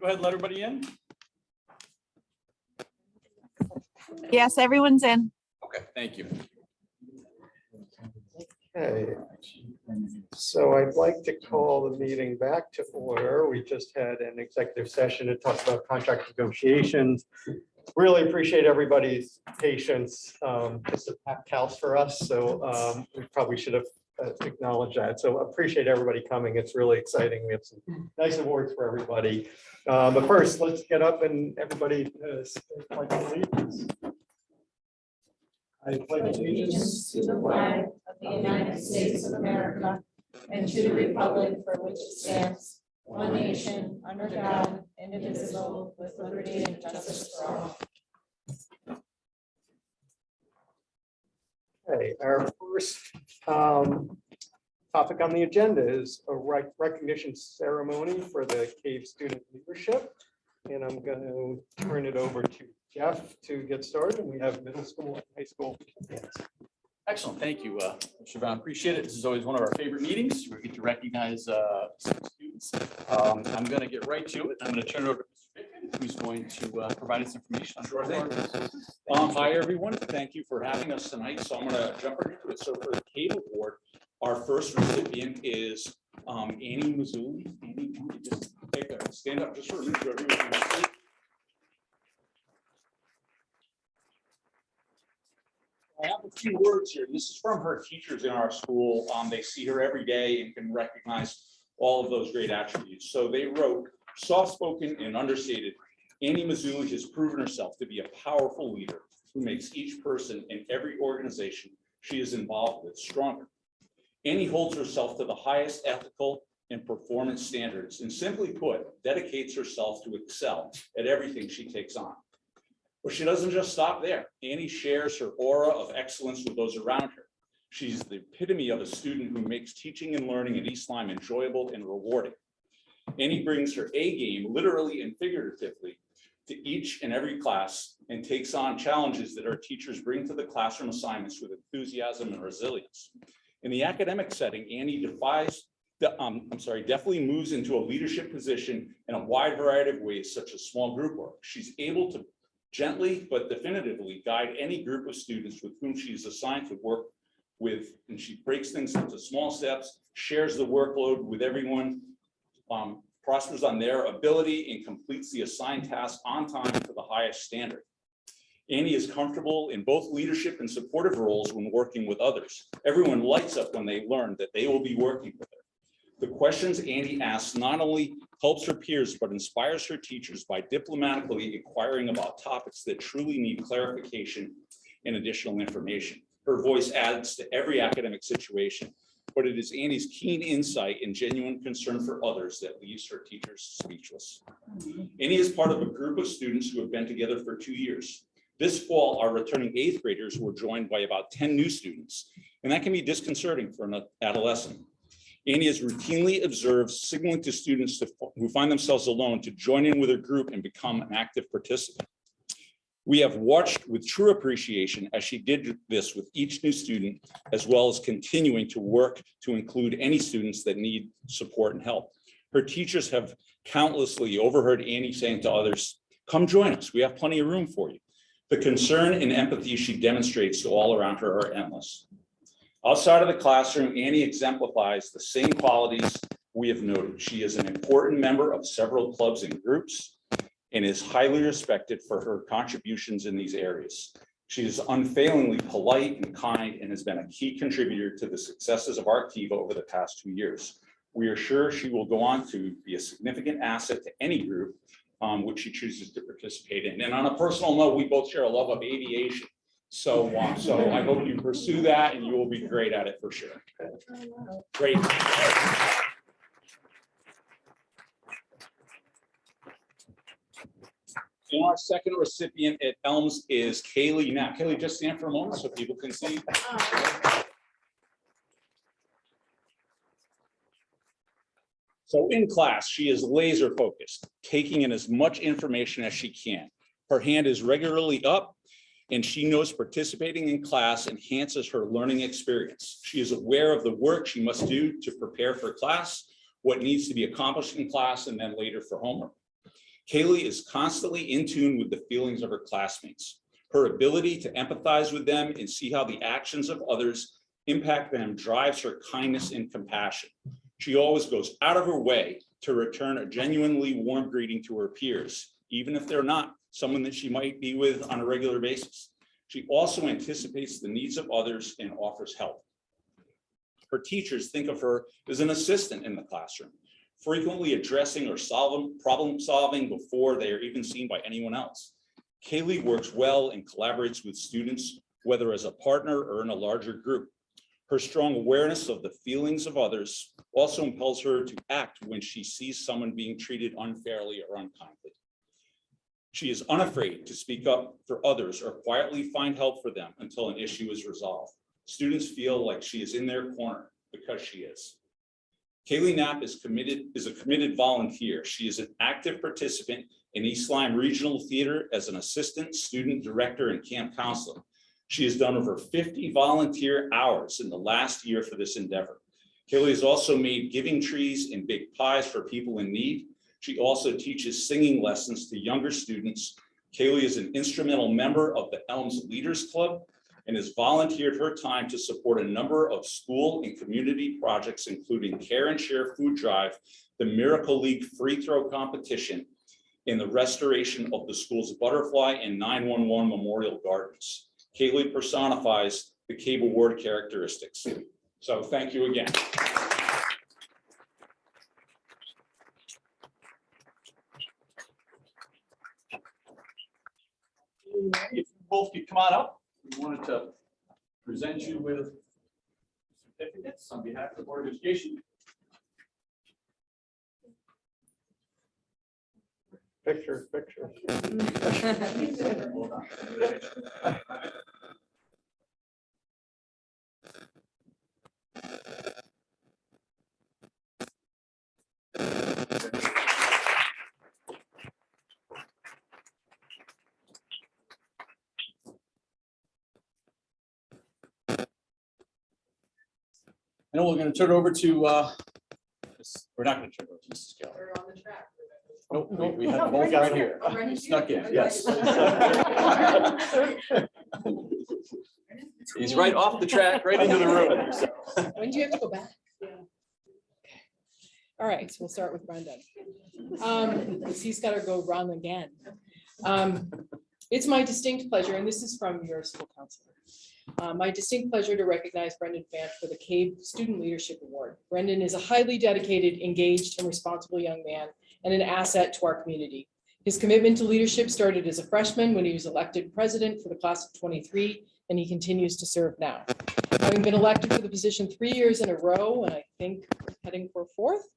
Go ahead and let everybody in. Yes, everyone's in. Okay, thank you. Okay, so I'd like to call the meeting back to order. We just had an executive session to talk about contract negotiations. Really appreciate everybody's patience. It's a packed house for us, so we probably should have acknowledged that. So appreciate everybody coming. It's really exciting. We have some nice awards for everybody. But first, let's get up and everybody pledge allegiance. I pledge allegiance to the flag of the United States of America and to the republic for which it stands, one nation, under God, indivisible, with liberty and justice for all. Okay, our first topic on the agenda is a recognition ceremony for the CAVE student leadership. And I'm going to turn it over to Jeff to get started. And we have middle school and high school. Excellent. Thank you, Mr. Brown. Appreciate it. This is always one of our favorite meetings. We get to recognize students. I'm going to get right to it. I'm going to turn it over to Mr. Bickman, who's going to provide us information on Sure thing. Hi, everyone. Thank you for having us tonight. So I'm going to jump right into it. So for the CAVE Award, our first recipient is Annie Mazzulli. Annie, can you just take a stand up just for a minute so everyone can see? I have a few words here. This is from her teachers in our school. They see her every day and can recognize all of those great attributes. So they wrote, soft-spoken and understated, Annie Mazzulli has proven herself to be a powerful leader who makes each person in every organization she is involved with stronger. Annie holds herself to the highest ethical and performance standards, and simply put, dedicates herself to excel at everything she takes on. But she doesn't just stop there. Annie shares her aura of excellence with those around her. She's the epitome of a student who makes teaching and learning at East Lyme enjoyable and rewarding. Annie brings her A game, literally and figuratively, to each and every class and takes on challenges that our teachers bring to the classroom assignments with enthusiasm and resilience. In the academic setting, Annie definitely moves into a leadership position in a wide variety of ways, such as small group work. She's able to gently but definitively guide any group of students with whom she's assigned to work with, and she breaks things into small steps, shares the workload with everyone, prospers on their ability, and completes the assigned task on time to the highest standard. Annie is comfortable in both leadership and supportive roles when working with others. Everyone lights up when they learn that they will be working with her. The questions Annie asks not only helps her peers, but inspires her teachers by diplomatically inquiring about topics that truly need clarification and additional information. Her voice adds to every academic situation, but it is Annie's keen insight and genuine concern for others that leaves her teachers speechless. Annie is part of a group of students who have been together for 2 years. This fall, our returning 8th graders were joined by about 10 new students, and that can be disconcerting for an adolescent. Annie has routinely observed signaling to students who find themselves alone to join in with her group and become an active participant. We have watched with true appreciation as she did this with each new student, as well as continuing to work to include any students that need support and help. Her teachers have countlessly overheard Annie saying to others, "Come join us, we have plenty of room for you." The concern and empathy she demonstrates to all around her are endless. Outside of the classroom, Annie exemplifies the same qualities we have noted. She is an important member of several clubs and groups and is highly respected for her contributions in these areas. She is unfailingly polite and kind and has been a key contributor to the successes of our Kiva over the past 2 years. We are sure she will go on to be a significant asset to any group which she chooses to participate in. And on a personal note, we both share a love of aviation. So I hope you pursue that and you will be great at it for sure. Great. And our second recipient at Elms is Kaylee. Now, Kaylee, just stand for a moment so people can see. So in class, she is laser focused, taking in as much information as she can. Her hand is regularly up, and she knows participating in class enhances her learning experience. She is aware of the work she must do to prepare for class, what needs to be accomplished in class, and then later for homework. Kaylee is constantly in tune with the feelings of her classmates. Her ability to empathize with them and see how the actions of others impact them drives her kindness and compassion. She always goes out of her way to return a genuinely warm greeting to her peers, even if they're not someone that she might be with on a regular basis. She also anticipates the needs of others and offers help. Her teachers think of her as an assistant in the classroom, frequently addressing or problem solving before they are even seen by anyone else. Kaylee works well and collaborates with students, whether as a partner or in a larger group. Her strong awareness of the feelings of others also impels her to act when she sees someone being treated unfairly or unkindly. She is unafraid to speak up for others or quietly find help for them until an issue is resolved. Students feel like she is in their corner because she is. Kaylee Knapp is a committed volunteer. She is an active participant in East Lyme Regional Theater as an assistant student director and camp counselor. She has done over 50 volunteer hours in the last year for this endeavor. Kaylee has also made giving trees and baked pies for people in need. She also teaches singing lessons to younger students. Kaylee is an instrumental member of the Elms Leaders Club and has volunteered her time to support a number of school and community projects, including Care and Share Food Drive, the Miracle League free throw competition, and the restoration of the school's butterfly and 911 memorial gardens. Kaylee personifies the CABE Award characteristics. So thank you again. If you both could come on up, we wanted to present you with certificates on behalf of the Board of Education. Picture. And we're going to turn it over to, we're not going to turn it over to Mrs. Keller. We're on the track. Nope, we have both right here. Right Snuck here. in, yes. He's right off the track, right into the room. So. When do you have to go back? All right, so we'll start with Brendan. Because he's got to go run again. It's my distinct pleasure, and this is from your school counselor. My distinct pleasure to recognize Brendan Fanf for the CABE Student Leadership Award. Brendan is a highly dedicated, engaged, and responsible young man and an asset to our community. His commitment to leadership started as a freshman when he was elected president for the class of 23, and he continues to serve now. Having been elected for the position 3 years in a row, and I think heading for fourth,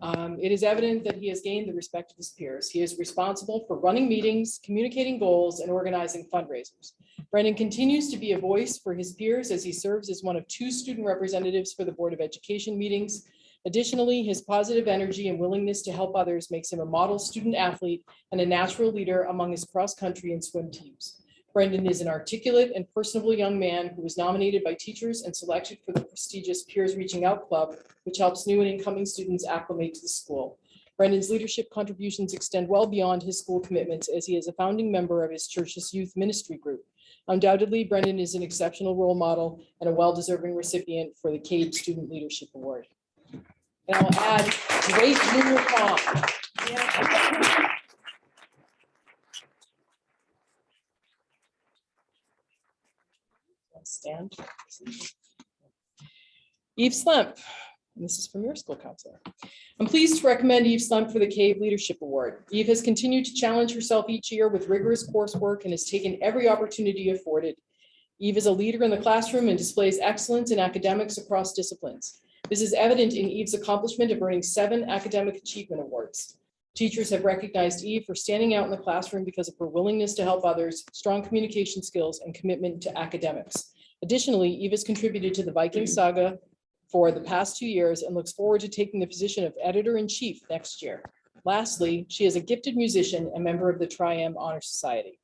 it is evident that he has gained the respect of his peers. He is responsible for running meetings, communicating goals, and organizing fundraisers. Brendan continues to be a voice for his peers as he serves as one of 2 student representatives for the Board of Education meetings. Additionally, his positive energy and willingness to help others makes him a model student athlete and a natural leader among his cross-country and swim teams. Brendan is an articulate and personable young man who was nominated by teachers and selected for the prestigious Peers Reaching Out Club, which helps new and incoming students acclimate to the school. Brendan's leadership contributions extend well beyond his school commitments, as he is a founding member of his church's youth ministry group. Undoubtedly, Brendan is an exceptional role model and a well-deserving recipient for the CABE Student Leadership Award. And I'll add great junior prom. Stand. Eve Slemp, and this is from your school counselor. I'm pleased to recommend Eve Slemp for the CABE Leadership Award. Eve has continued to challenge herself each year with rigorous coursework and has taken every opportunity afforded. Eve is a leader in the classroom and displays excellence in academics across disciplines. This is evident in Eve's accomplishment of earning 7 academic achievement awards. Teachers have recognized Eve for standing out in the classroom because of her willingness to help others, strong communication skills, and commitment to academics. Additionally, Eve has contributed to the Viking saga for the past 2 years and looks forward to taking the position of editor-in-chief next year. Lastly, she is a gifted musician and member of the Tri-M Honor Society.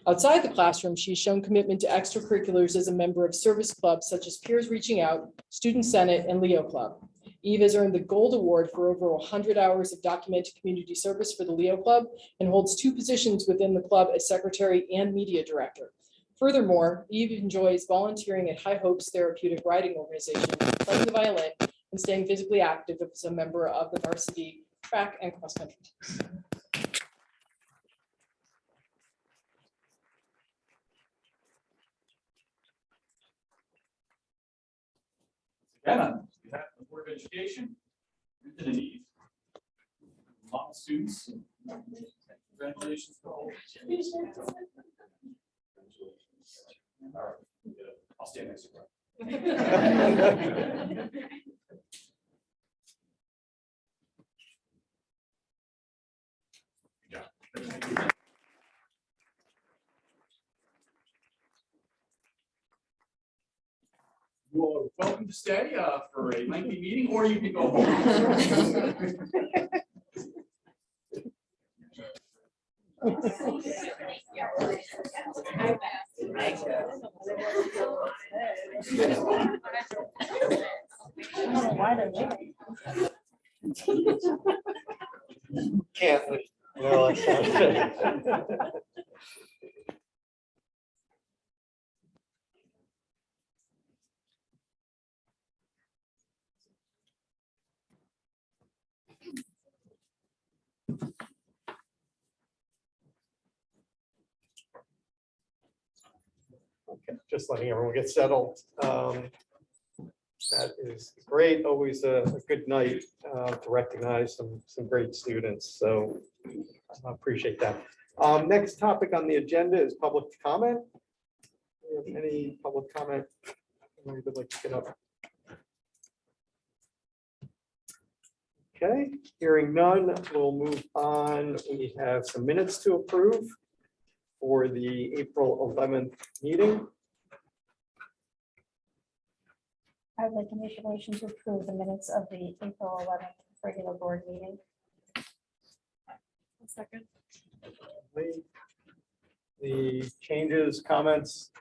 Outside the classroom, she's shown commitment to extracurriculars as a member of service clubs such as Peers Reaching Out, Student Senate, and Leo Club. Eve has earned the Gold Award for over 100 hours of documented community service for the Leo Club and holds 2 positions within the club as secretary and media director. Furthermore, Eve enjoys volunteering at High Hopes Therapeutic Riding Organization, playing the violin, and staying physically active as a member of the varsity track and cross country teams. Again, on behalf of the Board of Education, to the need. A lot of students. Congratulations to all. All right, I'll stand next to you. You are welcome to stay for a lengthy meeting, or you can go home. Can't. No, that's not fair. Okay, just letting everyone get settled. That is great. Always a good night to recognize some great students. So I appreciate that. Next topic on the agenda is public comment. Do we have any public comment? Anyone would like to get up? Okay, hearing none, we'll move on. We have some minutes to approve for the April 11th meeting. I'd like to make a motion to approve the minutes of the April 11th regular board meeting. Second. The changes, comments?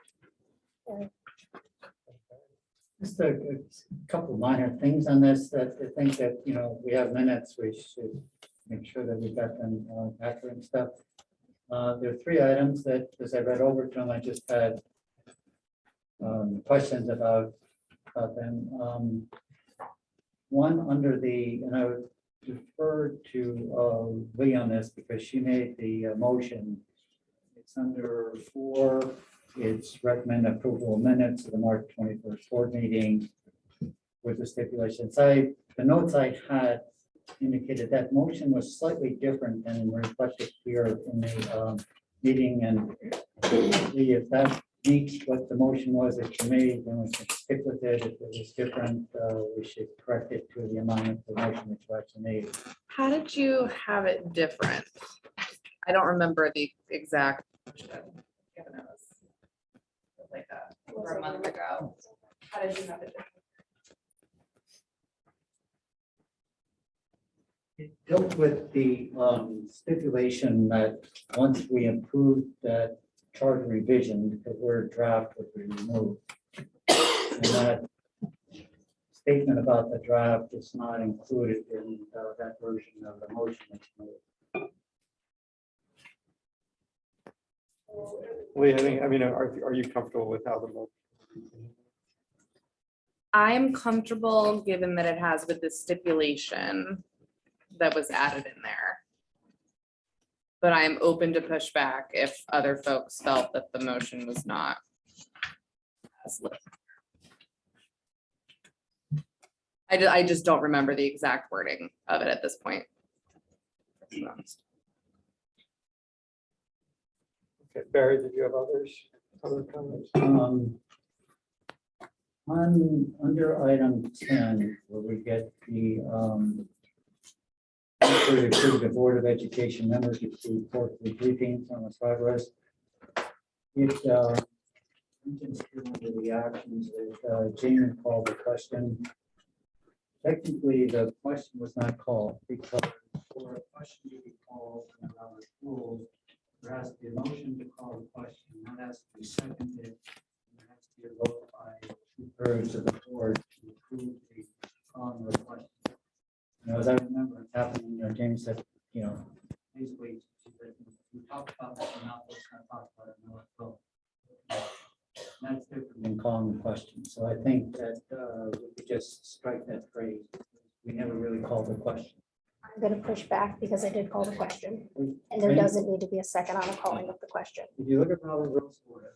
Just a couple minor things on this that I think that, you know, we have minutes, we should make sure that we got them accurate and stuff. There are 3 items that, as I read over to them, I just had questions about them. One under the, and I would defer to Lee on this because she made the motion. It's under 4. It's recommend approval of minutes of the March 21st board meeting with the stipulations. The notes I had indicated that motion was slightly different than reflected here in the meeting, and if that meets what the motion was that you made, then we can stick with it. If it was different, we should correct it to the amount of the motion that you actually made. How did you have it different? I don't remember the exact motion, given it was like over a month ago. How did you have it different? It dealt with the stipulation that once we approved that charter revision, because we're draft would be removed. And that statement about the draft is not included in that version of the motion that's made. Lee, I mean, are you comfortable with how the motion? I'm comfortable, given that it has with the stipulation that was added in there. But I'm open to pushback if other folks felt that the motion was not as listed. I just don't remember the exact wording of it at this point. To be honest. Okay, Barry, did you have other comments? Under item 10, where we get the to approve the Board of Education members to report the briefings on the progress. It mentions here under the actions that Jane called the question. Technically, the question was not called because for a question to be called in our rules, there has to be a motion to call the question, that has to be seconded, and there has to be a vote by 2/3 of the board to approve the request. remember it happening, James said, basically, she said, we talked about that, we're not going to talk about it, no, let's go. That's different than calling the question. So I think that we could just strike that phrase. We never really called the question. I'm going to push back because I did call the question, and there doesn't need to be a second on the calling of the question. If you look at Robert Rules of Order,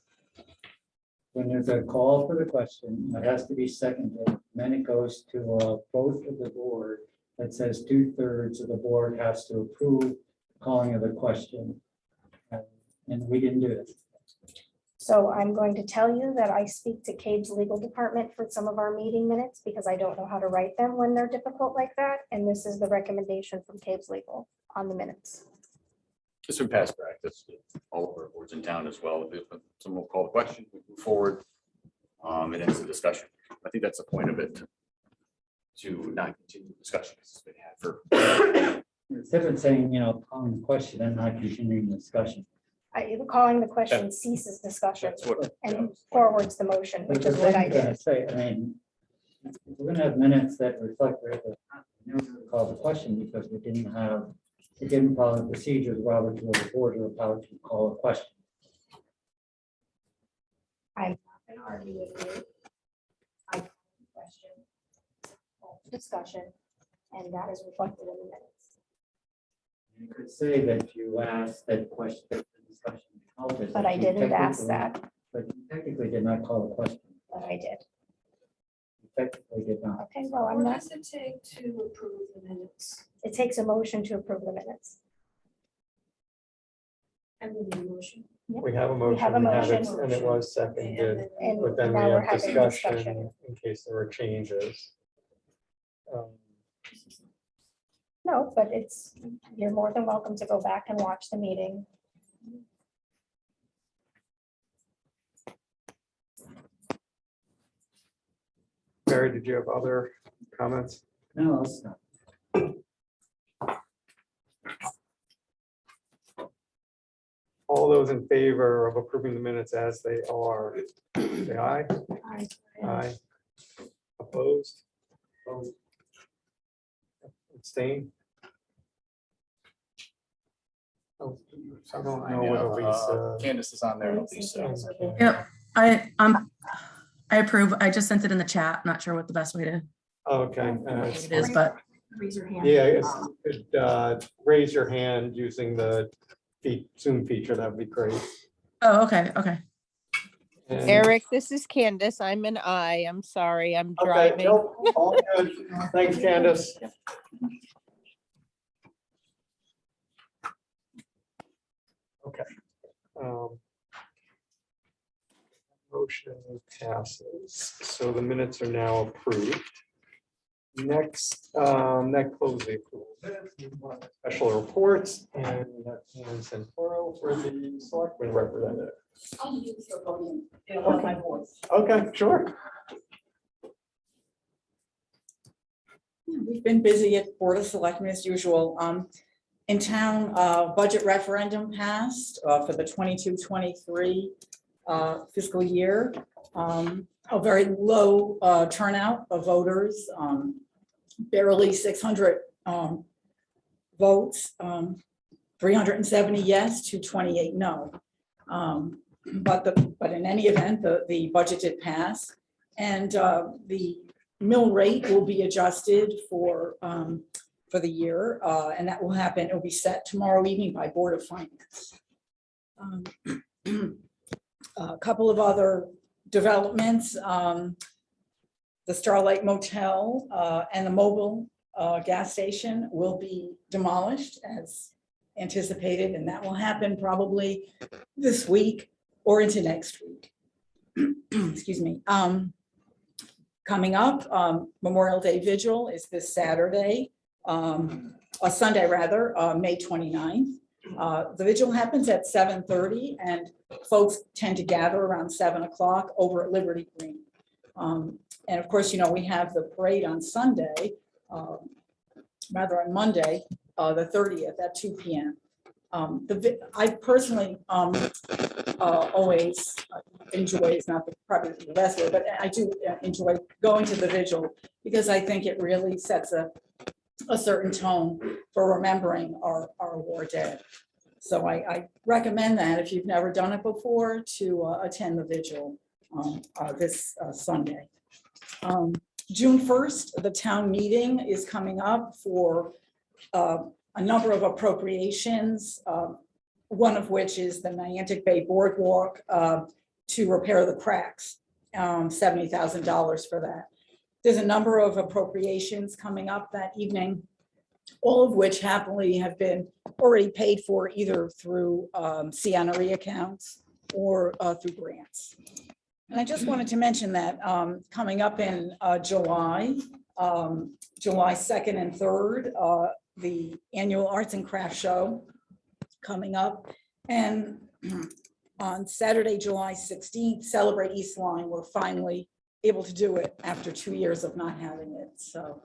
when there's a call for the question, it has to be seconded. Then it goes to a vote of the board that says 2/3 of the board has to approve calling of the question. And we didn't do it. So I'm going to tell you that I speak to CABE's legal department for some of our meeting minutes because I don't know how to write them when they're difficult like that. And this is the recommendation from CABE's legal on the minutes. It's been past practice, all of our boards in town as well. If someone will call the question, we move forward. It ends the discussion. I think that's the point of it. To not continue the discussion. It's been had for. It's different saying, calling the question and not continuing the discussion. Calling the question ceases discussion That's what. and forwards the motion, But which the is what thing I I'm gonna did. say, if we're gonna have minutes that reflect where the never really called the question because we didn't follow the procedures, Robert, to the board or how to call a question. I'm not going to argue with you. I called the question, called the discussion, and that is reflected in the minutes. You could say that you asked that question, that the discussion be held, But I you didn't ask technically- that, But you technically did not call the question. but I did. You technically did not. Okay, well, I'm What not, does it take to approve the minutes? it takes a motion to approve the minutes. And the motion? We have a We have a motion, motion. and it was seconded, And but then we now we're have having discussion in case there were changes. No, but you're more than welcome to go back and watch the meeting. Mary, did you have other comments? No, it's not. All those in favor of approving the minutes as they are, say aye. Aye. Aye. Opposed? Abstain? Oh, I don't know whether Lisa. Candace is on there. Lisa. Yep, I approve. I just sent it in the chat. Not sure what the best way to Okay. it is, but Raise your hand. Yeah, if you could raise your hand using the Zoom feature, that'd be great. oh, okay. And- Eric, this is Candace. I'm an I. I'm sorry, I'm Okay, driving. nope, all good. Thanks, Candace. Okay. Motion passes, so the minutes are now approved. Next, that closes the approval. Special reports, and we have Ann Santoro for the selectman representative. Okay, sure. We've been busy at Board of Selectmen as usual. In town, budget referendum passed for the 22-23 fiscal year. A very low turnout of voters, barely 600 votes, 370 yes to 28 no. But in any event, the budget did pass, and the mill rate will be adjusted for the year, and that will happen. It will be set tomorrow evening by Board of Finance. A couple of other developments, the Starlight Motel and the mobile gas station will be demolished as anticipated, and that will happen probably this week or into next week. Excuse me. Coming up, Memorial Day Vigil is this Saturday, a Sunday rather, May 29th. The vigil happens at 7:30 and folks tend to gather around 7 o'clock over at Liberty Green. And of course, we have the parade on Sunday, rather on Monday, the 30th at 2 p.m. I personally always enjoy, it's not probably the best way, but I do enjoy going to the vigil because I think it really sets a a certain tone for remembering our war dead. So I recommend that if you've never done it before to attend the vigil this Sunday. June 1st, the town meeting is coming up for a number of appropriations, one of which is the Niantic Bay Boardwalk to repair the cracks, $70,000 for that. There's a number of appropriations coming up that evening, all of which happily have been already paid for either through CNRE accounts or through grants. And I just wanted to mention that coming up in July 2nd and 3rd, the annual Arts and Crafts Show coming up. And on Saturday, July 16th, Celebrate East Line, we're finally able to do it after 2 years of not having it. So,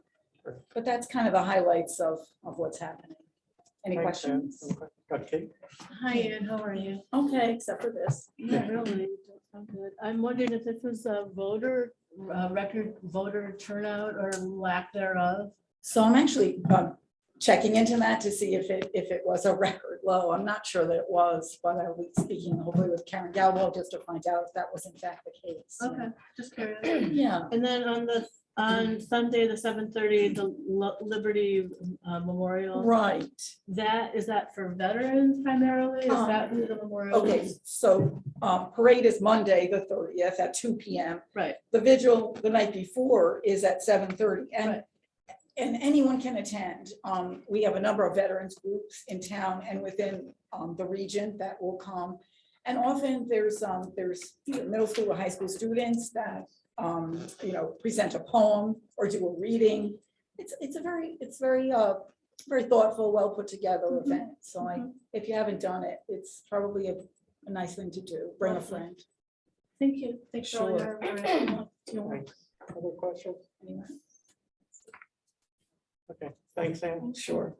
but that's kind of the highlights of what's happening. Any Thanks, Ann. questions? Got Kate? Hi, Ann, how are you? Okay, except for this. Yeah, really, I'm good. I'm wondering if this was a record voter turnout or lack thereof. So I'm actually checking into that to see if it was a record low. I'm not sure that it was, but I'll be speaking hopefully with Karen Gallo just to find out if that was in fact the case. Okay, just curious. Yeah. And then on Sunday, the 7:30, the Liberty Memorial. Right. Is that for veterans primarily? Is that who the memorial Okay, is? so parade is Monday, the 30th at 2 p.m. Right. The vigil the night before is at 7:30 Right. and anyone can attend. We have a number of veterans groups in town and within the region that will come. And often there's middle school or high school students that present a poem or do a reading. It's very thoughtful, well put together event. So if you haven't done it, it's probably a nice thing to do. Bring a friend. Thank you. Thanks for all Sure. your. Thanks. Other questions? Anyone? Okay, thanks, Ann. Sure.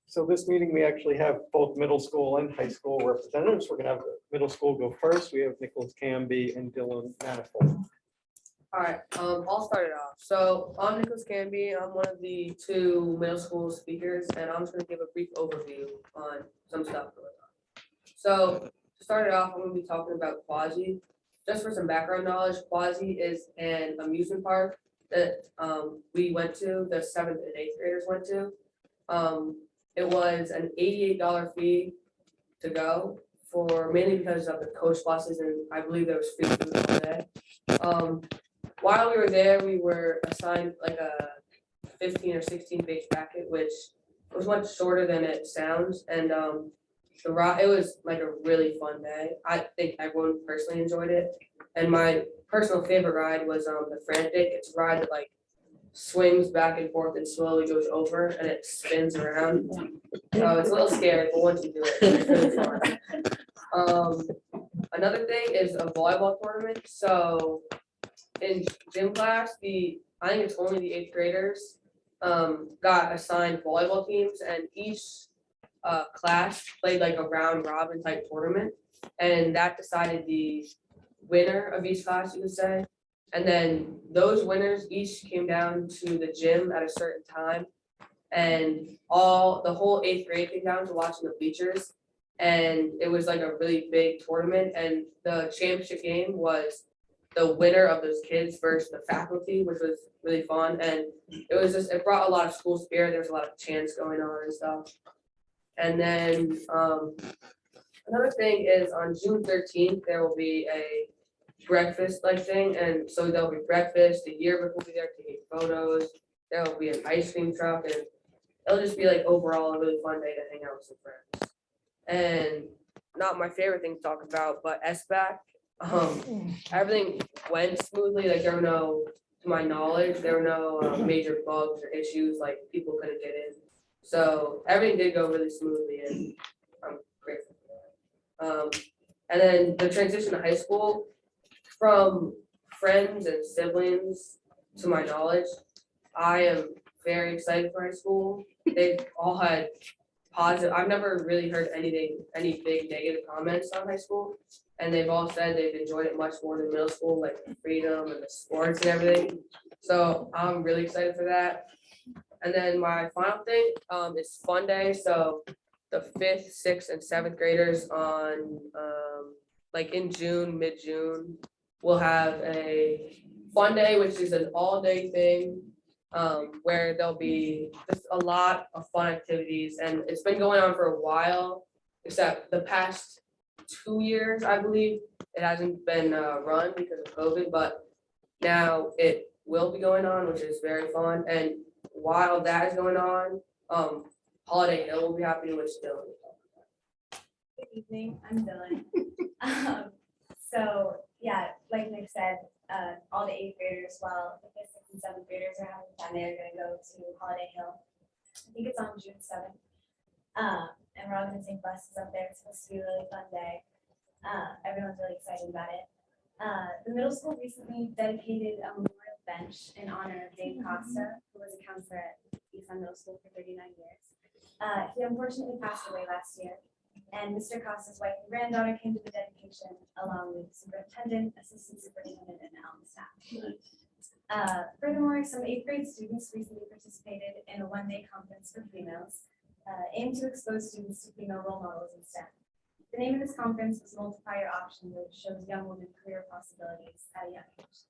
So this meeting, we actually have both middle school and high school representatives. We're gonna have the middle school go first. We have Nicholas Canby and Dylan Manifold. All right, I'll start it off. So I'm Nicholas Canby. I'm one of the 2 middle school speakers, and I'm just gonna give a brief overview on some stuff going on. So to start it off, I'm gonna be talking about Quasi. Just for some background knowledge, Quasi is an amusement park that we went to, the 7th and 8th graders went to. It was an $88 fee to go for mainly because of the coach buses, and I believe there was free food all day. While we were there, we were assigned like a 15 or 16 page packet, which was much shorter than it sounds. And it was like a really fun day. I think everyone personally enjoyed it. And my personal favorite ride was the Frantic. It's a ride that like swings back and forth and slowly goes over and it spins around. So it's a little scary, but once you do it, it's really fun. Another thing is a volleyball tournament. So in gym class, I think it's only the 8th graders got assigned volleyball teams, and each class played like a round robin type tournament, and that decided the winner of each class, you could say. And then those winners each came down to the gym at a certain time, and the whole 8th grade came down to watching the bleachers, and it was like a really big tournament, and the championship game was the winner of those kids versus the faculty, which was really fun. And it brought a lot of school spirit. There was a lot of chants going on and stuff. And then another thing is on June 13th, there will be a breakfast like thing. And so there'll be breakfast, the yearbook will be there to take photos. There will be an ice cream truck, and it'll just be like overall a really fun day to hang out with some friends. And not my favorite thing to talk about, but SBAC. Everything went smoothly. Like to my knowledge, there were no major bugs or issues like people couldn't get in. So everything did go really smoothly, and I'm grateful for that. And then the transition to high school, from friends and siblings to my knowledge, I am very excited for high school. They've all had positive. I've never really heard any big negative comments on high school. And they've all said they've enjoyed it much more than middle school, like the freedom and the sports and everything. So I'm really excited for that. And then my final thing is fun day. So the 5th, 6th, and 7th graders on like in June, mid-June, we'll have a fun day, which is an all-day thing where there'll be just a lot of fun activities, and it's been going on for a while, except the past 2 years, I believe, it hasn't been run because of COVID, but now it will be going on, which is very fun. And while that is going on, Holiday Hill will be happening, which still. Good evening, I'm Dylan. So, yeah, like Nick said, all the 8th graders, well, the 5th, 6th, and 7th graders are having fun. They're gonna go to Holiday Hill. I think it's on June 7th. And we're all gonna take buses up there. It's supposed to be a really fun day. Everyone's really excited about it. The middle school recently dedicated a memorial bench in honor of Dave Costa, who was a counselor at Eastside Middle School for 39 years. He unfortunately passed away last year. And Mr. Costa's wife and granddaughter came to the dedication along with superintendent, assistant superintendent, and Ellen staff. Furthermore, some 8th grade students recently participated in a one-day conference for females, aimed to expose students to female role models in STEM. The name of this conference was Multiply Your Options, which shows young women career possibilities at a young age.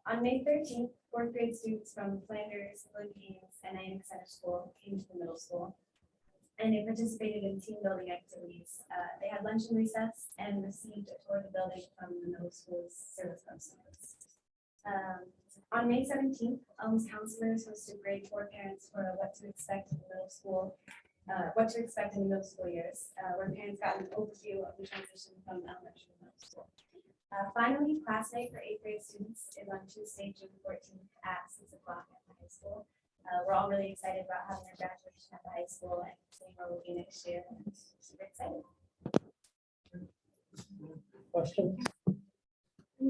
On May 13th, 4th grade students from Flanders, Philippines, and Niantic Center School came to the middle school, and they participated in team building activities. They had lunch and recess and received a tour of the building from the middle school's service personnel. On May 17th, Elm's counselors hosted grade 4 parents for what to expect in the middle school, years, where parents got an overview of the transition from elementary to middle school. Finally, class night for 8th grade students is on Tuesday, June 14th at 6 o'clock at the high school. We're all really excited about having our graduation at the high school and seeing where we'll be next year. Super excited. Question?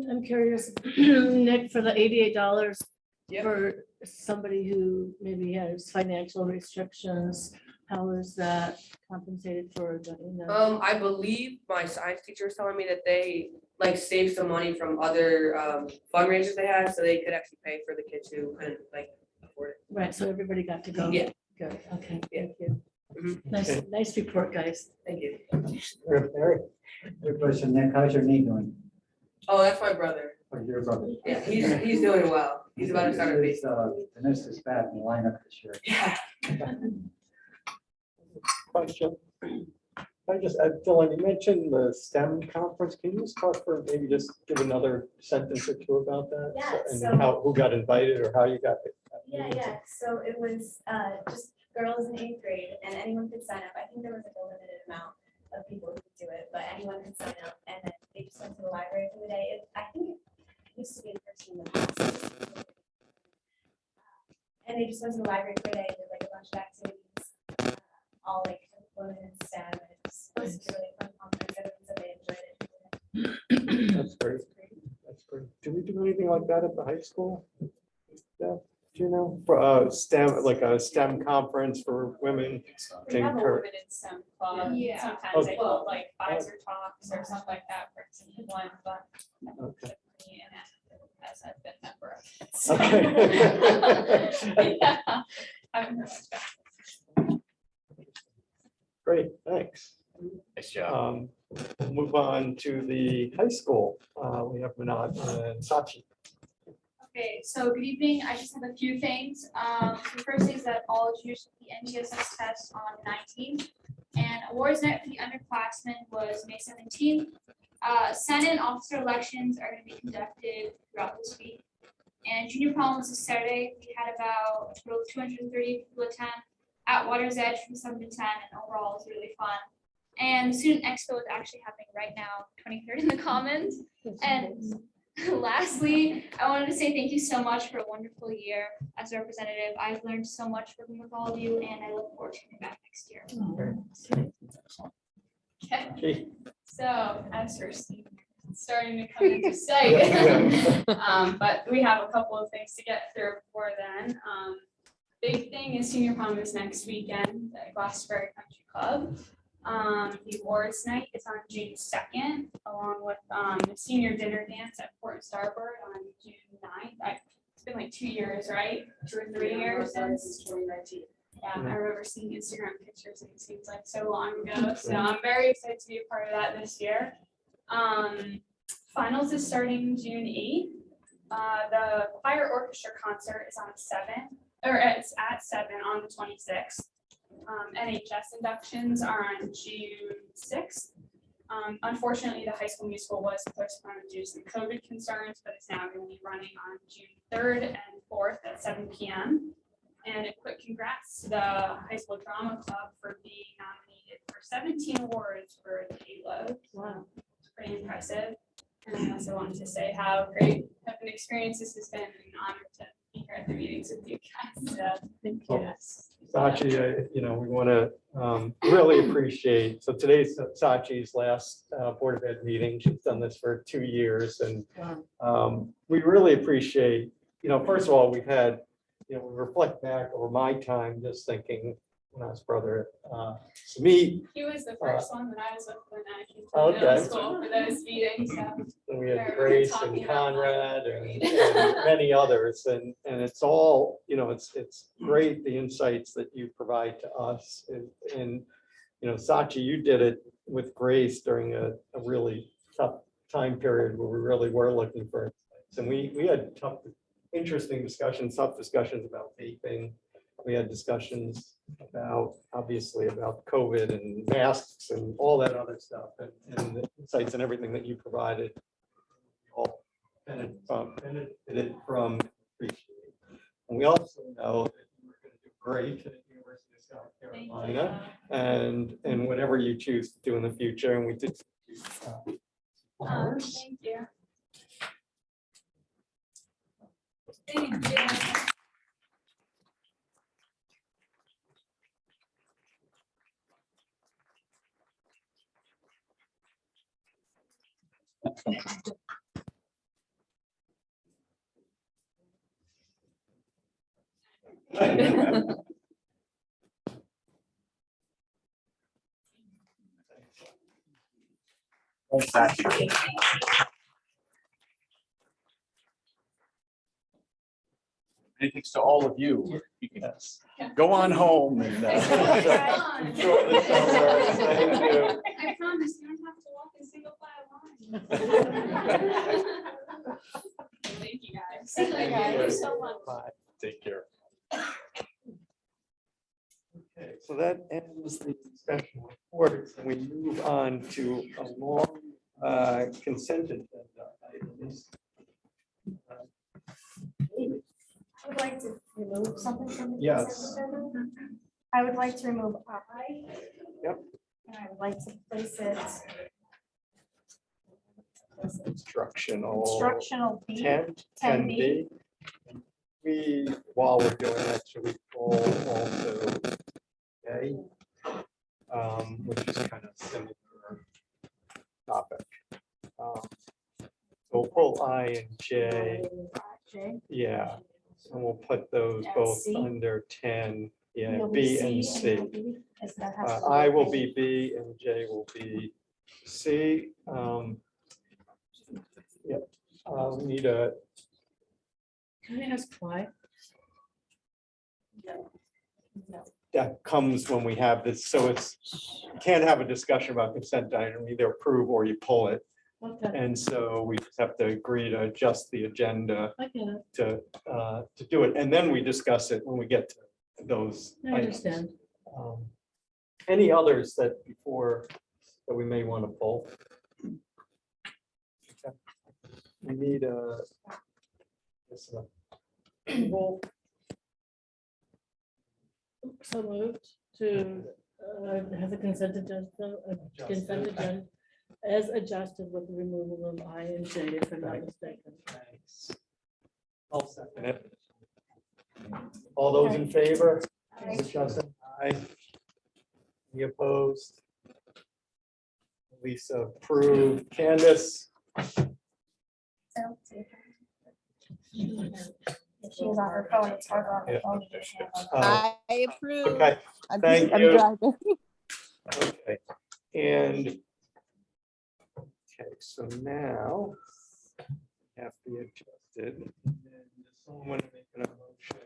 I'm curious, Nick, for the $88 Yep. for somebody who maybe has financial restrictions, how is that compensated for? I believe my science teacher was telling me that they like saved some money from other fundraisers they had, so they could actually pay for the kids who couldn't like afford it. Right, so everybody got to go. Yeah. Good, okay, thank you. Mhm. Nice report, guys. Thank you. Eric? Good question, Nick. How's your knee doing? Oh, that's my brother. Oh, your brother. Yeah, he's doing well. He's about to start a base. This is bad in the lineup this year. Yeah. Question. I just, Dylan, you mentioned the STEM conference. Can you just talk for, maybe just give another sentence or two about that? Yeah, And so- how, who got invited or how you got it? Yeah. So it was just girls in 8th grade, and anyone could sign up. I think there was like a limited amount of people who could do it, but anyone could sign up. And then they just went to the library for the day. I think it used to be in person in the past. And they just went to the library for a day, did like a bunch of activities, all like women in STEM. And it was supposed to be a really fun conference. Everyone said they enjoyed it. That's great. That's great. Do we do anything like that at the high school? Yeah, do you know, for STEM, like a STEM conference for women? We have a encourage- women in STEM club. Yeah. Sometimes they Okay. hold like advisor talks or something like that for one, but Okay. me and as I've been member of it. Okay. Yeah, I haven't heard much. Great, thanks. Nice job. We'll move on to the high school. We have Manat and Sachi. Okay, so good evening. I just have a few things. The first is that all juniors took the NGSS test on the 19th, and awards night for the underclassmen was May 17th. Senate and officer elections are going to be conducted throughout this week. And junior prom was this Saturday. We had about a total of 230 people attend at Water's Edge from 7 to 10, and overall it was really fun. And the Student Expo is actually happening right now, 23rd in the Commons. And lastly, I wanted to say thank you so much for a wonderful year as a representative. I've learned so much working with all of you, and I look forward to coming back next year. Okay, so as for Steve, starting to come into sight. But we have a couple of things to get through before then. Big thing is senior prom is next weekend at Glastonbury Country Club. The awards night is on June 2nd, along with the senior dinner dance at Fort Starboard on June 9th. it's been like 2 years, right? 2 or 3 years since 2019. Yeah, I remember seeing Instagram pictures and it seems like so long ago. So I'm very excited to be a part of that this year. Finals is starting June 8th. The choir orchestra concert is on 7, or it's at 7 on the 26th. NHS inductions are on June 6th. Unfortunately, the High School Musical was postponed due to some COVID concerns, but it's now going to be running on June 3rd and 4th at 7 p.m. And a quick congrats to the High School Drama Club for being nominated for 17 awards for the Halo. Wow. It's pretty impressive. And I also wanted to say how great of an experience this has been, and an honor to be here at the meetings with you guys. So, thank you. Sachi, we want to really appreciate, so today's Sachi's last Board of Ed meeting. She's done this for 2 years, and we really appreciate, first of all, we've had, we reflect back over my time just thinking when I was brother Samit. He was the first one that I was with when I came to middle school for those meetings. So. And we had Grace and Conrad and many others, and it's all, it's great, the insights that you provide to us. And Sachi, you did it with Grace during a really tough time period where we really were looking for insights. And we had interesting discussions, tough discussions about vaping. We had discussions about, obviously, about COVID and masks and all that other stuff, and the insights and everything that you provided. All benefited from, appreciate. And we also know that you were going to do great at the University of South Carolina, and whatever you choose to do in the future. And we did. Thank you. Thank you. Many thanks to all of you. You can go on home and enjoy the summer. Thank you. I promise you don't have to walk in single file line. Thank you guys. Thank you so much. Bye. Take care. Okay, so that ends the discussion reports, and we move on to a long consent agenda items. I would like to remove something from the Yes. consent agenda. I would like to remove I. Yep. And I would like to place it. Instructional B. 10B. We, while we're doing that, should we pull also A, which is kind of similar topic. So we'll pull I and J. Yeah, and we'll put those both C. under 10. Yeah, You'll B be and C C. and B, as that has to I will A. be B and J will be C. Yep, we need a, Can I ask why? that comes when we have this, so it's, you can't have a discussion about consent item, either approve or you pull it. Okay, And so we just have to agree to adjust the agenda I get it. to do it, and then we discuss it when we get to those I items. understand. Any others that before that we may want to pull? Okay. We need a. Approval. So moved to have a consent agenda, as adjusted with the removal of I and J, if I'm not mistaken. Thanks. I'll second it. All those in favor? Justin, aye. Any opposed? Lisa approved. Candace? If she's on her phone, it's harder on her phone. to just have a- I approve. Okay, I'm thank just- I'm you. driving. Okay, and okay, so now have to be adjusted. And then this Someone making a motion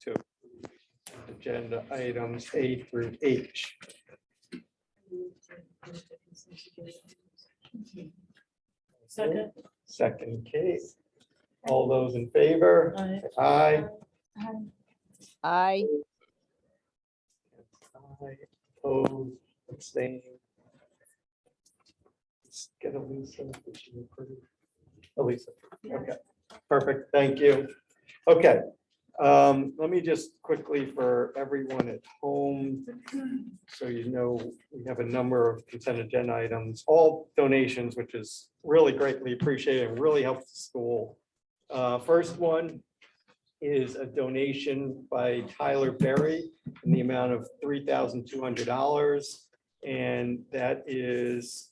to approve agenda items A through H. Second. Second, Kate. All those in favor? Aye. I, Aye. Opposed, abstained. Let's get Elisa. Did she approve? Elisa, okay, perfect, thank you. Okay, let me just quickly for everyone at home, so you know, we have a number of consent agenda items, all donations, which is really greatly appreciated and really helps the school. First one is a donation by Tyler Berry in the amount of $3,200. And that is,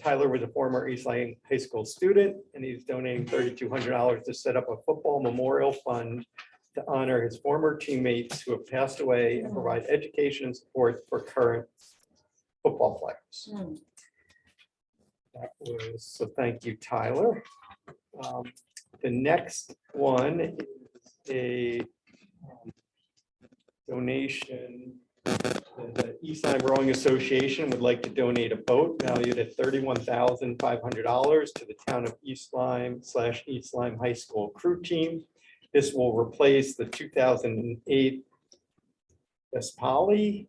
Tyler was a former Eastline High School student, and he's donating $3,200 to set up a football memorial fund to honor his former teammates who have passed away and provide education and support for current football players. That was, so thank you, Tyler. The next one is a donation. The Eastline Rowing Association would like to donate a boat valued at $31,500 to the town of East Lyme / East Lyme High School crew team. This will replace the 2008 Vespali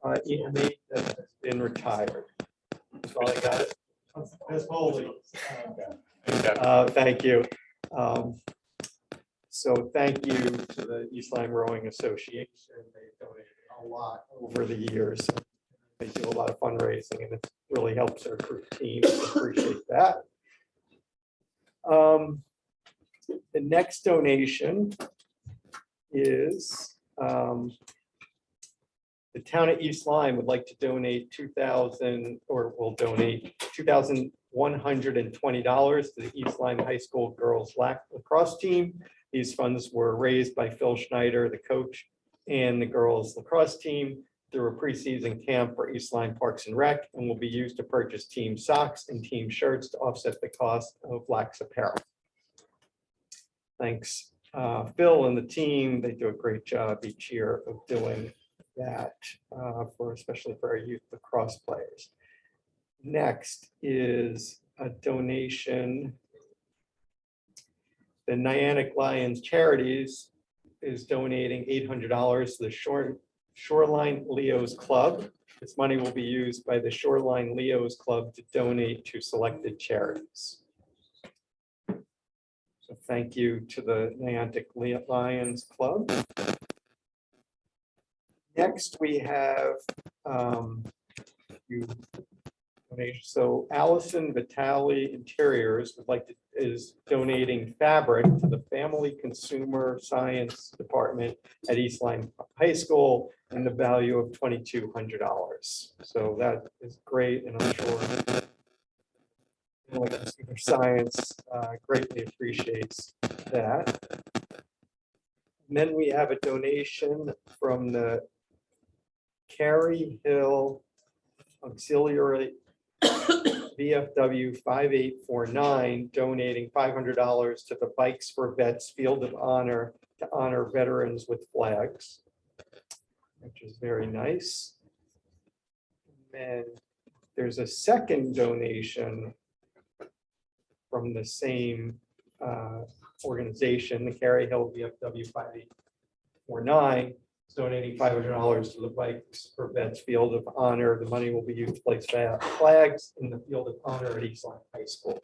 EMA that has been retired. So I got it. Vespali. Thank you. So thank you to the East Lyme Rowing Association. They donated a lot over the years. They do a lot of fundraising and it really helps our group team. Appreciate that. The next donation is the town of East Lyme would like to donate $2,120 to the East Lyme High School girls lacrosse team. These funds were raised by Phil Schneider, the coach, and the girls lacrosse team through a preseason camp for East Lyme Parks and Rec, and will be used to purchase team socks and team shirts to offset the cost of lax apparel. Thanks, Phil and the team. They do a great job each year of doing that, especially for our youth lacrosse players. Next is a donation. The Niantic Lions Charities is donating $800 to the Shoreline Leos Club. This money will be used by the Shoreline Leos Club to donate to selected charities. So thank you to the Niantic Lions Club. Next, we have so Allison Vitale Interiors would like to is donating fabric to the Family Consumer Science Department at East Lyme High School in the value of $2,200. So that is great, and I'm sure Family Consumer Science greatly appreciates that. And then we have a donation from the Cary Hill Auxiliary VFW 5849, donating $500 to the Bikes for Vets Field of Honor to honor veterans with flags, which is very nice. And there's a second donation from the same organization, the Cary Hill VFW 5849. Donating $500 to the Bikes for Vets Field of Honor. The money will be used to place flags in the Field of Honor at East Lyme High School.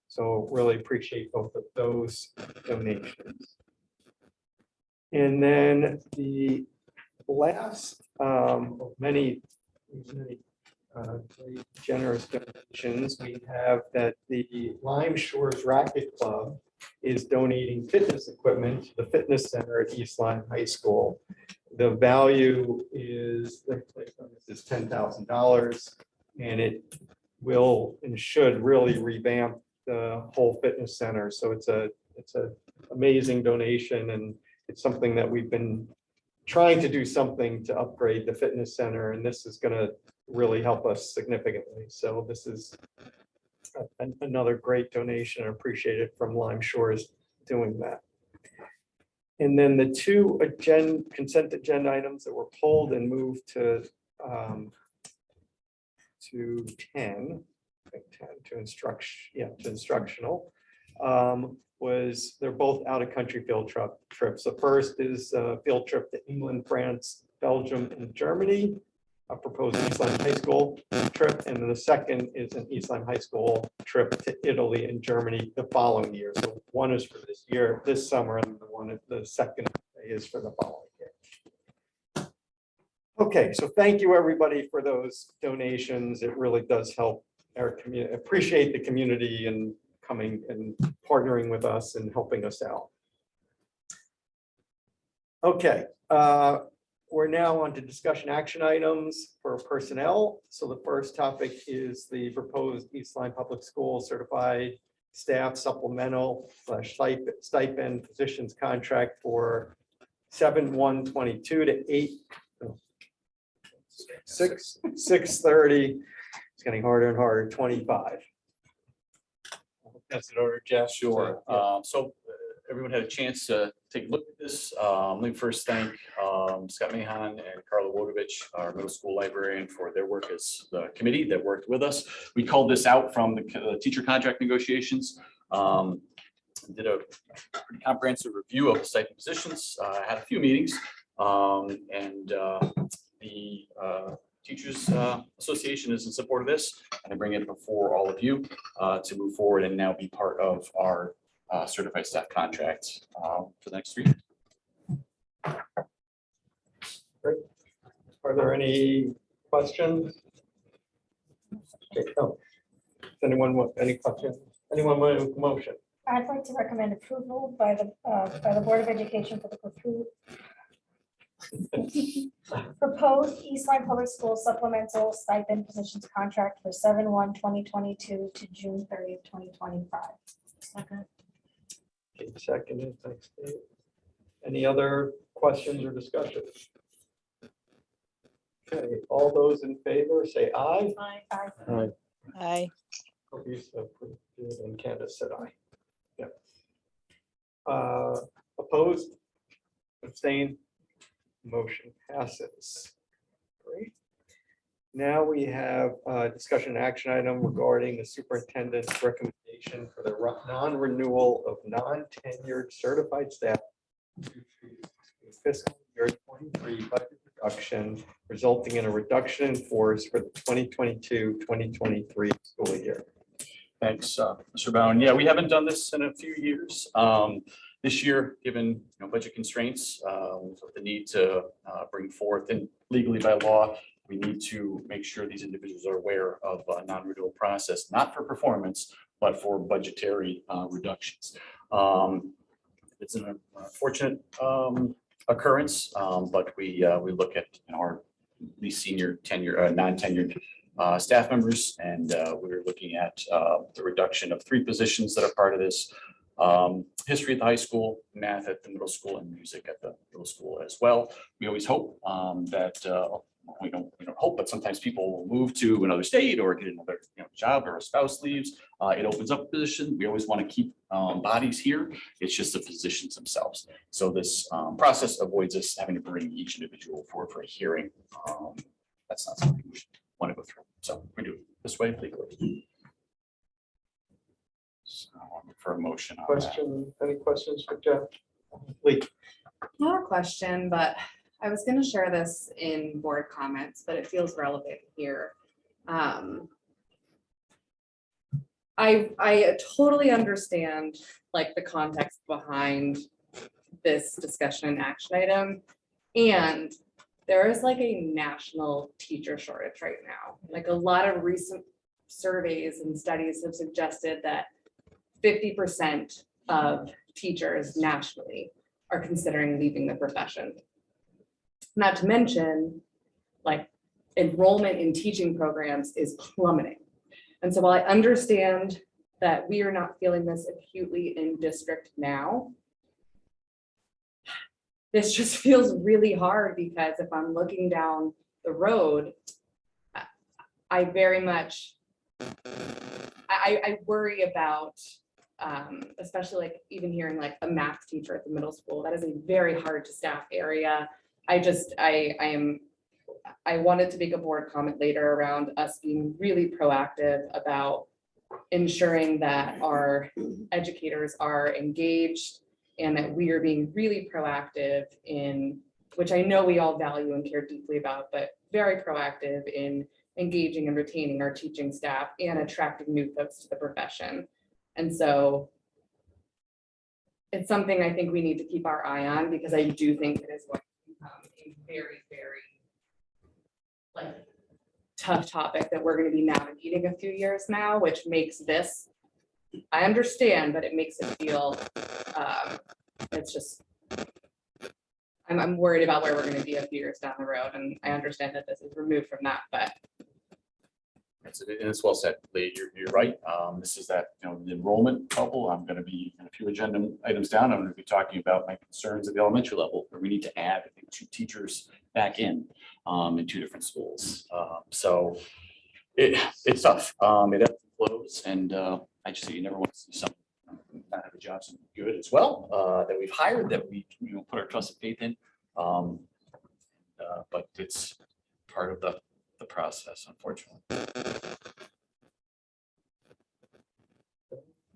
So really appreciate both of those donations. And then the last of many very generous donations, we have that the Lyme Shores Racket Club is donating fitness equipment to the fitness center at East Lyme High School. The value is $10,000, and it will and should really revamp the whole fitness center. So it's a amazing donation, and it's something that we've been trying to do something to upgrade the fitness center, and this is going to really help us significantly. So this is Another great donation, appreciated from Lime Shores doing that. And then the two consent agenda items that were pulled and moved to 10, I think 10 to instructional, was they're both out of country field trips. The first is a field trip to England, France, Belgium, and Germany, a proposed East Lyme High School trip. And then the second is an East Lyme High School trip to Italy and Germany the following year. So one is for this year, this summer, and the second is for the following year. Okay, so thank you, everybody, for those donations. It really does help our community. Appreciate the community and coming and partnering with us and helping us out. Okay, we're now on to discussion action items for personnel. So the first topic is the proposed East Lyme Public School certified staff supplemental / stipend positions contract for 7/1/22 to 6/30. It's getting harder and harder, 25. That's in order, Jeff. Sure. So everyone had a chance to take a look at this. Let me first thank Scott Mahan and Carla Wojtovich, our middle school librarian, for their work as the committee that worked with us. We called this out from the teacher contract negotiations. Did a pretty comprehensive review of the stipend positions. Had a few meetings, and the Teachers Association is in support of this, and I bring it before all of you to move forward and now be part of our certified staff contract for the next 3 years. Great. Are there any questions? Okay, oh. Does anyone want any questions? Anyone want a motion? I'd like to recommend approval by the Board of Education for the proposed East Lyme Public School supplemental stipend positions contract for 7/1/2022 to June 30th, 2025. Okay, seconded, thanks, Dave. Any other questions or discussion? Okay, all those in favor say aye. Aye. Aye. Aye. And Candace said aye. Yep. Opposed? Abstained? Motion passes. Great. Now we have a discussion action item regarding the superintendent's recommendation for the non-renewal of non-tenured certified staff fiscal year 23 budget reduction, resulting in a reduction in force for the 2022-2023 school year. Thanks, Mr. Bowen. Yeah, we haven't done this in a few years. This year, given budget constraints, the need to bring forth, and legally by law, we need to make sure these individuals are aware of a non-renewal process, not for performance, but for budgetary reductions. It's an unfortunate occurrence, but we look at our least senior non-tenured staff members, and we're looking at the reduction of 3 positions that are part of this. History at the high school, math at the middle school, and music at the middle school as well. We always hope that we don't hope, but sometimes people will move to another state or get another job, or a spouse leaves. It opens up a position. We always want to keep bodies here. It's just the positions themselves. So this process avoids us having to bring each individual forward for a hearing. That's not something we should want to go through. So we do it this way legally. So I'll look for a motion on that. Question, any questions for Jeff? Lee? Not a question, but I was going to share this in board comments, but it feels relevant here. I totally understand like the context behind this discussion and action item, and there is like a national teacher shortage right now. Like a lot of recent surveys and studies have suggested that 50% of teachers nationally are considering leaving the profession. Not to mention, like, enrollment in teaching programs is plummeting. And so while I understand that we are not feeling this acutely in district now, this just feels really hard, because if I'm looking down the road, I I worry about, especially like even hearing like a math teacher at the middle school, that is a very hard to staff area. I wanted to make a board comment later around us being really proactive about ensuring that our educators are engaged and that we are being really proactive in, which I know we all value and care deeply about, but very proactive in engaging and retaining our teaching staff and attracting new folks to the profession. And so it's something I think we need to keep our eye on, because I do think it is going to become a very, very like tough topic that we're going to be navigating a few years now, which makes this, I understand, but it makes it feel, it's just, I'm worried about where we're going to be a few years down the road. And I understand that this is removed from that, but It's well said, Lee. You're right. This is that, the enrollment bubble. I'm going to be a few agenda items down. I'm going to be talking about my concerns at the elementary level, where we need to add, I think, 2 teachers back in 2 different schools. So it's tough. It ebbs and flows, and I just say you never want to see someone not have a job, something good as well that we've hired, that we put our trust and faith in. But it's part of the process, unfortunately.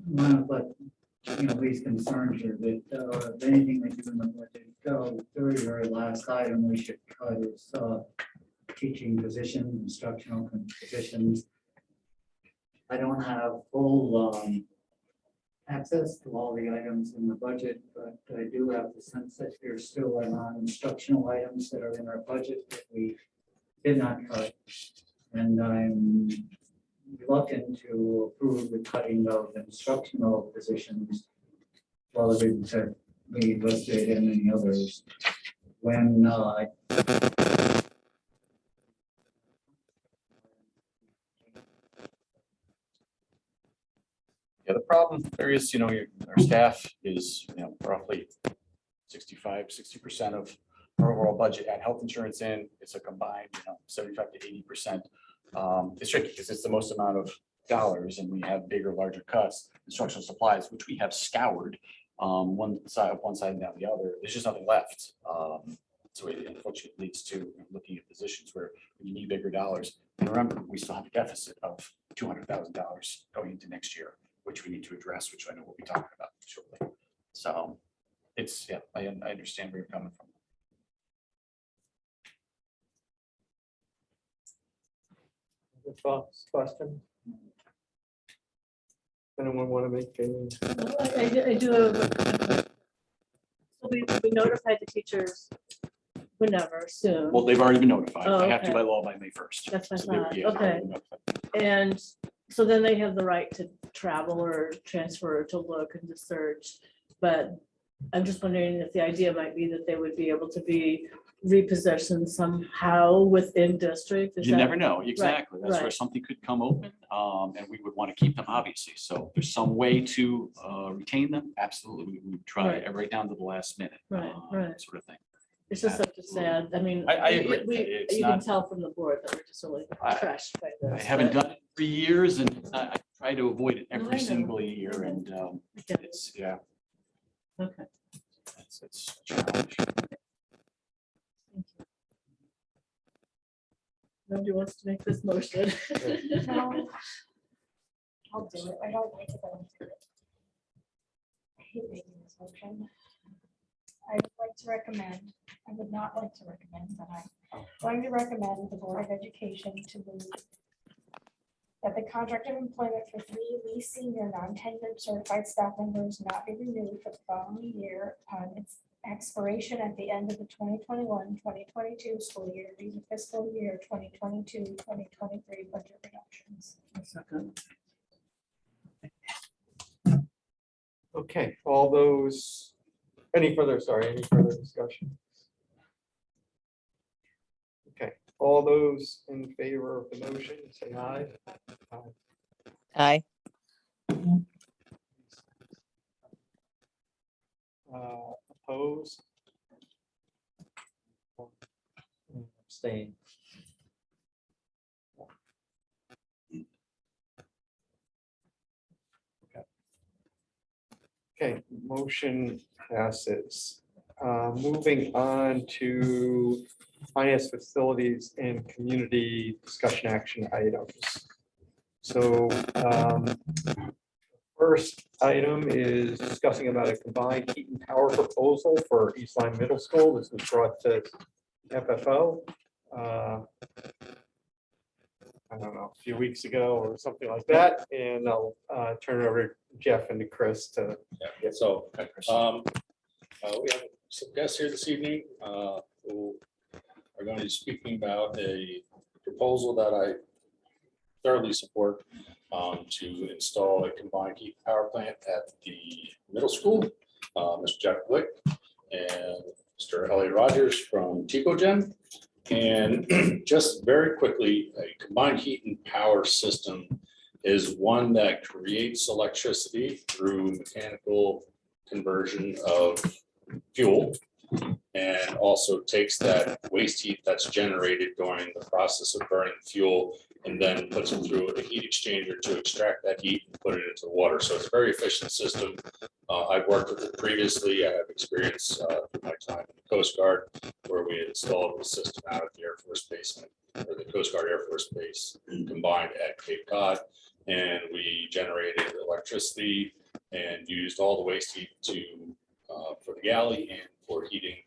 But, these concerns are that, if anything they do in the budget, very, very last item we should cut is, teaching positions, instructional positions. I don't have full, access to all the items in the budget, but I do have the sense that there's still instructional items that are in our budget that we did not cut. And I'm reluctant to approve the cutting of instructional positions relative to me listed and many others. When Yeah, the problem there is, our staff is, roughly 65–60% of our overall budget at health insurance in. It's a combined, 75 to 80%. It's tricky because it's the most amount of dollars, and we have bigger, larger cuts. Instructional supplies, which we have scoured one side and down the other. There's just nothing left. So it unfortunately leads to looking at positions where you need bigger dollars. And remember, we still have a deficit of $200,000 going into next year, which we need to address, which I know we'll be talking about shortly. So it's, yeah, I understand where you're coming from. Thoughts, questions? Anyone want to make a? I do have. So we notified the teachers whenever, soon. Well, they've already been notified. Oh, I have to okay. by law by May 1st. That's what I So they're- thought. yeah, they're Okay. already notified. And so then they have the right to travel or transfer, to look and to search. But I'm just wondering if the idea might be that they would be able to be repositioned somehow within district. Is You that- never know, exactly. That's where right. something could come open, and we would want to keep them, obviously. So if there's some way to retain them, absolutely. We would try Right. right down to the last minute. Right, right. Sort of thing. It's just such a sad, I mean. I agree. You can not- tell from the board that we're just really crushed by I this. haven't but- done it for years, and I try to avoid it No, I every know. single year, and it's, yeah. Okay. It's a challenge. Nobody wants to make this motion. No. I'll do it. I don't like it, but I'll do it. I hate making this motion. I would like to recommend, I would not like to recommend, but I'm going to recommend the Board of Education to move that the contract of employment for 3 least senior non-tenured certified staff members not be renewed for the following year upon its expiration at the end of the 2021-2022 school year due to fiscal year 2022-2023 budget reductions. Okay, all those, any further discussion? Okay, all those in favor of the motion, say aye. Aye. Opposed? Abstain. Okay, motion passes. Moving on to finance, facilities, and community discussion action items. So first item is discussing about a combined heat and power proposal for East Line Middle School. This was brought to FFO. I don't know, a few weeks ago or something like that, and I'll turn it over to Jeff and to Chris to. Yeah, so we have some guests here this evening who are going to be speaking about a proposal that I thoroughly support to install a combined heat power plant at the middle school. Mr. Jack Glick and Mr. Elliot Rogers from TecoGen. And just very quickly, a combined heat and power system is one that creates electricity through mechanical conversion of fuel and also takes that waste heat that's generated during the process of burning fuel and then puts it through a heat exchanger to extract that heat and put it into the water. So it's a very efficient system. I've worked with it previously. I have experience through my time in the Coast Guard, where we installed the system out at the Air Force Base, or the Coast Guard Air Force Base combined at Cape Cod. And we generated electricity and used all the waste heat to for the galley and for heating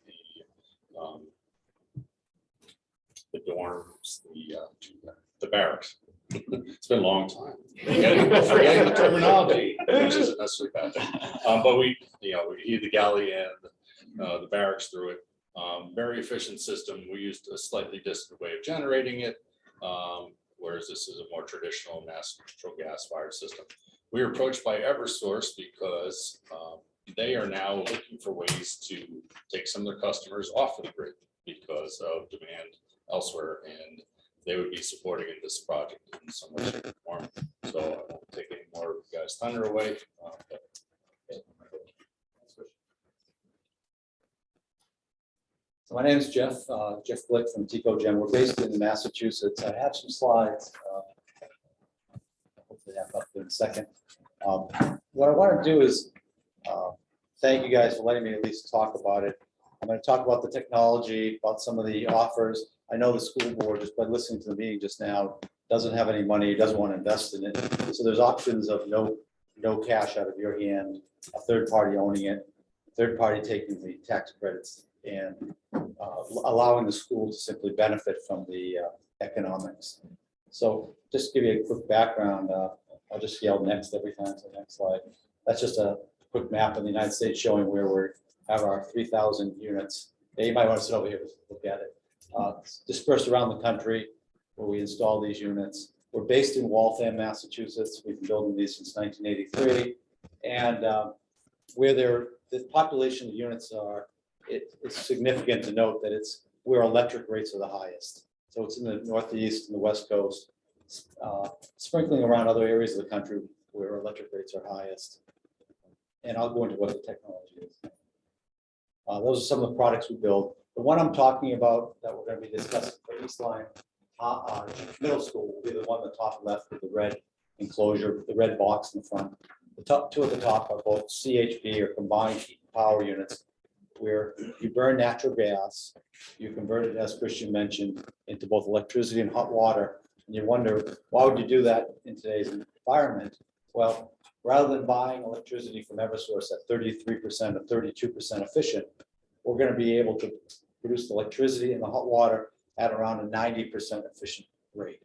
the dorms, the barracks. It's been a long time. Forgetting the terminology, which isn't necessarily bad thing. But we heat the galley and the barracks through it. Very efficient system. We used a slightly distant way of generating it, whereas this is a more traditional natural gas fired system. We were approached by Eversource because they are now looking for ways to take some of their customers off of the grid because of demand elsewhere, and they would be supporting in this project in some way, shape, or form. So I won't take any more of you guys' thunder away. So my name is Jeff Glick from TecoGen. We're based in Massachusetts. I have some slides. Hopefully have up in a second. What I want to do is thank you guys for letting me at least talk about it. I'm going to talk about the technology, about some of the offers. I know the school board, just by listening to the meeting just now, doesn't have any money, doesn't want to invest in it. So there's options of no cash out of your hand, a third party owning it, third party taking the tax credits, and allowing the school to simply benefit from the economics. So just to give you a quick background, I'll just yell next every time, so next slide. That's just a quick map of the United States showing where we have our 3,000 units. Yeah, you might want to sit over here to look at it. Dispersed around the country where we install these units. We're based in Waltham, Massachusetts. We've been building these since 1983. And where the population of units are, it's significant to note that it's where electric rates are the highest. So it's in the Northeast and the West Coast, sprinkling around other areas of the country where electric rates are highest. And I'll go into what the technology is. Those are some of the products we build. The one I'm talking about that we're going to be discussing for East Line Middle School will be the one on the top left with the red enclosure, the red box in the front. The top two at the top are both CHP or combined heat and power units, where you burn natural gas, you convert it, as Christian mentioned, into both electricity and hot water. And you wonder, why would you do that in today's environment? Well, rather than buying electricity from Eversource at 33% or 32% efficient, we're going to be able to produce the electricity and the hot water at around a 90% efficient rate.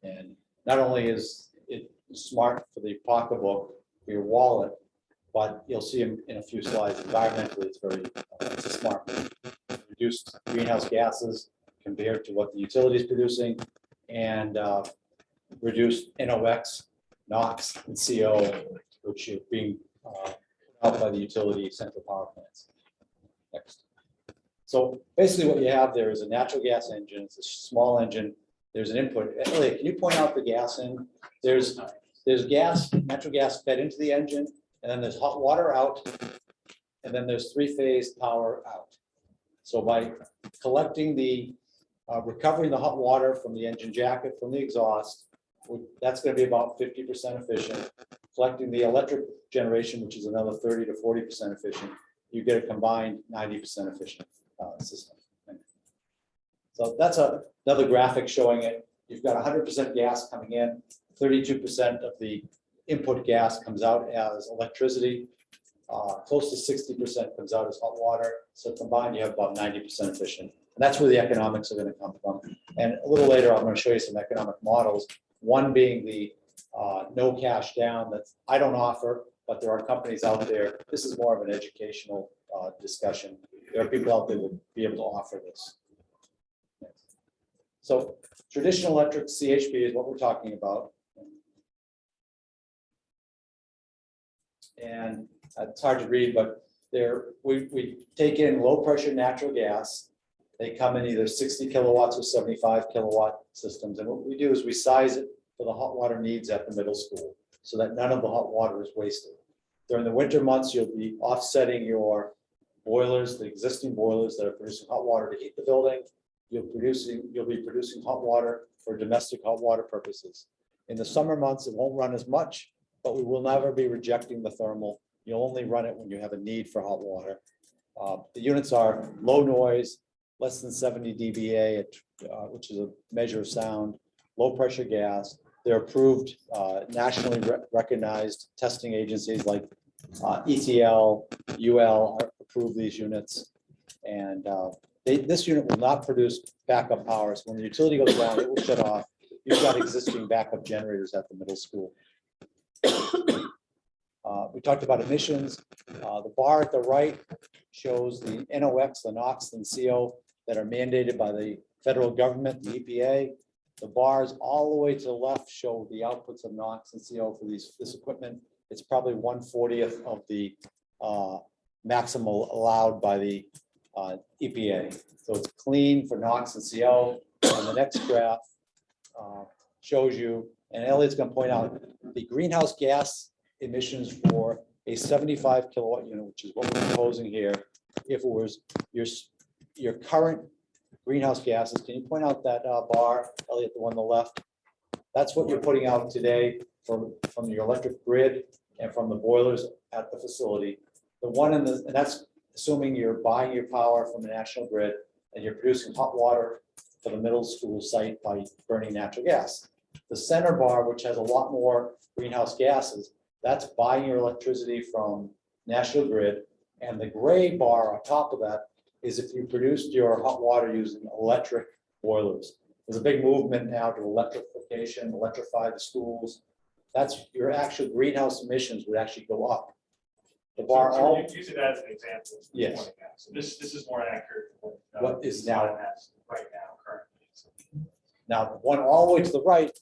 And not only is it smart for the pocketbook, for your wallet, but you'll see them in a few slides. Environmentally, it's very it's a smart move. Reduced greenhouse gases compared to what the utility is producing, and reduced NOx, NOx, and CO, which are being out by the utility central power plants. Next. So basically what you have there is a natural gas engine. It's a small engine. There's an input. Elliot, can you point out the gas in? There's gas, natural gas fed into the engine, and then there's hot water out, and then there's three-phase power out. So by collecting recovering the hot water from the engine jacket, from the exhaust, that's going to be about 50% efficient. Collecting the electric generation, which is another 30 to 40% efficient, you get a combined 90% efficient system. So that's another graphic showing it. You've got 100% gas coming in, 32% of the input gas comes out as electricity, close to 60% comes out as hot water. So combined, you have about 90% efficient. And that's where the economics are going to come from. And a little later, I'm going to show you some economic models. One being the no cash down that I don't offer, but there are companies out there. This is more of an educational discussion. There are people out there that would be able to offer this. So traditional electric CHP is what we're talking about. And it's hard to read, but there we take in low pressure natural gas. They come in either 60 kilowatts or 75 kilowatt systems. And what we do is we size it for the hot water needs at the middle school so that none of the hot water is wasted. During the winter months, you'll be offsetting your boilers, the existing boilers that are producing hot water to heat the building. You'll be producing hot water for domestic hot water purposes. In the summer months, it won't run as much, but we will never be rejecting the thermal. You'll only run it when you have a need for hot water. The units are low noise, less than 70 dBA, which is a measure of sound, low pressure gas. They're approved, nationally recognized testing agencies like ETL, UL approve these units. And this unit will not produce backup power. So when the utility goes down, it will shut off. You've got existing backup generators at the middle school. We talked about emissions. The bar at the right shows the NOx, the NOx, and CO that are mandated by the federal government, the EPA. The bars all the way to the left show the outputs of NOx and CO for this equipment. It's probably 1/40th of the maximum allowed by the EPA. So it's clean for NOx and CO. And the next graph shows you, and Elliot's going to point out, the greenhouse gas emissions for a 75 kilowatt unit, which is what we're proposing here. If it was your current greenhouse gases, can you point out that bar, Elliot, the one on the left? That's what you're putting out today from your electric grid and from the boilers at the facility. The one and that's assuming you're buying your power from the national grid and you're producing hot water for the middle school site by burning natural gas. The center bar, which has a lot more greenhouse gases, that's buying your electricity from national grid. And the gray bar on top of that is if you produced your hot water using electric boilers. There's a big movement now to electrification, electrify the schools. That's your actual greenhouse emissions would actually go up. The bar all. Use it as an example. Yes. So this is more accurate. What is now right now currently. Now, the one all the way to the right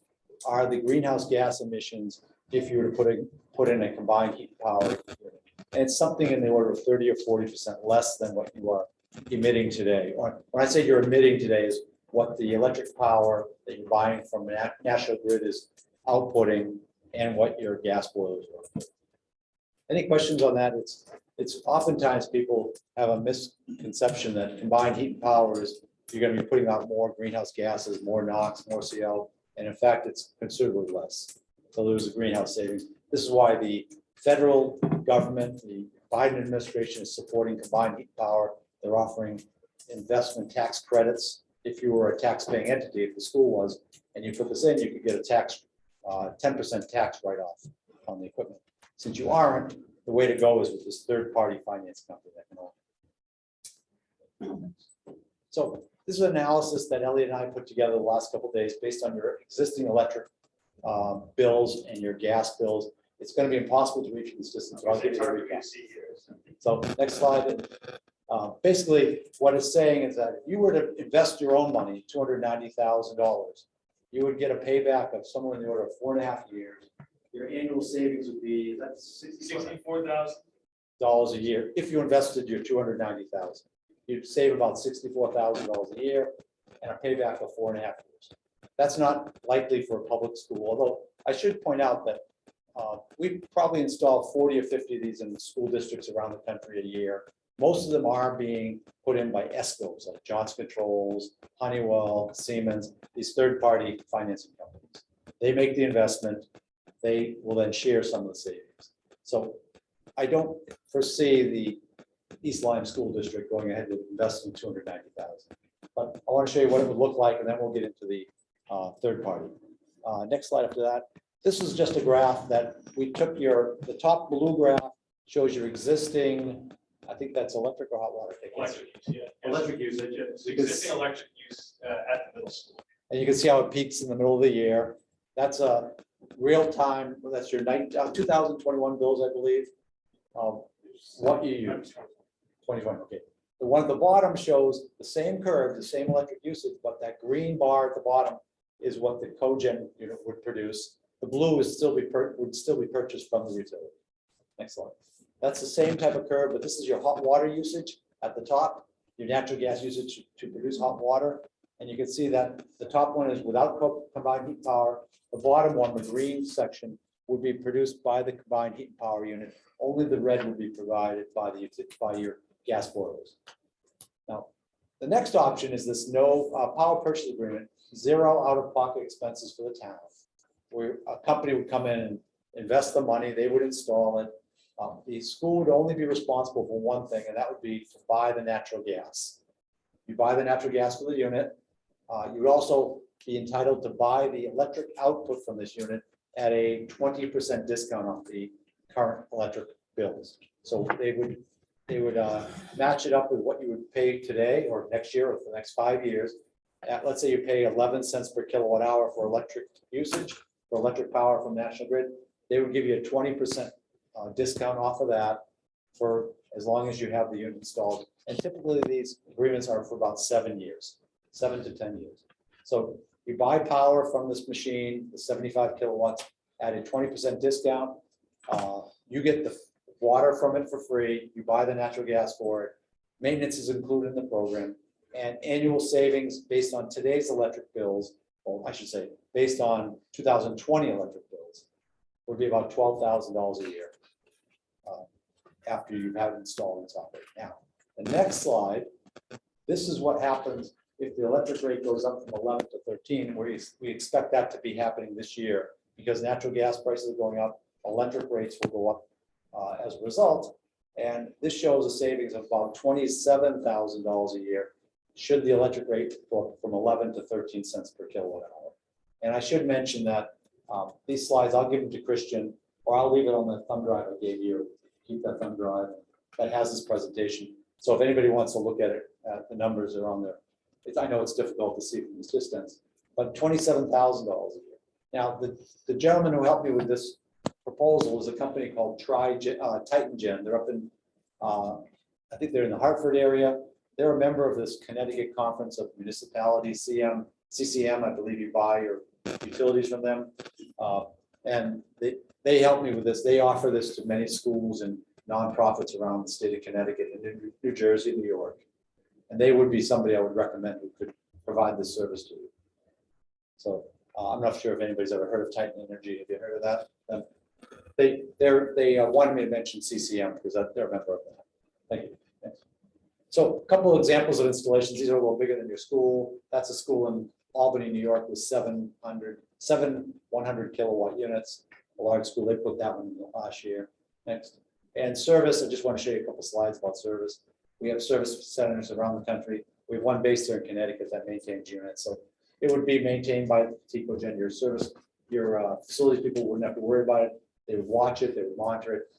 are the greenhouse gas emissions if you were to put in a combined heat and power unit. And it's something in the order of 30 or 40% less than what you are emitting today. Or when I say you're emitting today is what the electric power that you're buying from national grid is outputting and what your gas boilers are. Any questions on that? It's oftentimes people have a misconception that combined heat and power is you're going to be putting out more greenhouse gases, more NOx, more CO, and in fact, it's considerably less. So there's a greenhouse savings. This is why the federal government, the Biden administration is supporting combined heat and power. They're offering investment tax credits. If you were a tax-paying entity, if the school was, and you put this in, you could get a tax, 10% tax write-off on the equipment. Since you aren't, the way to go is with this third-party finance company that can offer. So this is an analysis that Elliot and I put together the last couple of days based on your existing electric bills and your gas bills. It's going to be impossible to reach this distance, but I'll give you a recap. So next slide. Basically, what it's saying is that if you were to invest your own money, $290,000, you would get a payback of somewhere in the order of 4.5 years. Your annual savings would be $64,000 a year if you invested your $290,000. You'd save about $64,000 a year and a payback of 4.5 years. That's not likely for a public school, although I should point out that we probably install 40 or 50 of these in the school districts around the country a year. Most of them are being put in by ESCOs like Johnson Controls, Honeywell, Siemens, these third-party financing companies. They make the investment. they will then share some of the savings. So I don't foresee the East Lyme School District going ahead with investing $290,000. But I want to show you what it would look like, and then we'll get into the third party. Next slide after that. This is just a graph that we took the top blue graph shows your existing, I think that's electric or hot water. Electric use, yeah. Electric usage. It's existing electric use at the middle school. And you can see how it peaks in the middle of the year. That's a real time, that's your 2021 bills, I believe. What you use. 2020, okay. The one at the bottom shows the same curve, the same electric usage, but that green bar at the bottom is what the cogen unit would produce. The blue would still be purchased from the utility. Next slide. That's the same type of curve, but this is your hot water usage at the top, your natural gas usage to produce hot water. And you can see that the top one is without combined heat power. The bottom one, the green section, would be produced by the combined heat and power unit. Only the red would be provided by your gas boilers. Now, the next option is this no power purchase agreement, zero out-of-pocket expenses for the town, where a company would come in and invest the money, they would install it. The school would only be responsible for one thing, and that would be to buy the natural gas. You buy the natural gas for the unit. You would also be entitled to buy the electric output from this unit at a 20% discount off the current electric bills. So they would match it up with what you would pay today or next year or for the next 5 years. Let's say you pay 11 cents per kilowatt hour for electric usage, for electric power from National Grid. They would give you a 20% discount off of that for as long as you have the unit installed. And typically these agreements are for about 7 years, 7 to 10 years. So you buy power from this machine, the 75 kilowatts at a 20% discount. You get the water from it for free. You buy the natural gas for it. Maintenance is included in the program. And annual savings based on today's electric bills, or I should say, based on 2020 electric bills, would be about $12,000 a year after you have it installed and it's operating. Now, the next slide, this is what happens if the electric rate goes up from 11 to 13, where we expect that to be happening this year because natural gas prices are going up, electric rates will go up as a result. And this shows a savings of about $27,000 a year should the electric rate go from 11 to 13 cents per kilowatt hour. And I should mention that these slides, I'll give them to Christian, or I'll leave it on the thumb drive I gave you. Keep that thumb drive that has this presentation. So if anybody wants to look at it, the numbers are on there. I know it's difficult to see from this distance, but $27,000 a year. Now, the gentleman who helped me with this proposal is a company called Titan Gen. They're up in, I think they're in the Hartford area. They're a member of this Connecticut Conference of Municipalities, CCM. I believe you buy your utilities from them. And they help me with this. They offer this to many schools and nonprofits around the state of Connecticut and New Jersey, New York. And they would be somebody I would recommend who could provide this service to you. So I'm not sure if anybody's ever heard of Titan Energy. Have you heard of that? They wanted me to mention CCM because they're a member of that. Thank you. Thanks. So a couple of examples of installations. These are a little bigger than your school. That's a school in Albany, New York with 100 kilowatt units. A large school, they put that one in last year. Next. And service, I just want to show you a couple slides about service. We have service centers around the country. We have one based here in Connecticut that maintains units. So it would be maintained by Ticogen. Your service, your facilities people wouldn't have to worry about it. They would watch it, they would monitor it,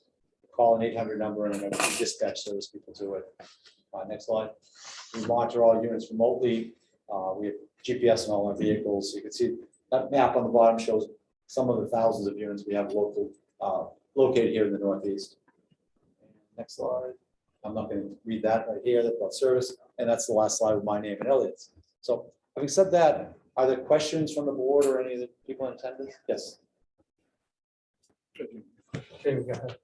call an 800 number and then dispatch service people to it. Next slide. We monitor all units remotely. We have GPS in all our vehicles. You can see that map on the bottom shows some of the thousands of units we have located here in the Northeast. Next slide. I'm not going to read that right here. That's about service. And that's the last slide with my name and Elliot's. So having said that, are there questions from the board or any of the people in attendance? Yes. Okay, go ahead.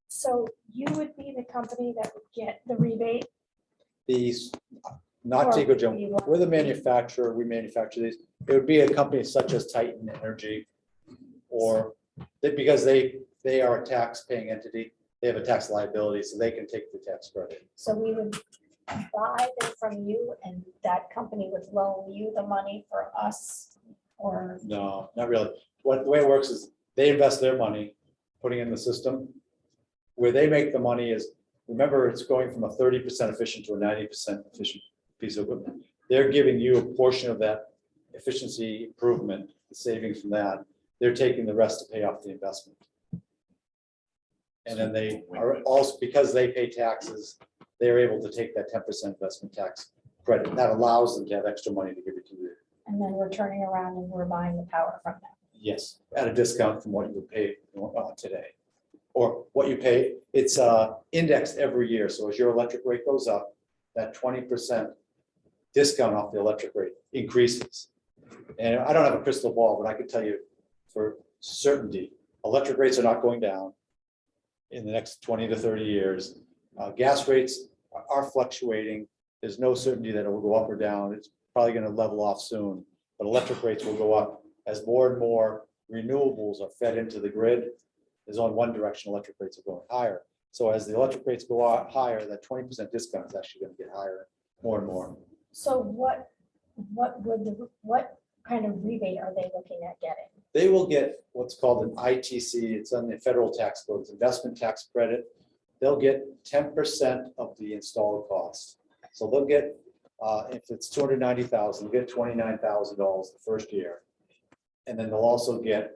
So you would be the company that would get the rebate? These, not Or Ticogen, you want- we're the manufacturer, we manufacture these. It would be a company such as Titan Energy, or because they are a tax paying entity, they have a tax liability, so they can take the tax credit. So we would buy them from you and that company would loan you the money for us Or, No, not really. The way it works is they invest their money, putting in the system. Where they make the money is, remember, it's going from a 30% efficient to a 90% efficient piece of equipment. They're giving you a portion of that efficiency improvement, the savings from that. They're taking the rest to pay off the investment. And then they are also, because they pay taxes, they're able to take that 10% investment tax credit. That allows them to have extra money to give it to you. and then we're turning around and we're buying the power from them. Yes, at a discount from what you would pay today. Or what you pay, it's indexed every year. So as your electric rate goes up, that 20% discount off the electric rate increases. And I don't have a crystal ball, but I can tell you for certainty, electric rates are not going down in the next 20 to 30 years. Gas rates are fluctuating. There's no certainty that it will go up or down. It's probably going to level off soon, but electric rates will go up as more and more renewables are fed into the grid. Is on one direction, electric rates are going higher. So as the electric rates go out higher, that 20% discount is actually going to get higher more and more. So what kind of rebate are they looking at getting? They will get what's called an ITC. It's on the federal tax code, it's investment tax credit. They'll get 10% of the installed cost. So they'll get, if it's $290,000, they'll get $29,000 the first year. And then they'll also get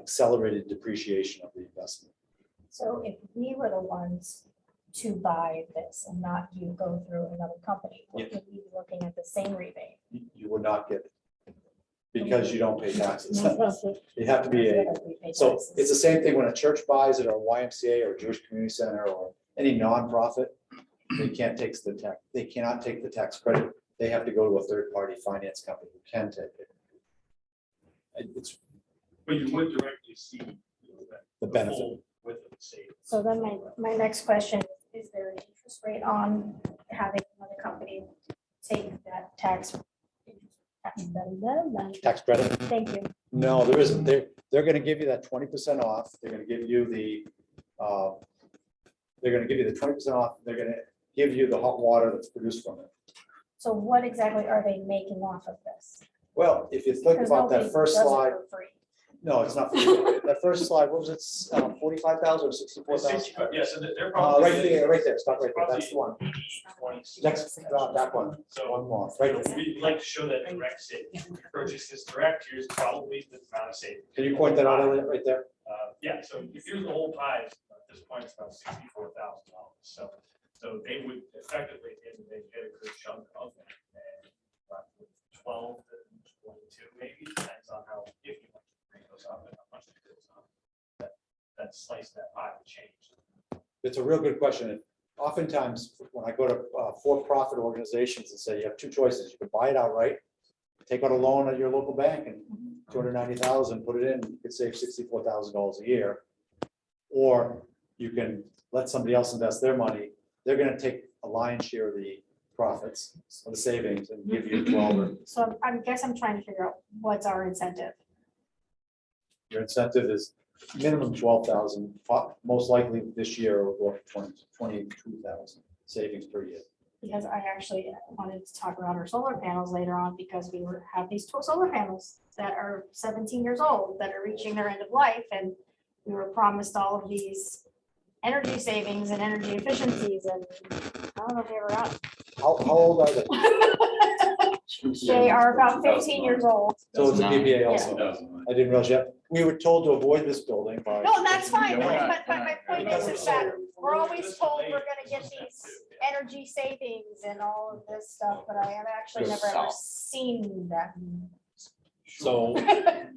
accelerated depreciation of the investment. So if we were the ones to buy this and not you go through another company, would we be looking at the same rebate? You would not get it because you don't pay taxes. You have to be so it's the same thing when a church buys it, or YMCA or Jewish Community Center or any nonprofit. They can't take the tax. They cannot take the tax credit. They have to go to a third-party finance company who can take it. It's But you would directly see the benefit. full width of the savings. So then my next question, is there an interest rate on having another company take that tax credit? Thank you. No, there isn't. They're going to give you that 20% off. They're going to give you the 20% off. They're going to give you the hot water that's produced from it. So what exactly are they making off of this? Well, if you think Because about that nobody first does it slide, for free. no, it's not. That first slide, what was it? 45,000 or 64,000? Yes, and they're probably. Right there, stop right there. That's the one. 20. Next, that one. So One more, right there. we'd like to show that direct savings. If you purchase this direct, here's probably the amount of savings. Can you point that out right there? Yeah, so if here's the whole pie, at this point, it's about $64,000. So they would effectively, get a good chunk of that. And about 12 to 22, maybe, depends on how, if you want to bring those up and how much it goes up. That slice of that pie would change. It's a real good question. Oftentimes, when I go to for-profit organizations and say, you have two choices, you can buy it outright, take out a loan at your local bank and 290,000, put it in, you could save $64,000 a year. Or you can let somebody else invest their money. They're going to take a lion's share of the profits of the savings and give you 12. So I guess I'm trying to figure out what's our incentive. Your incentive is minimum 12,000. Most likely this year will go up to 22,000 savings per year. Because I actually wanted to talk about our solar panels later on, because we have these solar panels that are 17 years old that are reaching their end of life, and we were promised all of these energy savings and energy efficiencies, and I don't know if they ever got. How old are they? They are about 15 years old. So it's a PPA also. I didn't realize yet. We were told to avoid this building by. No, that's fine, but my point is that we're always told we're gonna get these energy savings and all of this stuff, but I have actually never ever seen that. So, I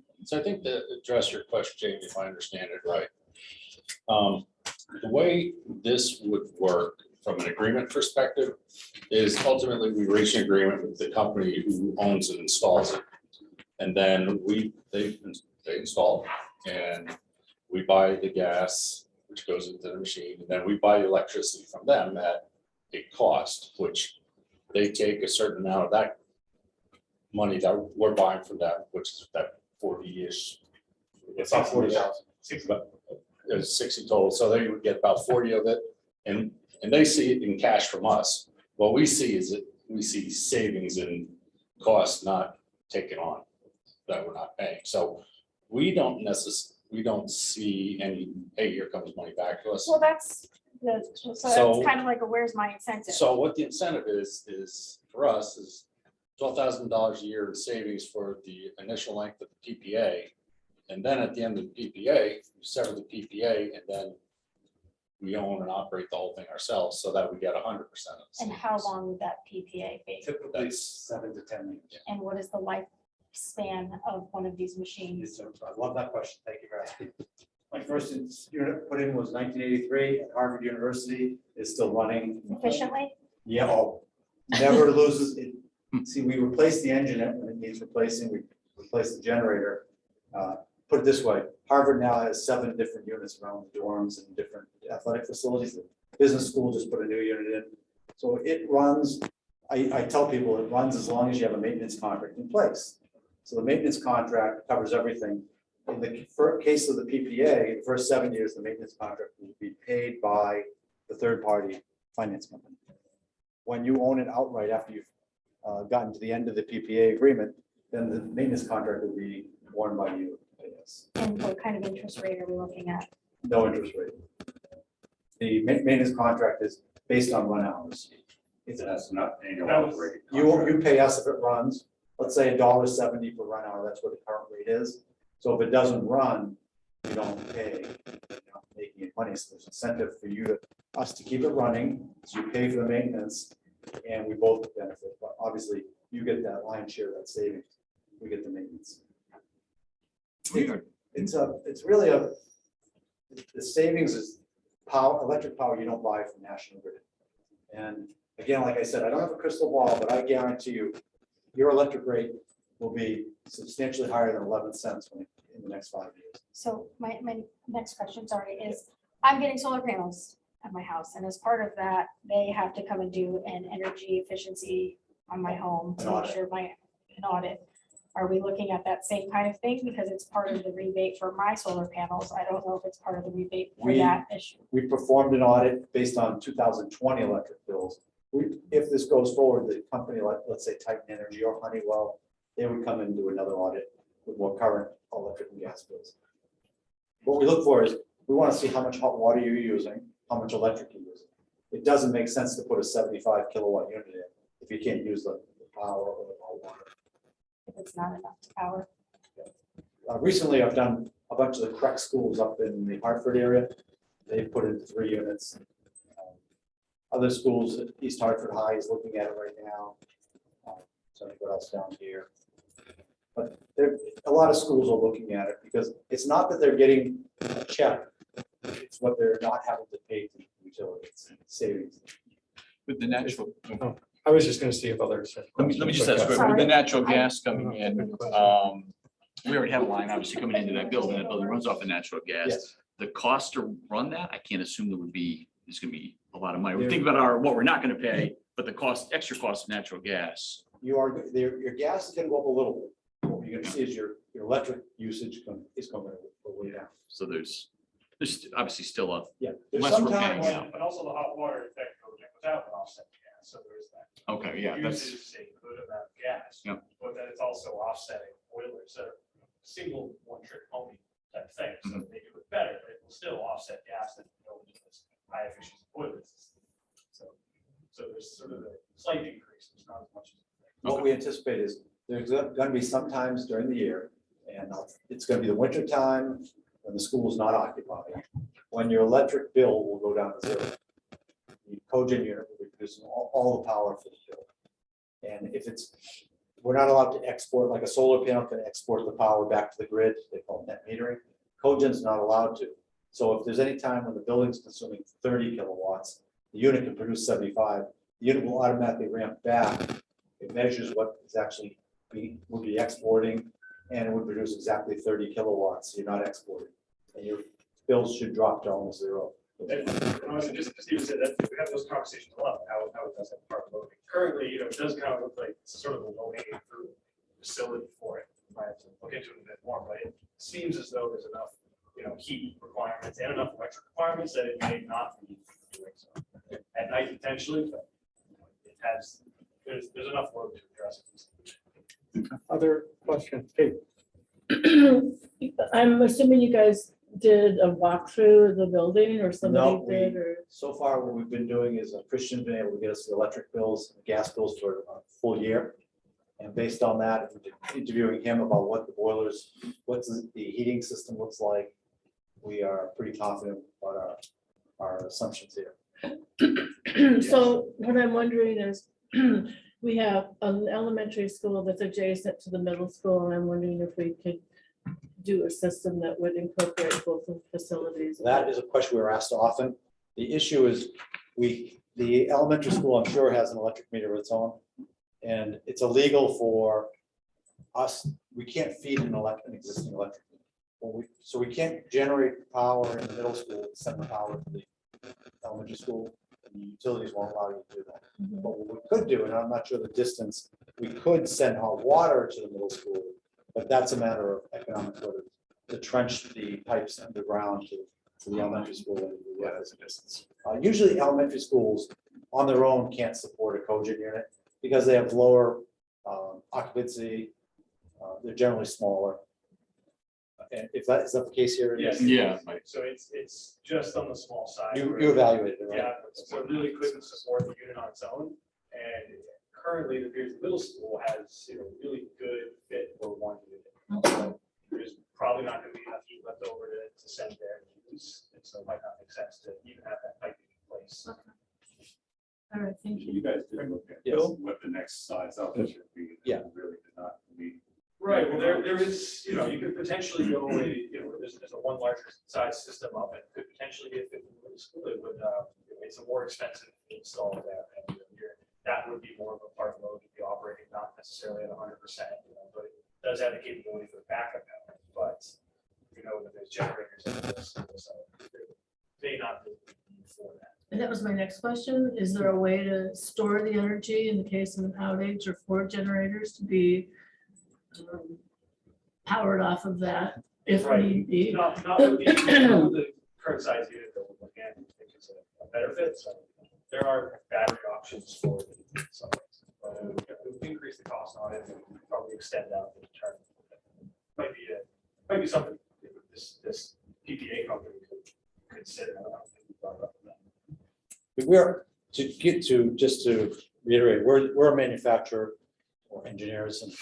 think to address your question, Jamie, if I understand it right. The way this would work from an agreement perspective is ultimately we reach an agreement with the company who owns and installs it. And then they install and we buy the gas, which goes into the machine, and then we buy the electricity from them at a cost, which they take a certain amount of that money that we're buying from them, which is that 40-ish. It's not 40,000. 60 total, so they would get about 40 of it, and they see it in cash from us. What we see is that we see savings in costs not taken on. that we're not paying. So we don't see any, hey, here comes money back to us. Well, that's so So- that's kind of like a where's my incentive? So what the incentive is for us is $12,000 a year in savings for the initial length of the PPA. And then at the end of the PPA, we sever the PPA and then we own and operate the whole thing ourselves so that we get 100% of the And how long would that PPA be? Typically 7 to 10 years. And what is the lifespan of one of these machines? I love that question. Thank you for asking. My first unit put in was 1983 at Harvard University. It's still running. Efficiently? Yeah, never loses it. See, we replace the engine when it needs replacing. We replace the generator. Put it this way, Harvard now has 7 different units around the dorms and different athletic facilities. The business school just put a new unit in. So it runs, I tell people it runs as long as you have a maintenance contract in place. So the maintenance contract covers everything. In the case of the PPA, the first 7 years, the maintenance contract will be paid by the third-party finance company. When you own it outright after you've gotten to the end of the PPA agreement, then the maintenance contract will be borne by you. Yes. And what kind of interest rate are we looking at? No interest rate. The maintenance contract is based on run hours. That's not annual operating. You pay us if it runs, let's say $1.70 per run hour, that's what the current rate is. So if it doesn't run, you don't pay, you're not making any money. So there's incentive for us to keep it running, so you pay for the maintenance and we both benefit. But obviously you get that lion's share of that savings, we get the maintenance. It's really the savings is power, electric power you don't buy from National Grid. And again, like I said, I don't have a crystal ball, but I guarantee you, your electric rate will be substantially higher than 11 cents in the next 5 years. So my next question, sorry, is I'm getting solar panels at my house, and as part of that, they have to come and do an energy efficiency on my home to make sure an audit. Are we looking at that same kind of thing? Because it's part of the rebate for my solar panels. I don't know if it's part of the rebate for that issue. We performed an audit based on 2020 electric bills. If this goes forward, the company, like, let's say Titan Energy or Honeywell, they would come and do another audit with more current electric and gas bills. What we look for is, we want to see how much hot water you're using, how much electric you're using. It doesn't make sense to put a 75 kilowatt unit in if you can't use the power or the hot water. If it's not enough to power. Recently, I've done a bunch of the CREC schools up in the Hartford area. They've put in 3 units. Other schools, East Hartford High is looking at it right now. So what else down here? But a lot of schools are looking at it because it's not that they're getting a check. It's what they're not having to pay to utilities savings. With the natural. I was just gonna see if others. Let me just ask, quick, with the natural gas coming in, we already have a line obviously coming into that building. That building runs off of natural gas. Yes. The cost to run that, I can't assume there's gonna be a lot of money. We think about what we're not gonna pay, but the extra cost of natural gas. Your gas is gonna go up a little bit. What you're gonna see is your electric usage is going to go way down. So there's obviously still a Yeah. less we're paying now. But also the hot water effect goes without an offset gas, so there is that. Okay, yeah, It that's, uses a good amount of gas. Yep. But then it's also offsetting boilers that are single one-trick pony type thing, so Mhm. they do it better, but it will still offset gas that you know is high efficiency boilers. So there's sort of a slight increase, it's not as much as. What we anticipate is there's gonna be some times during the year, and it's gonna be the winter time when the school is not occupied, when your electric bill will go down to 0. The cogen unit will be producing all the power for the bill. And if we're not allowed to export, like a solar panel can export the power back to the grid, they call it net metering. Cogen's not allowed to. So if there's any time when the building's consuming 30 kilowatts, the unit can produce 75, the unit will automatically ramp back. It measures what is actually will be exporting, and it would produce exactly 30 kilowatts. So you're not exporting, and your bills should drop to almost 0. And honestly, just even said that we have those conversations a lot, how it does that part of loading. Currently, it does kind of look like it's sort of a low hanging fruit facility for it. I have to look into it a bit more, but it seems as though there's enough, heat requirements and enough electric requirements that it may not be doing so. At night potentially, but it has, there's enough load to address it. Other questions? Kate? I'm assuming you guys did a walkthrough of the building or somebody No, did, or? so far what we've been doing is Christian's been able to get us the electric bills, and gas bills for a full year. And based on that, interviewing him about what the boilers, what the heating system looks like, we are pretty confident about our assumptions here. So what I'm wondering is, we have an elementary school that's adjacent to the middle school, and I'm wondering if we could do a system that would incorporate both of the facilities. That is a question we were asked often. The issue is the elementary school, I'm sure, has an electric meter of its own. And it's illegal for us, we can't feed an existing electric meter. So we can't generate power in the middle school, send the power to the elementary school. And the utilities won't allow you to do that. But what we could do, and I'm not sure the distance, we could send hot water to the middle school, but that's a matter of economic, whether to trench the pipes underground to the elementary school. As a distance. Usually elementary schools on their own can't support a cogen unit because they have lower occupancy. They're generally smaller. And if that is that the case here? Yes. Yeah. So it's just on the small side. You evaluated it, right? Yeah, so it really couldn't support the unit on its own. And currently, the Beers Middle School has, really good fit for one unit. So there's probably not gonna be enough heat left over to send there and use. And so it might not make sense to even have that piping in place. All right, thank you. You guys did look at Yes. what the next size up should be. Yeah. Really did not meet. Right, well, there is, you could potentially go away, there's a one larger size system up and could potentially be a 50 middle school. It would, it's a more expensive install there. And that would be more of a part load to be operating, not necessarily at 100%, but it does have the capability for backup power. But that there's generators in this, so they not be for that. And that was my next question. Is there a way to store the energy in the case of an outage or for generators to be powered off of that if need be? Not with the current size unit that we're looking at, I think it's a better fit. So there are battery options for some things, but it would increase the cost on it and probably extend out the term. Might be something this PPA company could consider. I don't think we thought about that. We're just to reiterate, we're a manufacturer or engineers, and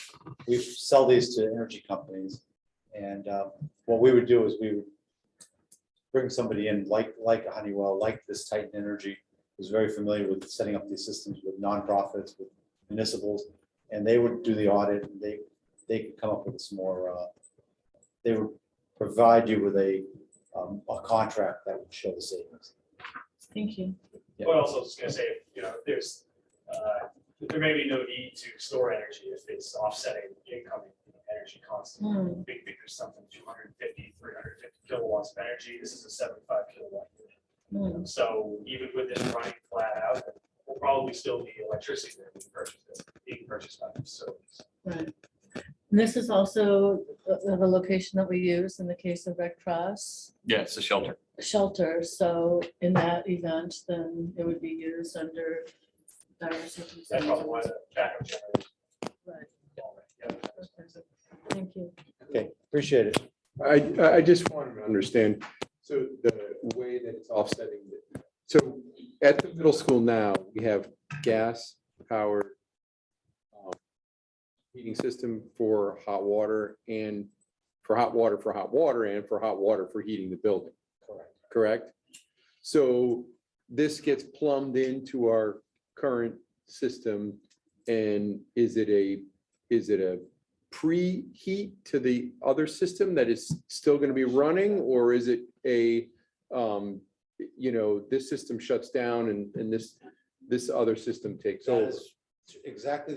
we sell these to energy companies. And what we would do is we would bring somebody in like a Honeywell, like this Titan Energy, who's very familiar with setting up these systems with nonprofits, with municipals, and they would do the audit. And they could come up with some more. They would provide you with a contract that would show the savings. Thank you. But also, I was gonna say, there may be no need to store energy if it's offsetting incoming energy constantly. I think there's something 250, 350 kilowatts of energy. This is a 75 kilowatt unit. So even with this running flat out, we'll probably still need electricity there being purchased by the facilities. Right. And this is also the location that we use in the case of Red Cross Yeah, it's a shelter. shelter. So in that event, then it would be used under dire That's circumstances. probably why the backup generator. Right. Yeah. Thank you. Okay, appreciate it. I just wanted to understand, so the way that it's offsetting. So at the middle school now, we have gas powered heating system for hot water and for hot water and for hot water for heating the building. Correct? So this gets plumbed into our current system, and is it a preheat to the other system that is still going to be running, or is it a this system shuts down and this other system takes That over? is exactly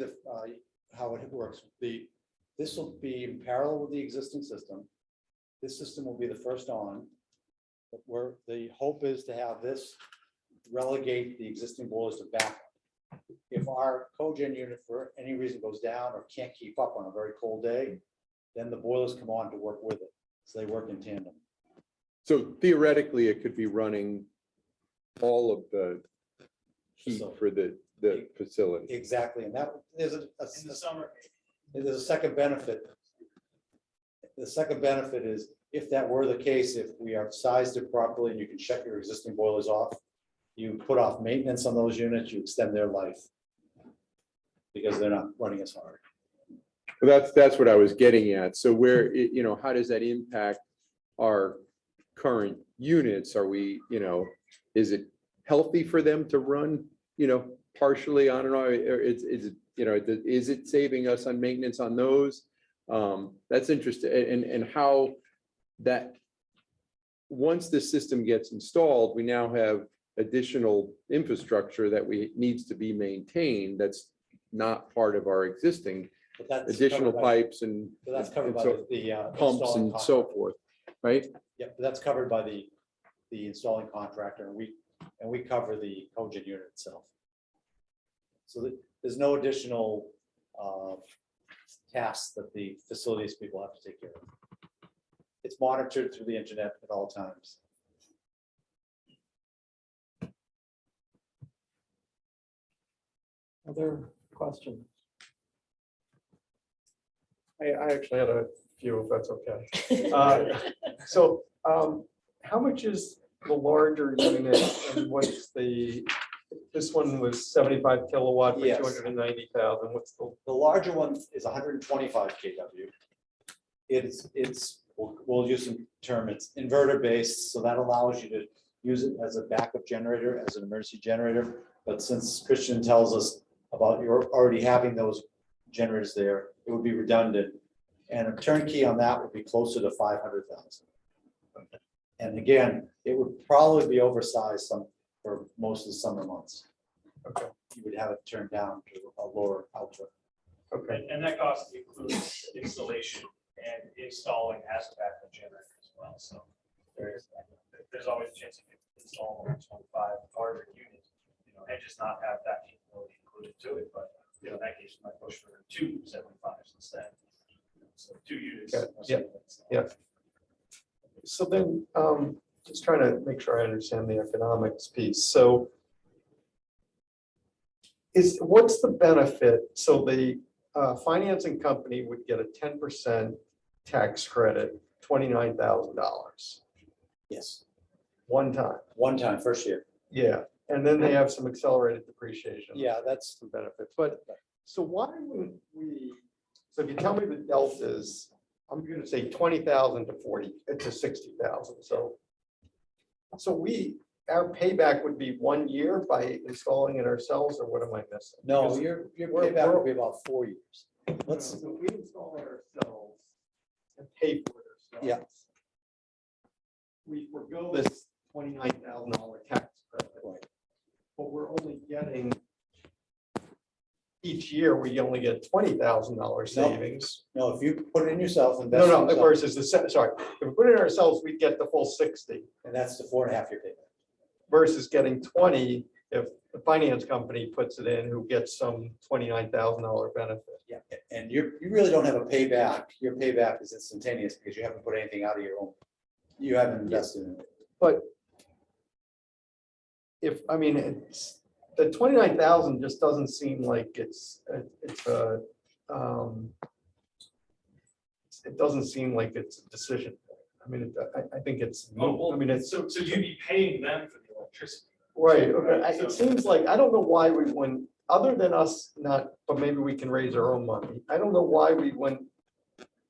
how it works. This will be in parallel with the existing system. This system will be the first on. But where the hope is to have this relegate the existing boilers to backup. If our cogen unit for any reason goes down or can't keep up on a very cold day, then the boilers come on to work with it. So they work in tandem. So theoretically, it could be running all of the heat for the facility. Exactly, and that there's In the summer. there's a second benefit. The second benefit is if that were the case, if we have sized it properly and you can shut your existing boilers off, you put off maintenance on those units, you extend their life because they're not running as hard. Well, that's what I was getting at. So where, you know, how does that impact our current units? Are we, you know, is it healthy for them to run, you know, partially on and on? Or is it, you know, is it saving us on maintenance on those? That's interesting. And how that, once the system gets installed, we now have additional infrastructure that needs to be maintained. That's not part of our existing But that's additional covered by- pipes and But that's covered and by so- the pumps installing and so contractor. forth, right? Yeah, but that's covered by the installing contractor, and we cover the cogen unit itself. So there's no additional tasks that the facilities people have to take care of. It's monitored through the internet at all times. Other questions? I actually had a few, if that's okay. So how much is the larger unit and what's this one was 75 kilowatt for Yes. 290,000. What's The larger one is 125 kW. We'll use some term, it's inverter based, so that allows you to use it as a backup generator, as an emergency generator. But since Christian tells us about you're already having those generators there, it would be redundant. And a turnkey on that would be closer to 500,000. And again, it would probably be oversized for most of the summer months. Okay. You would have it turned down to a lower output. Okay. And that cost includes installation and installing as a backup generator as well. So there's always a chance you can install a 25 harder unit, you know, and just not have that capability included to it. But you know, in that case, you might push for 2 75s instead. So 2 units. Yeah. So then, just trying to make sure I understand the economics piece. So what's the benefit? So the financing company would get a 10% tax credit, $29,000. Yes. One time. First year. Yeah, and then they have some accelerated depreciation. Yeah, that's some benefits. But so why wouldn't we? So if you tell me the delta is, I'm going to say 20,000 to 40 to 60,000. So our payback would be 1 year by installing it ourselves, or what am I missing? No, Because your we're- payback will be about 4 years. so if we install it ourselves and pay for it ourselves. Yeah. We forego this $29,000 tax credit. Right. But we're only getting, each year, we only get $20,000 savings. No, if you put it in yourself, invest. No, in yourself, versus sorry, if we put it in ourselves, we'd get the full 60 And that's the 4.5 year payback. versus getting 20 if the finance company puts it in, who gets some $29,000 benefit. Yeah, and you really don't have a payback. Your payback is instantaneous because you haven't put anything out of your own. You haven't invested in it. But it's the 29,000 just doesn't seem like it doesn't seem like it's a decision. I mean, I think it's, Oh, I mean, it's so you'd be paying them for the electricity. right. Okay. Right, It so- seems like, I don't know why we wouldn't, other than us not, but maybe we can raise our own money. I don't know why we wouldn't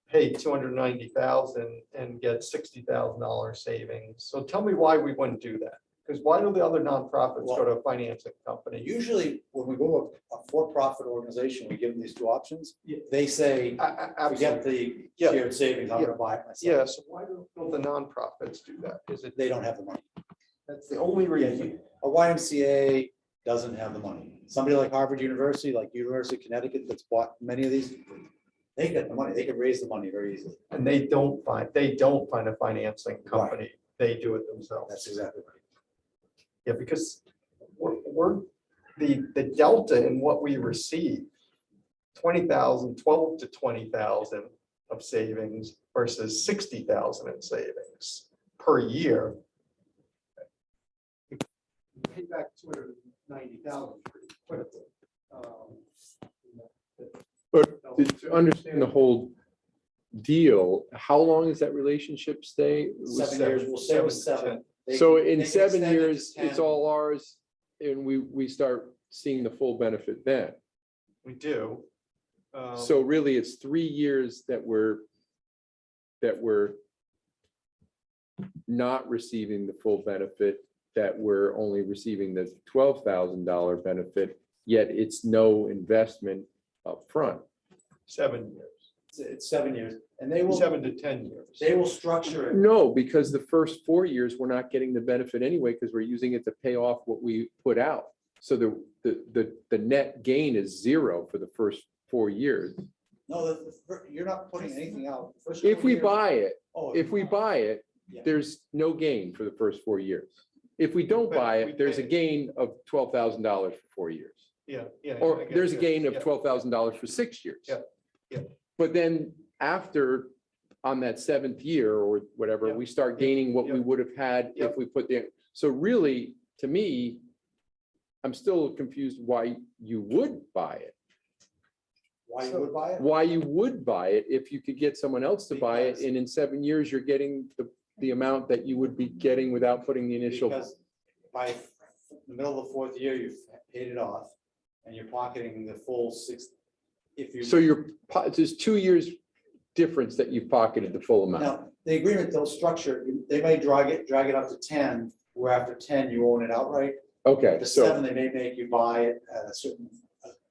pay 290,000 and get $60,000 savings. So tell me why we wouldn't do that. Because why do the other nonprofits go to a financing company? Usually, when we go to a for-profit organization, we give them these 2 options. Yeah. They say, we get the shared savings, I'm gonna buy it myself. Yeah, so why don't the nonprofits do that? Is it, They don't have the money. that's the only reason. A YMCA doesn't have the money. Somebody like Harvard University, like University of Connecticut, that's bought many of these, they get the money, they can raise the money very easily. And they don't find a financing company. They do it themselves. That's exactly right. Yeah, because we're the delta in what we receive, 20,000, 12 to 20,000 of savings versus 60,000 in savings per year. Pay back 290,000 pretty quickly. But to understand the whole deal, how long does that relationship stay? It was 7 years, we'll say it was 7. So They in can 7 extend it to years, 10. it's all ours, and we start seeing the full benefit then. We do. So really, it's 3 years that we're not receiving the full benefit, that we're only receiving the $12,000 benefit, yet it's no investment upfront. 7 years, It's 7 years, and they will, 7 to 10 years. they will structure it. No, because the first 4 years, we're not getting the benefit anyway, because we're using it to pay off what we put out. So the net gain is 0 for the first 4 years. No, you're not putting anything out. First If 4 we years- buy it, Oh, if we buy it, Yeah. there's no gain for the first 4 years. If we don't But buy we it, there's a pay- gain of $12,000 for 4 years. Yeah, yeah. Or I get there's a it. gain of Yeah. $12,000 for 6 years. Yeah, yeah. But then after, on that 7th year or whatever, Yeah. we start gaining what we Yeah. would have had Yeah. if we put the, so really, to me, I'm still confused why you would buy it. Why you would buy it? Why you would buy it if you could get someone else to buy it, Because- and in 7 years, you're getting the amount that you would be getting without putting the initial. Because by the middle of the 4th year, you've paid it off, and you're pocketing the full 6. If you. So there's 2 years difference that you've pocketed the full amount. Now, the agreement, they'll structure, they may drag it up to 10, where after 10, you own it outright. Okay, The so, 7, they may make you buy it at a certain.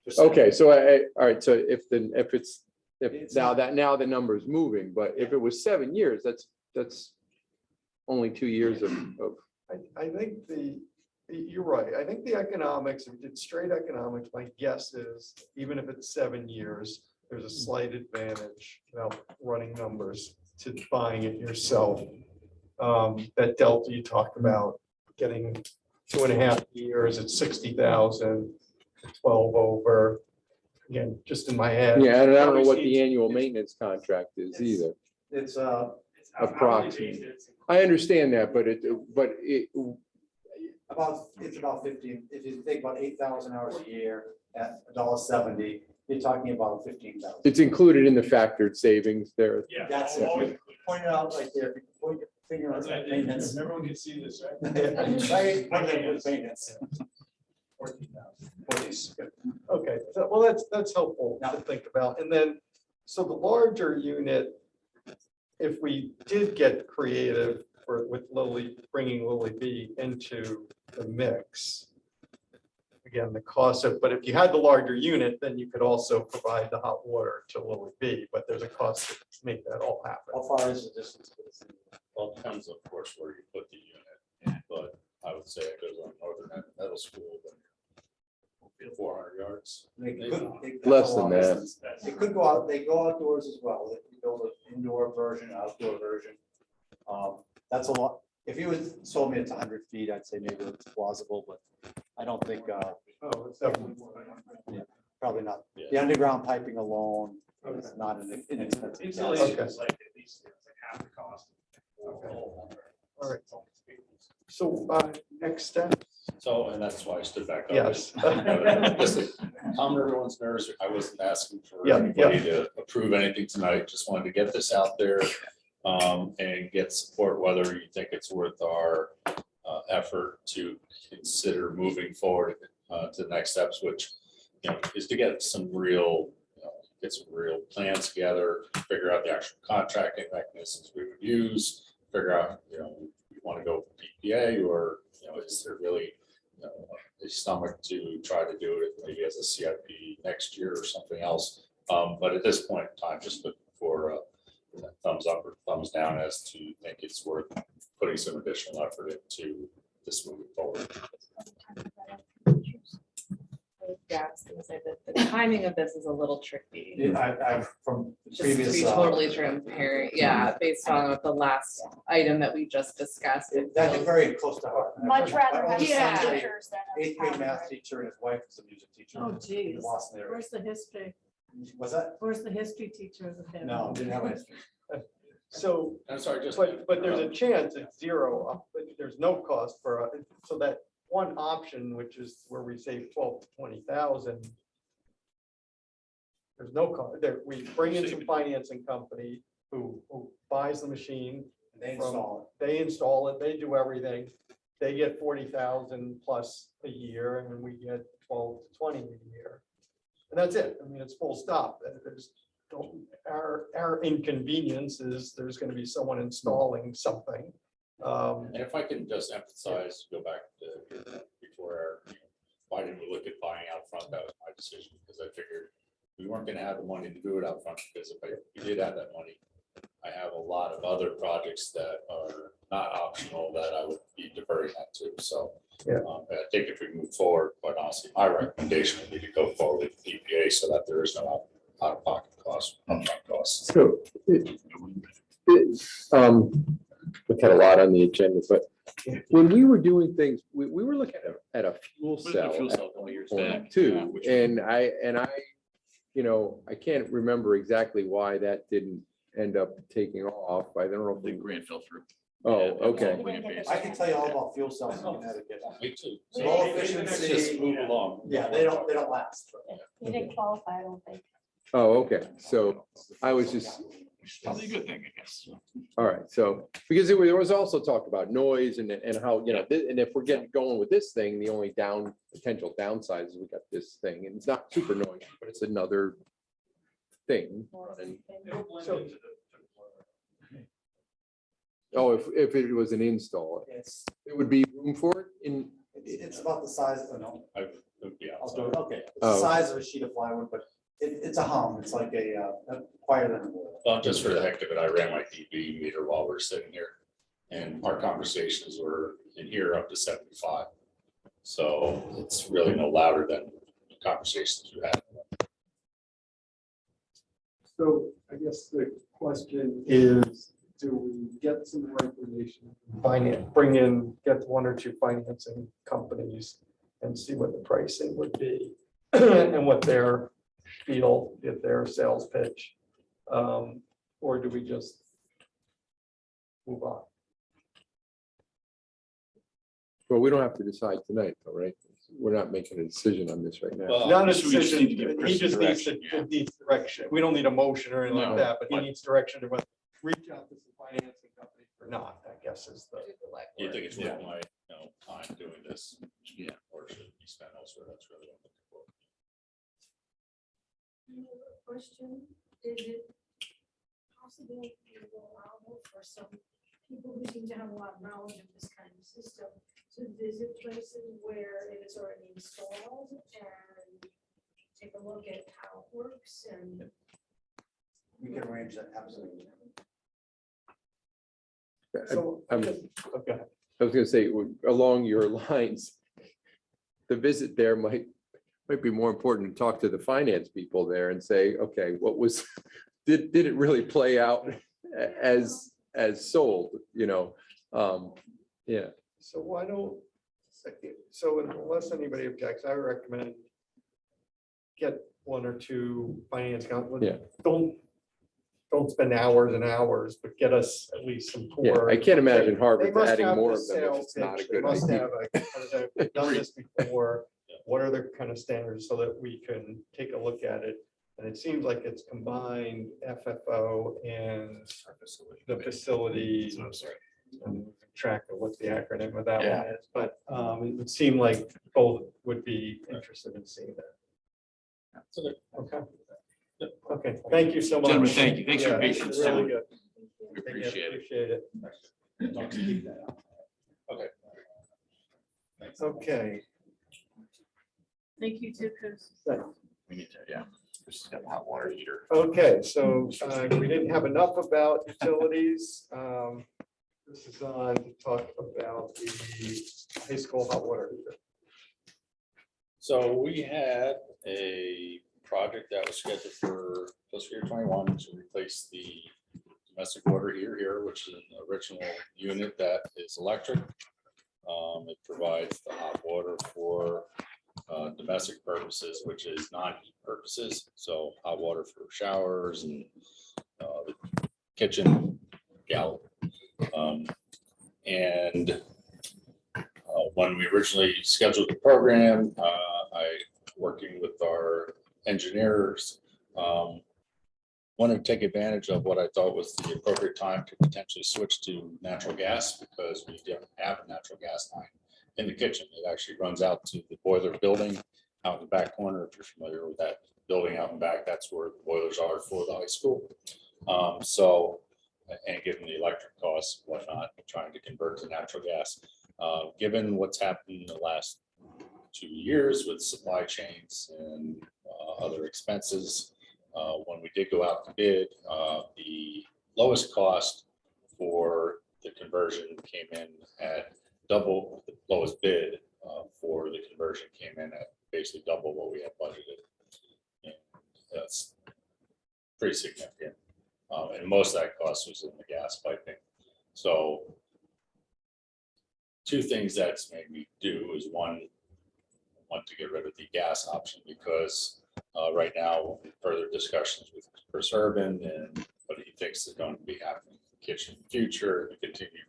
percentage. okay, so all right, so if It's now not- now the number is moving, but if it was 7 years, that's only 2 years of, I think you're right. I think the economics, if you did straight economics, my guess is even if it's 7 years, there's a slight advantage, running numbers, to buying it yourself. That delta you talked about, getting 2.5 years at 60,000, 12 over. Again, just in my head. yeah, and I don't know what Obviously, the annual maintenance contract is either. It's, Approximately. I understand that, but it, it's about 15, if you think about 8,000 hours a year at $1.70, you're talking about 15,000. it's included in the factored savings there. Yeah. That's all- it. Point it out right there. Point your finger on that maintenance. Everyone can see this, right? Right, put it with maintenance. 14,000. Okay, well, that's helpful to think about. And then, so the larger unit, if we did get creative with Lily, bringing Lily B into the mix. Again, the cost of, but if you had the larger unit, then you could also provide the hot water to Lily B, but there's a cost to make that all happen. How far is the distance? Well, it depends, of course, where you put the unit, but I would say it goes on northern end of middle school, but 400 yards. Less than that. It could go out, they go outdoors as well. They can build an indoor version, outdoor version. That's a lot. If you had told me it's 100 feet, I'd say maybe it's plausible, but I don't think, Oh, it's definitely. yeah, probably not. Yeah. The underground piping alone is not an inexpensive. Installation Okay. is like at least half the cost. All right. So, next step. So, and that's why I stood back up. Yes. Listen, calm everyone's nerves. I wasn't asking for Yeah, anybody to approve anything tonight. Just wanted to get this out there and get support, whether you think it's worth our effort to consider moving forward to the next steps, which, is to get some real, get some real plans together, figure out the actual contracting mechanisms we would use, figure out, we want to go PPA or, is there really a stomach to try to do it maybe as a CIP next year or something else. But at this point in time, just look for thumbs up or thumbs down as to think it's worth putting some additional effort into this moving forward. Yeah, I was gonna say that the timing of this is a little tricky. I've from Just to previous. be totally transparent, yeah, based on the last item that we just discussed. it That's feels- very close to heart. Much rather have Yeah. some teachers than. a 8th grade power math grid. teacher and his wife is a music teacher. Oh, in geez. Boston area. Where's the history? Was that? Where's the history teacher of the family? No, didn't have a history. So, I'm sorry, just. but there's a chance it's 0, but there's no cost for, so that one option, which is where we save 12 to 20,000. There's no cost. We bring in some financing company who buys the machine. They from- install They install it, they do everything. They get 40,000 plus a year and we get 12 to 20 a year. And that's it. I mean, it's full stop. There's, our inconvenience is there's gonna be someone installing something. And if I can just emphasize, go back to before, why didn't we look at buying out front? That was my decision, because I figured we weren't gonna have the money to do it out front, because if we did have that money, I have a lot of other projects that are not optional that I would be diverting that to, so. Yeah. I think if we move forward, quite honestly, my recommendation would be to go forward with PPA so that there is no out-of-pocket costs, upfront costs. So, we've had a lot on the agenda, but when we were doing things, we were looking at a fuel cell. Fuel cell a couple years point back, too, yeah, which- and I, I can't remember exactly why that didn't end up taking off. I don't know. The grant fell through. Oh, Yeah, that was all okay. grant-based. I can tell you all about fuel cells in Connecticut. Me too. Low Let's efficiency. just move along. Yeah, they don't last. You didn't qualify, I don't think. Oh, okay. So I was just, Probably a good thing, I guess. all right. So, because there was also talk about noise and how, and if we're getting going with this thing, the only potential downside is we got this thing and it's not super noisy, but it's another thing. And, oh, if it was an install, It's, it would be room for it in. it's about the size of, no, Yeah. I'll do it, okay. It's Oh. the size of a sheet of plywood, but it's a hum, it's like quieter than a boiler. Well, just for the heck of it, I ran my dB meter while we're sitting here. And our conversations were in here up to 75. So it's really no louder than the conversations you had. So I guess the question is, do we get some more information? Get one or two financing companies and see what the pricing would be and what their spiel, if their sales pitch. Or do we just move on? Well, we don't have to decide tonight, though, right? We're not making a decision on this right now. Well, Not a so we just need to decision, give he Chris just needs direction, yeah. needs direction. We don't need a motion or anything like No. that, but he needs direction to whether reach out to some financing companies or not, I guess is the. You think it's worth my, time doing this? Yeah. Or should it be spent elsewhere? That's really what I'm looking for. Question, is it possible or allowable for some people who seem to have a lot of knowledge of this kind of system to visit places where it is already installed and take a look at how it works and. We can arrange that, absolutely. So, okay. I was gonna say, along your lines, the visit there might be more important to talk to the finance people there and say, okay, what was, did it really play out as sold, yeah. So why don't, so unless anybody objects, I recommend get one or two finance companies. Yeah. Don't spend hours and hours, but get us at least some Yeah, core. I can't imagine They Harvard must adding have more the of them if sales it's not a pitch. They good must idea. have They've done this before. What are the kind of standards so that we can take a look at it? And it seems like it's combined FFO and the facility. So I'm sorry. I'm track of what the acronym of that Yeah. one is, but it would seem like both would be interested in seeing that. Okay. Okay, thank you so much. Gentlemen, thank you. Thanks for your Yeah, this patience, is Really too. good. We appreciate it. Appreciate it. Okay. Okay. Thank you too, Chris. We need to, yeah. This has got a hot water heater. Okay, so we didn't have enough about utilities. This is on to talk about the high school hot water heater. So we had a project that was scheduled for fiscal year 21 to replace the domestic water heater here, which is an original unit that is electric. It provides the hot water for domestic purposes, which is non-heat purposes. So hot water for showers and the kitchen galley. When we originally scheduled the program, I, working with our engineers, wanted to take advantage of what I thought was the appropriate time to potentially switch to natural gas because we don't have a natural gas line in the kitchen. It actually runs out to the boiler building out in the back corner. If you're familiar with that building out in back, that's where the boilers are for the high school. And given the electric costs and whatnot, trying to convert to natural gas. Given what's happened in the last 2 years with supply chains and other expenses, when we did go out to bid, the lowest cost for the conversion came in at double the lowest bid for the conversion came in at basically double what we had budgeted. And that's pretty significant. And most of that cost was in the gas piping. So two things that's made me do is one, want to get rid of the gas option because right now, further discussions with Chris Urban and what he thinks is going to be happening in the kitchen in the future, the continued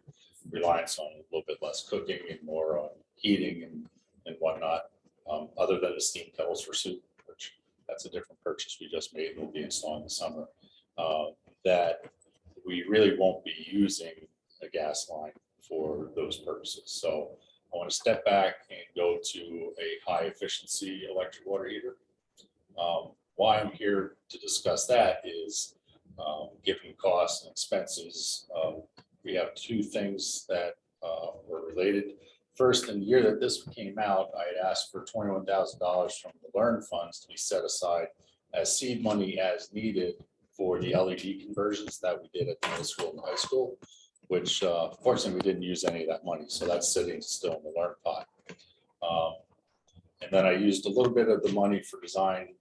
reliance on a little bit less cooking and more on heating and whatnot, other than the steam kettles for soup, which that's a different purchase we just made and will be installing this summer, that we really won't be using a gas line for those purposes. So I want to step back and go to a high efficiency electric water heater. Why I'm here to discuss that is given costs and expenses, we have two things that were related. First, in the year that this came out, I had asked for $21,000 from the Learn funds to be set aside as seed money as needed for the LED conversions that we did at the middle school and high school, which fortunately we didn't use any of that money. So that's sitting still in the Learn pot. And then I used a little bit of the money for design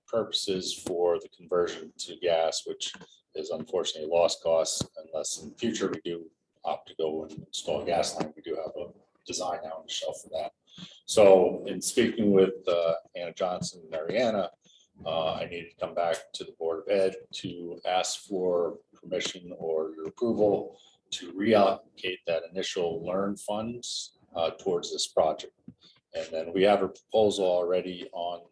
purposes for the conversion to gas, which is unfortunately a lost cost unless in the future we do opt to go and install a gas line. We do have a design out on the shelf for that. So in speaking with Anna Johnson and Mariana, I needed to come back to the Board of Ed to ask for permission or your approval to reallocate that initial Learn funds towards this project. And then we have a proposal already on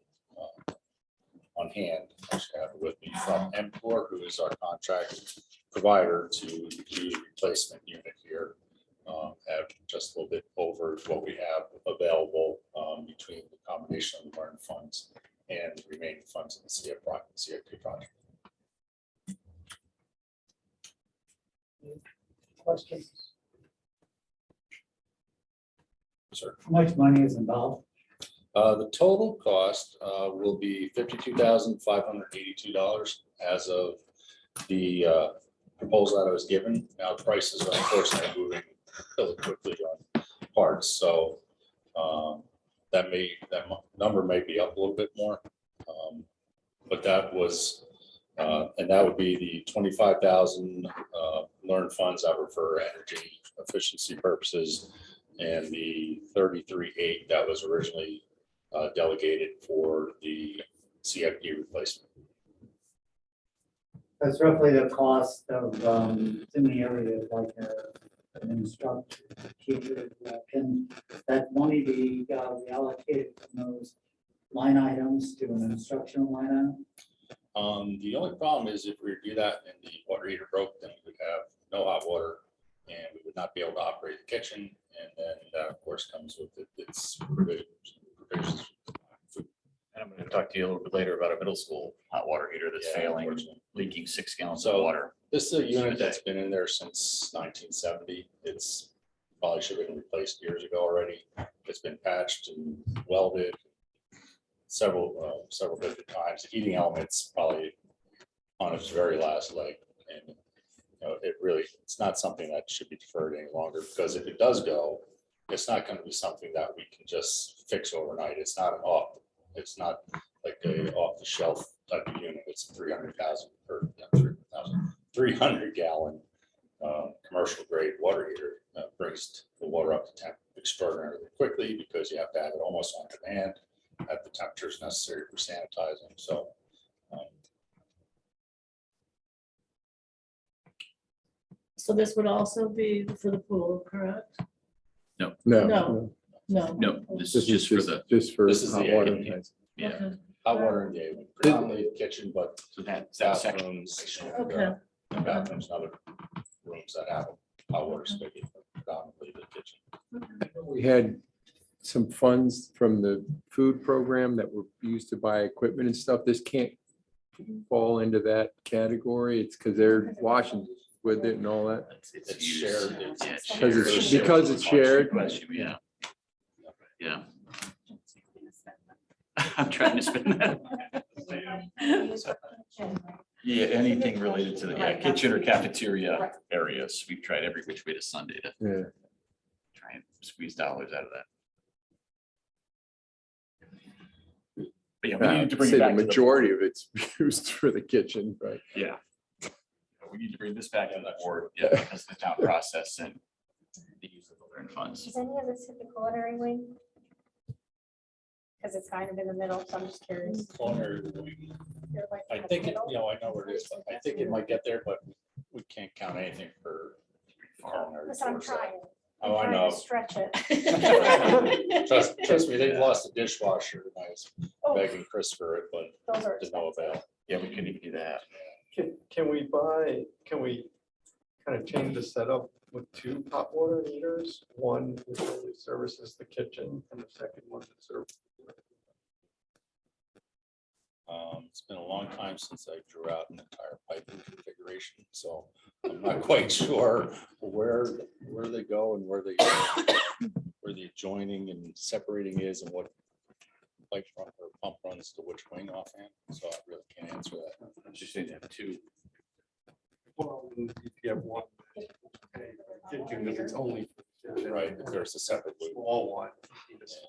hand, actually I have it with me, from MCOR, who is our contract provider to do the replacement unit here at just a little bit over what we have available between the combination of the Learn funds and the remaining funds in the CIP project. Questions? Sir. How much money is involved? The total cost will be $52,582 as of the proposal that I was given. Now prices are unfortunately moving really quickly on parts, so that number may be up a little bit more, but that was and that would be the 25,000 Learn funds that were for energy efficiency purposes, and the 33,800 that was originally delegated for the CIP replacement. That's roughly the cost of, it's in the area of like an instructor, teacher. Can that money be reallocated from those line items to an instructional line item? The only problem is if we were to do that and the water heater broke, then we would have no hot water and we would not be able to operate the kitchen. And then that of course comes with its provisions. And I'm going to talk to you a little bit later about a middle school hot water heater that's failing, leaking 6 gallons of water. This is a unit that's been in there since 1970. It's probably should have been replaced years ago already. It's been patched and welded several different times. The heating element's probably on its very last leg, and it's not something that should be deferred any longer, because if it does go, it's not going to be something that we can just fix overnight. It's not like a off the shelf type of unit. It's 300 gallon commercial grade water heater. Brings the water up to temp extraordinarily quickly because you have to have it almost on demand at the temperatures necessary for sanitizing. So So this would also be for the pool, correct? No. No. No, this is just for the. This is hot the water AED. Yeah. Okay. hot water and day, predominantly kitchen, but So that's that section. bathrooms. Okay. Bathrooms and other rooms that have hot water spigot, predominantly the kitchen. We had some funds from the food program that were used to buy equipment and stuff. This can't fall into that category. It's because they're washing with it and all that. It's shared. Because it's shared. Yeah. Yeah. I'm trying to spin that. Yeah, anything related to the kitchen or cafeteria areas. We've tried every which way to Sunday to try and squeeze dollars out of that. But yeah, we need to bring Say it the back to majority of it's used for the kitchen, right? Yeah. We need to bring this back to the board, yeah, because of the town process and the use of the learned funds. Is any of this hit the culinary wing? Because it's kind of in the middle, so I'm just curious. Culinary wing. You're like I in the think, middle? I know where it is, but I think it might get there, but we can't count anything for culinary. Listen, I'm towards that. trying. Oh, I I'm trying know. to Stretch it. Trust me, they lost a dishwasher, and I was Oh. begging Chris for it, but Those are to no avail. Yeah, we couldn't even do that. Can we kind of change the setup with 2 hot water heaters? One which only services the kitchen and the second one that serves. It's been a long time since I drew out an entire piping configuration, so I'm not quite sure where they go and where the adjoining and separating is and what pipe run or pump runs to which wing offhand, so I really can't answer that. I'm just saying that too. Well, if you have one. Kitchen, if it's only. Right, if there's a separate loop. Small one.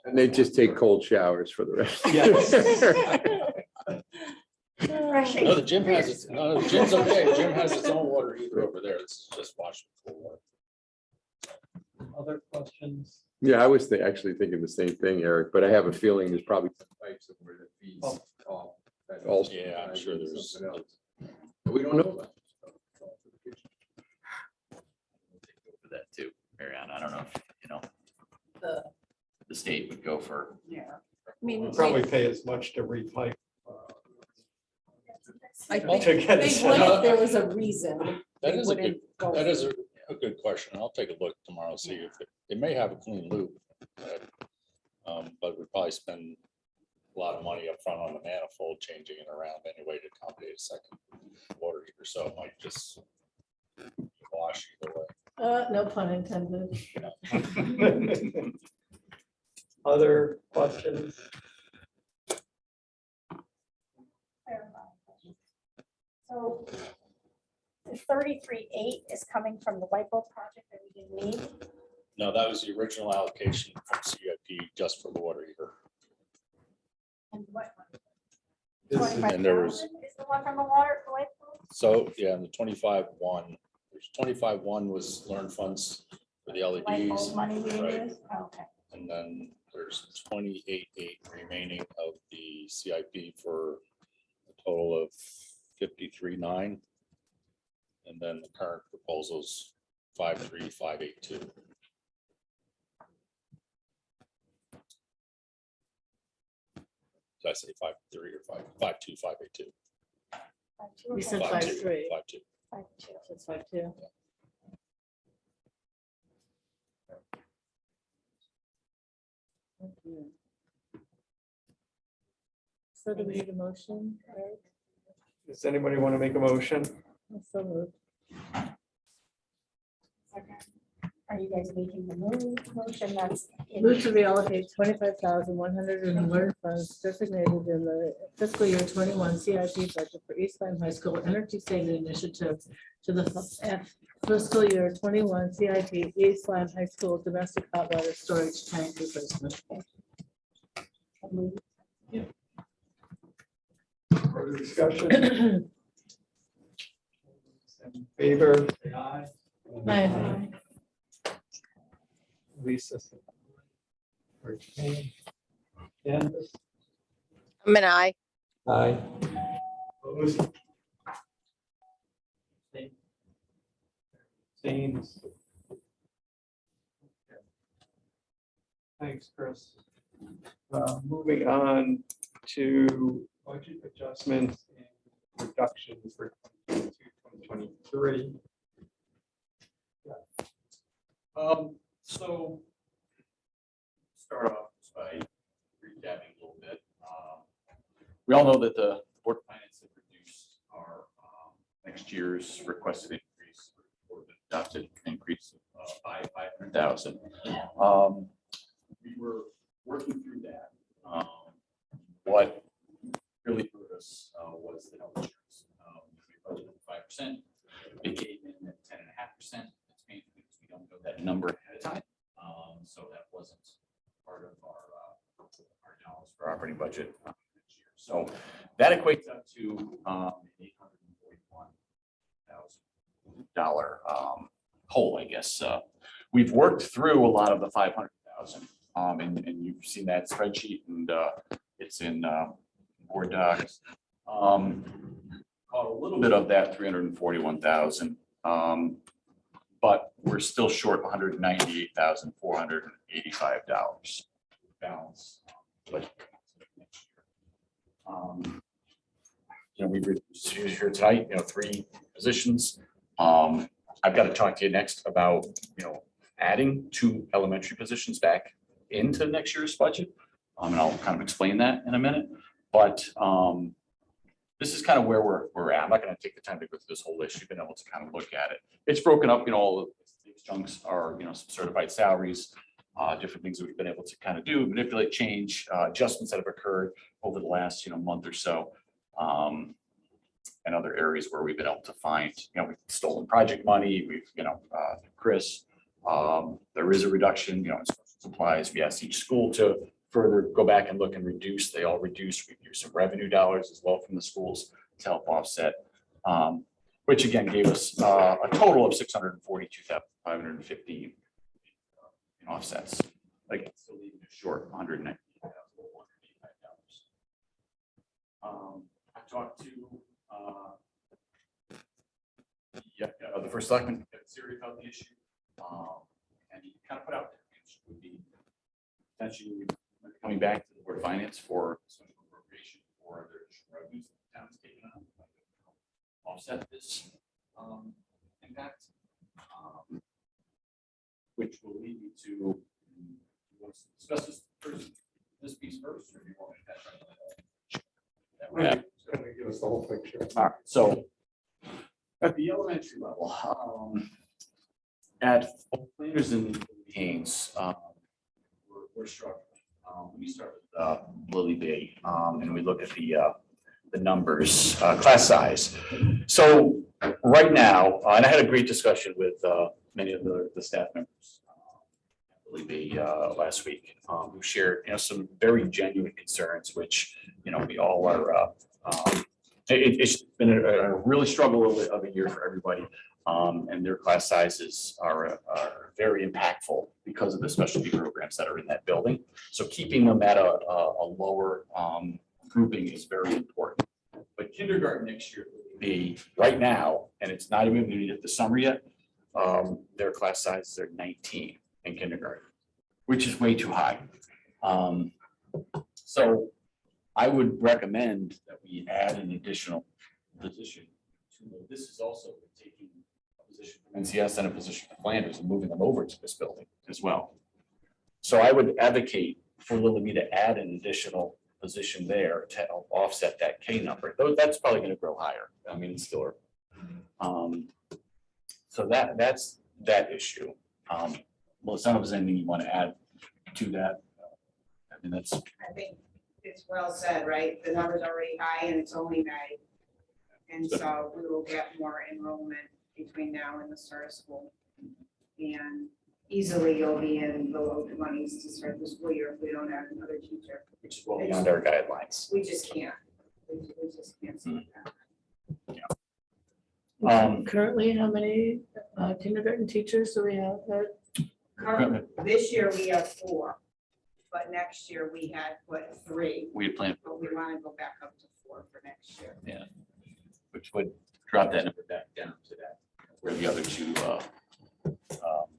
And they just take cold showers for the rest. Yes. No, the gym has its, no, the gym's okay, the gym has its own water heater over there, it's just washing cool water. Other questions? Yeah, I was actually thinking the same thing, Eric, but I have a feeling there's probably some pipes somewhere that feeds off. that also Yeah, I'm sure there's. something else. But we don't know about. For that too, Marianne, I don't know if, the state would go for. Yeah. I mean, Probably pay as much to repipe. I To think get it they set would up. if there was a reason. That they is a good, wouldn't go that for is it. a good question. I'll take a look tomorrow, see if it may have a clean loop. But we probably spend a lot of money up front on the manifold, changing it around anyway to accommodate a second water heater, so it might just wash either way. No pun intended. Other questions? So the 33.8 is coming from the light bulb project that we didn't need. No, that was the original allocation from CIP just for the water heater. And what? And there was, 25,000 is the one from the water, the light bulb? so, yeah, and the 25-1, there's 25-1 was learned funds for the Light LEDs. bulb money we right. used? Okay. And then there's 28.8 remaining of the CIP for a total of 53.9. And then the current proposal's 53,582. Did I say 5.3 or 5.2, 5.82? You said 5.2, 5.3. 5.2. 5.2. It's 5.2. So do we need a motion? Eric? Does anybody want to make a motion? So moved. Are you guys making the motion that's? in- Move to reallocate 25,100 in learned funds designated in the fiscal year 21 CIP budget for East Lyme High School Energy Saving Initiative to the fiscal year 21 CIP East Lyme High School Domestic Hot Water Storage Tank Replacement. Further discussion? In favor? Say aye. Aye. Lisa. Candace? I'm an I. Aye. Opposed? Abstains? Thanks, Chris. Moving on to budget adjustments and reductions for 2022, 2023. So start off by recapping a little bit. We all know that the Board of Finance have reduced our next year's requested increase or the adopted increase by 500,000. We were working through that. What really hurt us was the health insurance. We budgeted 5%. It came in at 10.5%. That's mainly because we don't know that number ahead of time. So that wasn't part of our dollars for operating budget next year. So that equates up to $841,000 hole, I guess. We've worked through a lot of the 500,000, and you've seen that spreadsheet, and it's in board docs. Caught a little bit of that 341,000, but we're still short $198,485 balance. We've reduced here tonight, 3 positions. I've got to talk to you next about, adding 2 elementary positions back into next year's budget. And I'll kind of explain that in a minute, but this is kind of where we're at. I'm not going to take the time to go through this whole list. You've been able to kind of look at it. It's broken up, all of these chunks are, some certified salaries, different things that we've been able to kind of do, manipulate, change, adjustments that have occurred over the last, month or so. And other areas where we've been able to find, we've stolen project money, we've, Chris, there is a reduction, in supplies. We asked each school to further go back and look and reduce. They all reduced. We've used some revenue dollars as well from the schools to help offset, which again gave us a total of $642,515 in offsets. Again, still leaving us short $190,485. I talked to the first selectman, serious about the issue, and he kind of put out there would be potentially coming back to the Board of Finance for special appropriation for their revenues that the town's taken on, offset this impact, which will lead me to, you want to discuss this piece first, or do you want me to pass on that? Can you give us the whole picture? All right, so at the elementary level, at Flanders and Haynes, we're struggling. We start with Lily Bay, and we look at the numbers, class size. So right now, and I had a great discussion with many of the staff members at Lily Bay last week, who shared some very genuine concerns, which we all are. It's been a really struggle of a year for everybody. And their class sizes are very impactful because of the specialty programs that are in that building. So keeping them at a lower grouping is very important. But kindergarten next year will be right now, and it's not even going to hit the summer yet. Their class sizes are 19 in kindergarten, which is way too high. So I would recommend that we add an additional position. This is also taking a position from NCS and a position from Flanders and moving them over to this building as well. So I would advocate for Lily to add an additional position there to help offset that K number. Though that's probably going to grow higher. I mean, it's still. So that's that issue. Well, some of us, anything you want to add to that? I mean, that's. I think it's well said, right? The number's already high and it's only May. And so we will get more enrollment between now and the start of school. And easily you'll be in the low 20s to start the school year if we don't have another teacher. Which is well beyond our guidelines. We just can't. We just can't see that. Currently, how many kindergarten teachers do we have? This year we have 4, but next year we had 3. We had planned. But we want to go back up to 4 for next year. Yeah, which would drop that number back down to that where the other 2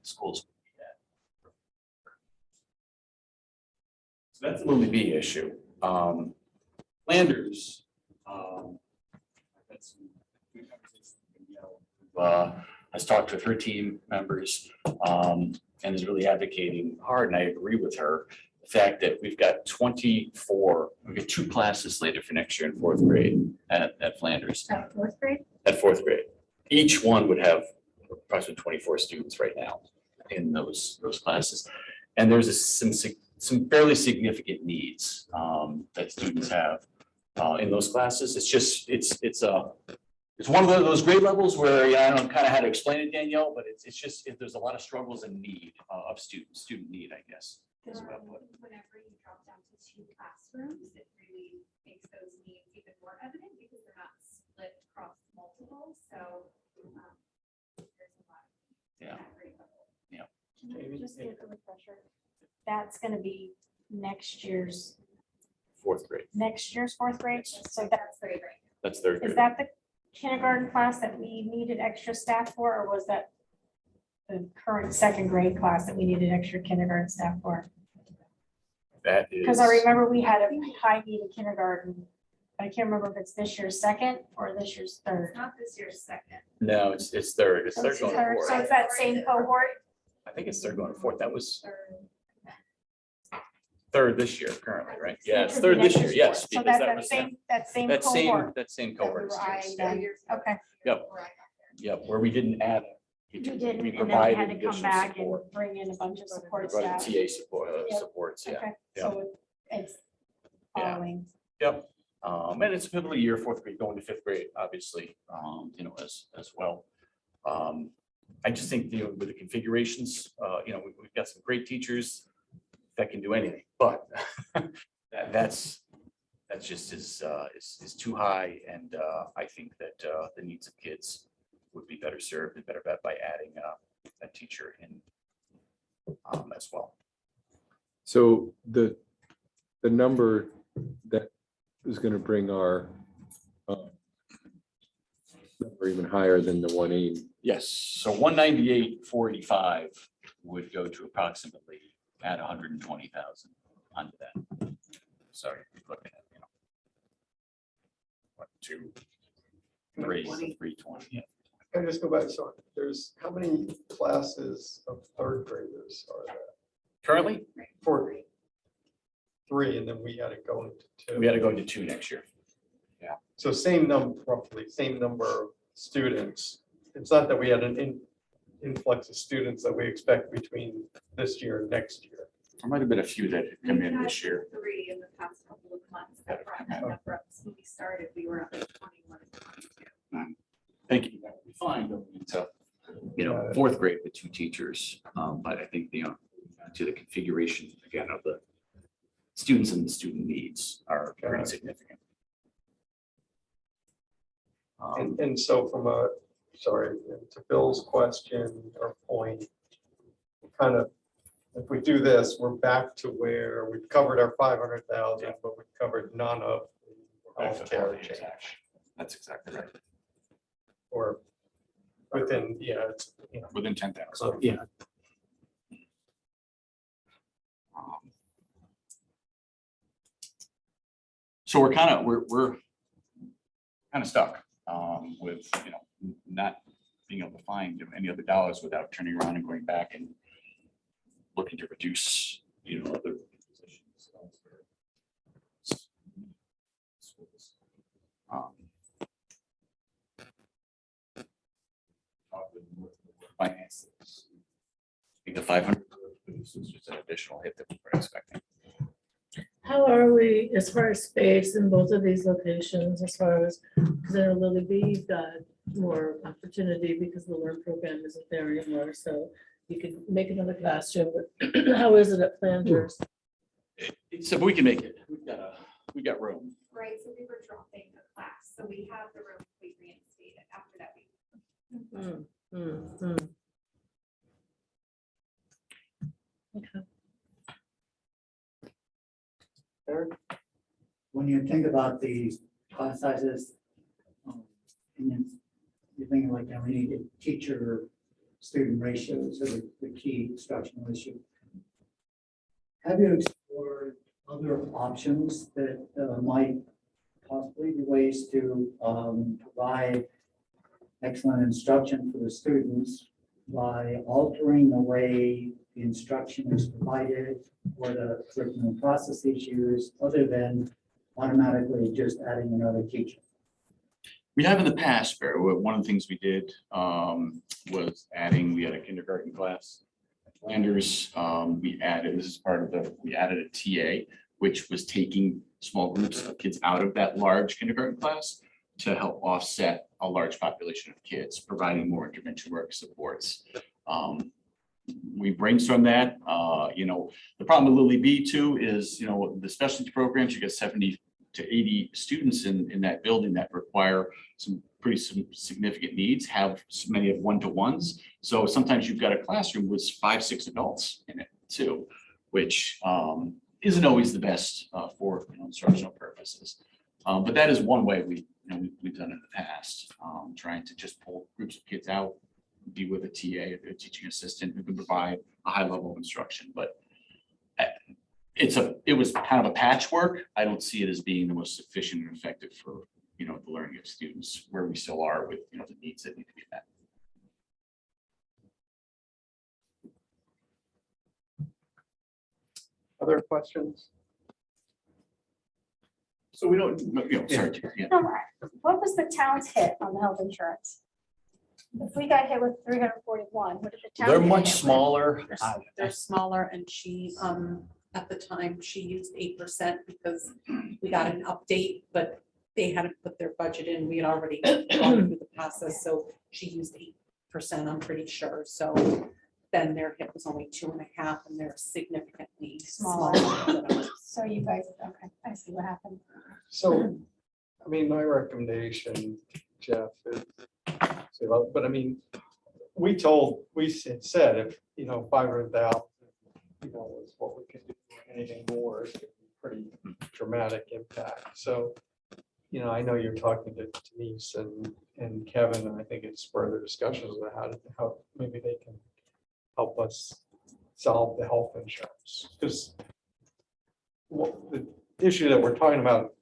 schools would be at. So that's a Lily B issue. Flanders. I've had some good conversations with Danielle, who, has talked with her team members and is really advocating hard, and I agree with her. The fact that we've got 24, we've got 2 classes slated for next year in 4th grade at Flanders. Fourth grade? At 4th grade. Each one would have approximately 24 students right now in those classes. And there's some fairly significant needs that students have in those classes. It's just, it's one of those grade levels where, I don't kind of how to explain it, Danielle, but it's just, there's a lot of struggles and need of student need, I guess. is what I put. Whenever you drop down to 2 classrooms, it really makes those needs even more evident because they're not split across multiple. So there's a lot. Yeah. Yeah. Can I just get a refresher? That's gonna be next year's 4th grade. 4th grade. So that's grade, right? That's 3rd grade. Is that the kindergarten class that we needed extra staff for, or was that the current 2nd grade class that we needed extra kindergarten staff for? That is. Because I remember we had a high need in kindergarten. I can't remember if it's this year's 2nd or this year's 3rd. Not this year's 2nd. No, it's 3rd. It's 3rd going to 4th. So it's that same cohort? I think it's 3rd going to 4th. That was 3rd this year currently, right? Yeah, it's 3rd this year, yes. So because that's that that was same, that same That cohort. same that we cohort. of were eyeing students, yeah. then. Okay. Yep, yep, where we didn't add. We didn't, and then we provided had to come additional back and support. bring in a bunch of support Provided staff. TA support, Yep. supports, yeah. Okay, yeah. so it's Yeah. following. Yep, and it's a pivotal year, 4th grade, going to 5th grade, obviously, as well. I just think, with the configurations, we've got some great teachers that can do anything, but that's just is too high, and I think that the needs of kids would be better served and better by adding a teacher in as well. So the number that is going to bring our number even higher than the 180. Yes, so 198,485 would go to approximately at 120,000 under that. Sorry, you're looking at, 1, 2, 3, 320. Yeah. Can I just go back? So there's, how many classes of 3rd graders are there? Currently, 4. 3, and then we had it going to 2. we had to go into 2 next year. Yeah. So same number, roughly, same number of students. It's not that we had an influx of students that we expect between this year and next year. There might have been a few that had come in this year. 3 in the past couple of months that brought that number up. So when we started, we were at like 21 and 22. Thinking that would be fine going into, 4th grade with 2 teachers. But I think, to the configuration again of the students and the student needs are pretty significant. And so from to Bill's question or point, kind of, if we do this, we're back to where we've covered our 500,000, but we've covered none of the healthcare change. That's exactly right. Or within, it's, Within 10,000. So, Yeah. So we're kind of stuck with, not being able to find any other dollars without turning around and going back and looking to reduce, other positions. Finances. I think the 500 is just an additional hit that we were expecting. How are we as far as space in both of these locations, as far as, because I know Lily B's got more opportunity because the Learn program isn't there anymore, so you could make another classroom, but how is it at Flanders? So we can make it. We've got room. Right, so we were dropping a class, so we have the room we reinstated after that week. Okay. When you think about these class sizes, and then you're thinking like, we need a teacher student ratios are the key instructional issue. Have you explored other options that might possibly be ways to provide excellent instruction for the students by altering the way the instruction is provided or the curriculum processes used, other than automatically just adding another teacher. We have in the past, Barry, one of the things we did was adding, we had a kindergarten class. Anders, we added, this is part of we added a TA, which was taking small groups of kids out of that large kindergarten class to help offset a large population of kids, providing more intervention work supports. We brainstormed that, the problem with Lily B too is, the specialty programs, you get 70 to 80 students in that building that require some significant needs, have many of one-to-ones. So sometimes you've got a classroom with 5, 6 adults in it too, which isn't always the best for instructional purposes. But that is one way we've done it in the past, trying to just pull groups of kids out, be with a TA, a teaching assistant who can provide a high level of instruction. But it was kind of a patchwork. I don't see it as being the most efficient and effective for the learning of students where we still are with the needs that need to be met. Other questions? So we don't, sorry. Yeah. No, what was the town's hit on the health insurance? If we got hit with 341, what did the town? They're get much hit with? smaller. They're smaller and she, at the time, she used 8% because we got an update, but they hadn't put their budget in. We had already gone through the process, so she used 8%, I'm pretty sure. So then their hit was only 2.5 and they're significantly smaller. Smaller. So you guys, okay, I see what happened. So, my recommendation, Jeff, is, but we said if, 500,000, was what we could do. Anything more is gonna be pretty dramatic impact. So, I know you're talking to Denise and Kevin, and I think it's further discussions about how maybe they can help us solve the health insurance. Because the issue that we're talking about,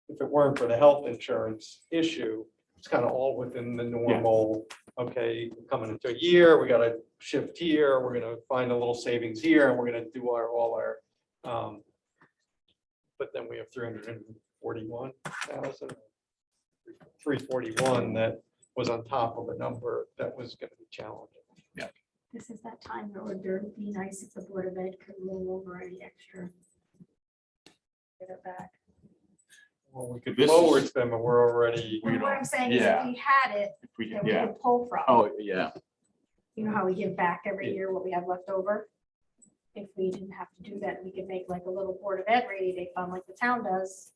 if it weren't for the health insurance issue, it's kind of all within the normal, okay, coming into a year, we got to shift here, we're going to find a little savings here, and we're going to do all our, but then we have 341,000, 341 that was on top of a number that was going to be challenging. Yeah. This is that time where it would be nice if the Board of Ed could roll over any extra. Get it back. Well, we could This is- forward them, but we're already. Well, what I'm saying is if Yeah. we had it, We then can, we yeah. could pull from. Oh, yeah. You know how we give back every year what we have left over? If we didn't have to do that, we could make like a little Board of Ed rainy day fund like the town does,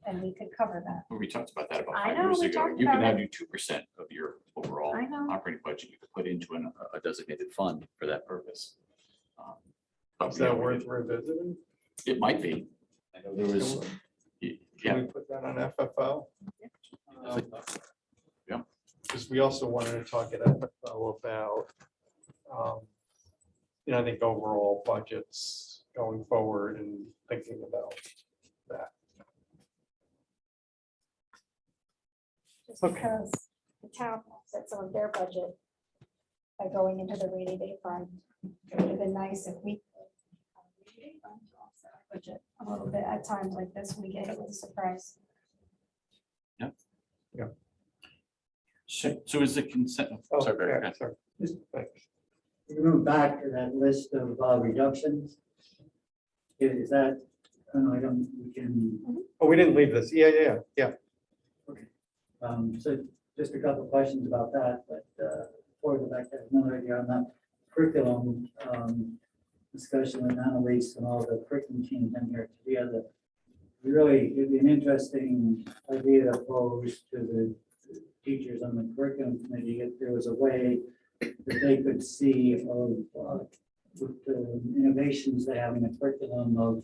and we could cover that. We talked about that about I 5 know, years we ago. talked You can about have it. you 2% of your overall I know. operating budget. You could put into a designated fund for that purpose. But Is we that don't- worth revisiting? It might be. I know there was. Can Yeah. we put that on FFO? Yeah. Because we also wanted to talk at FFO about, I think overall budgets going forward and thinking about that. Just because the town sets on their budget by going into the rainy day fund. It would have been nice if we could have a rainy day fund to offset our budget a little bit at times like this, when we get hit with a surprise. So is the consent? Oh, Sorry, Barry. yeah, sorry. Thanks. We can move back to that list of reductions. Is that, I don't, we can, Oh, we didn't leave this. Yeah. so just a couple of questions about that, but before we go back to another idea on that curriculum discussion with Annalise and all the curriculum teams in here together. Really, it'd be an interesting idea to pose to the teachers on the curriculum committee if there was a way that they could see of with the innovations they have in the curriculum of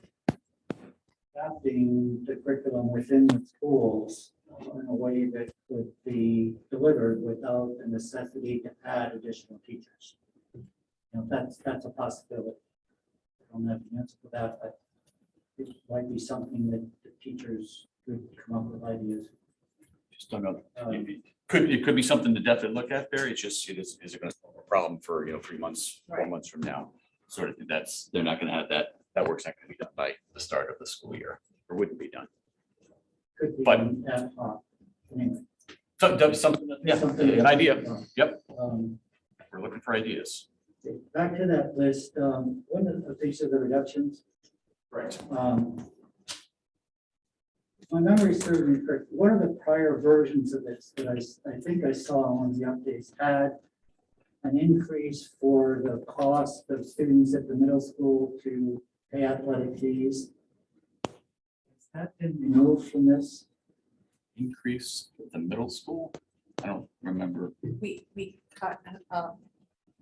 adapting the curriculum within the schools in a way that could be delivered without the necessity to add additional teachers. That's a possibility. I don't have the answer for that, but it might be something that the teachers could come up with ideas. Just don't know. Um, It could be something to definitely look at there. It's just, is it gonna solve a problem for, 3 months, 4 Right. months from now? Sort of, they're not gonna have that work's not gonna be done by the start of the school year, or wouldn't be done. Could be But- ad hoc. Anyway. Something, yeah, an idea. Yep, Um, we're looking for ideas. Back to that list, one of these are the reductions. Right. If my memory serves me correct, one of the prior versions of this that I think I saw on the updates had an increase for the cost of students at the middle school to pay athletic fees. Has that been removed from this? Increase at the middle school? I don't remember. We cut,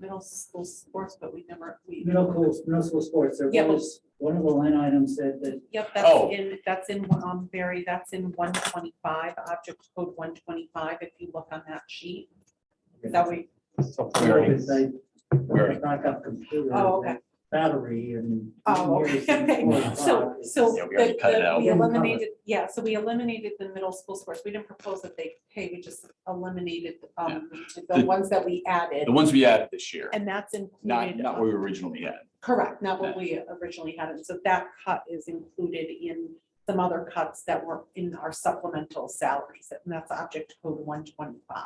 middle school sports, but we never, Middle school sports, there Yeah, but- was one of the line items that Yep, Oh. that's in, Barry, that's in 125, object code 125, if you look on that sheet. Is that we, because I Where? a backup computer. Oh, okay. Battery and. oh, okay, okay. So Yeah, we already cut it out. we eliminated, so we eliminated the middle school sports. We didn't propose that they pay, we just eliminated the The- ones that we added. The ones we added this year, And that's not included. what we originally had. Correct, not what we originally had. And so that cut is included in some other cuts that were in our supplemental salaries. And that's object code 125.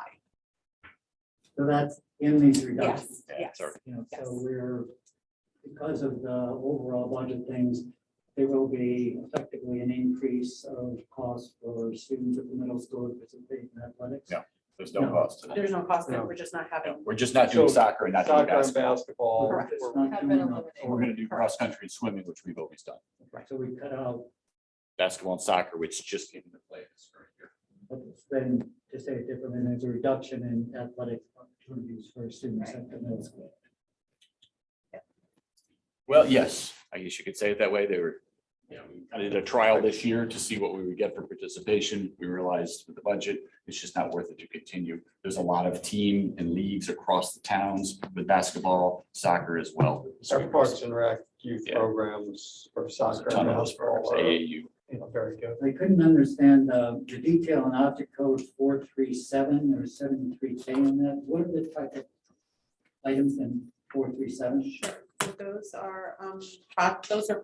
So that's in these reductions. Yes, yes. Sorry. You know, Yes. so we're, because of the overall budget things, there will be effectively an increase of cost for students at the middle school to participate in athletics. Yeah. There's no cost to that. There's no cost there. No. We're just not having. We're just not doing So, soccer and not doing Soccer and basketball. basketball. Correct. It's we're- not Have been doing eliminated. that. We're gonna do cross country and swimming, which we've always done. So we cut out, Basketball and soccer, which just came into play this current year. but then to say it differently, there's a reduction in athletic opportunities for students at the middle school. Well, yes, I guess you could say it that way. They were, we kind of did a trial this year to see what we would get for participation. We realized with the budget, it's just not worth it to continue. There's a lot of team and leagues across the towns with basketball, soccer as well. Our Parks and Rec youth Yeah. programs for There's soccer a ton and of those basketball programs, are, AAU. very good. I couldn't understand the detail in object code 437 or 73K in that. What are the type of items in 437? Sure. So those are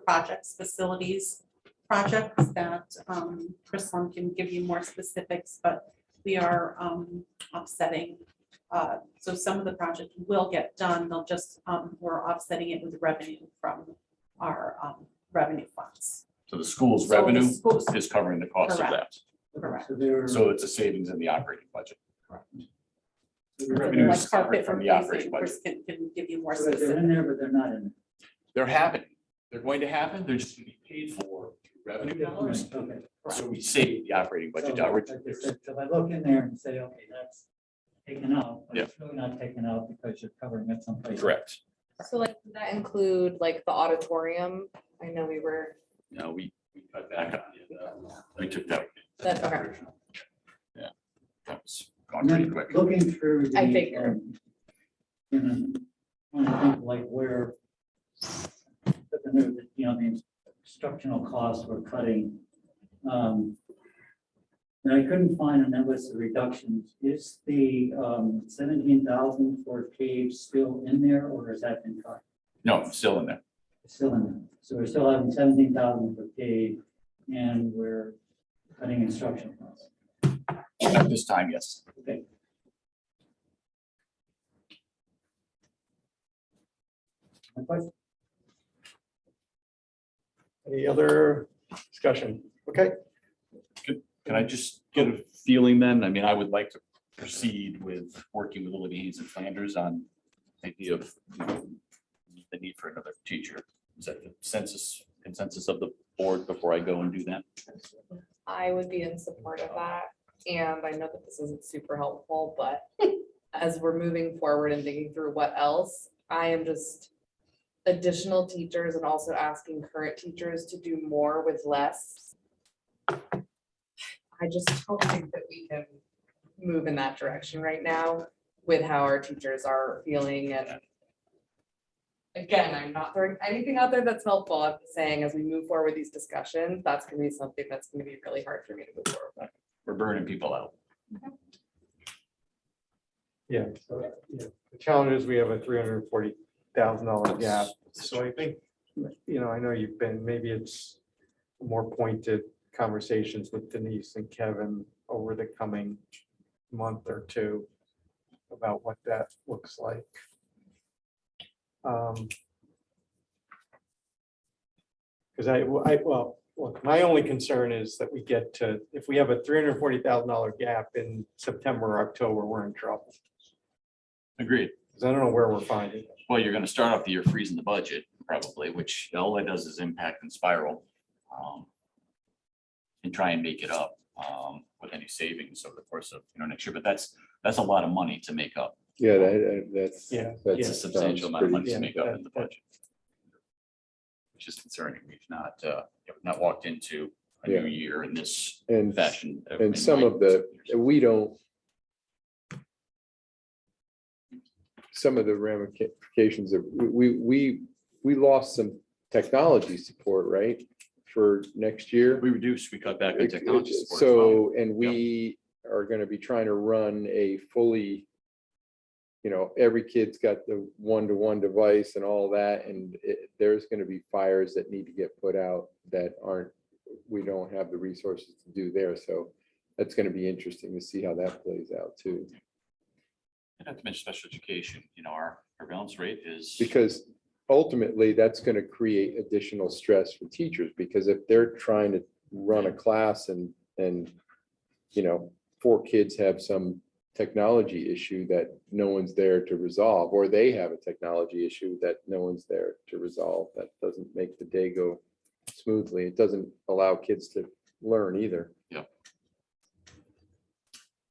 projects, facilities, projects that Chris Lund can give you more specifics, but we are offsetting. So some of the projects will get done. They'll just, we're offsetting it with revenue from our revenue funds. So the school's So the revenue schools- is covering the cost of that. Correct. Correct. So they're. So it's a savings in the operating budget. so revenue Like is covered carpet from the replacement, operating budget. Chris can give you more So they're in specific. there, but they're not in. They're happening. They're going to happen. They're just going to be paid for through revenue dollars. Okay. So we save the operating budget So, dollars. like I said, so if I look in there and say, okay, that's taken out, but Yeah. it's really not taken out because you're covering it someplace. Correct. So like, does that include like the auditorium? I know we were, No, we cut back on it. We took that. that, okay. Yeah. That was gone And pretty then quick. looking through the. I figured. You know, trying to think like where. The instructional costs we're cutting. And I couldn't find a number of reductions. Is the 17,000 for Cage still in there, or has that been cut? No, it's still in there. It's still in there. So we're still having 17,000 for Cage, and we're cutting instructional costs. At this time, yes. Okay. My question? Any other discussion? Okay, Can I just get a feeling then? I mean, I would like to proceed with working with Olivia Haynes and Flanders on the idea of the need for another teacher. Is that the consensus of the board before I go and do that? I would be in support of that. And I know that this isn't super helpful, but as we're moving forward and thinking through what else, I am just additional teachers and also asking current teachers to do more with less. I just don't think that we can move in that direction right now with how our teachers are feeling again, I'm not throwing anything out there that's helpful. I'm just saying, as we move forward with these discussions, that's gonna be something that's gonna be really hard for me to move forward with. We're burning people out. Yeah, so, yeah, the challenge is we have a $340,000 gap. So I think, I know you've been, maybe it's more pointed conversations with Denise and Kevin over the coming month or two about what that looks like. Because well, look, my only concern is that we get to, if we have a $340,000 gap in September or October, we're in trouble. Agreed. Because I don't know where we're finding it. Well, you're gonna start off the year freezing the budget probably, which all that does is impact and spiral. And try and make it up with any savings over the course of, next year, but that's a lot of money to make up. Yeah, that's. Yeah. That's a substantial amount of money to Yeah, make up in the budget. Which is concerning. We've not walked into a new year in this And, fashion. and some of the, some of the ramifications of, we lost some technology support, right? For next year. We reduced, we cut back on technology support as well. So, and we are gonna be trying to run a fully, every kid's got the one-to-one device and all that, and there's gonna be fires that need to get put out that we don't have the resources to do there, so that's gonna be interesting to see how that plays out too. Not to mention special education, our surveillance rate is. Because ultimately, that's gonna create additional stress for teachers, because if they're trying to run a class and 4 kids have some technology issue that no one's there to resolve, or they have a technology issue that no one's there to resolve, that doesn't make the day go smoothly. It doesn't allow kids to learn either. Yeah.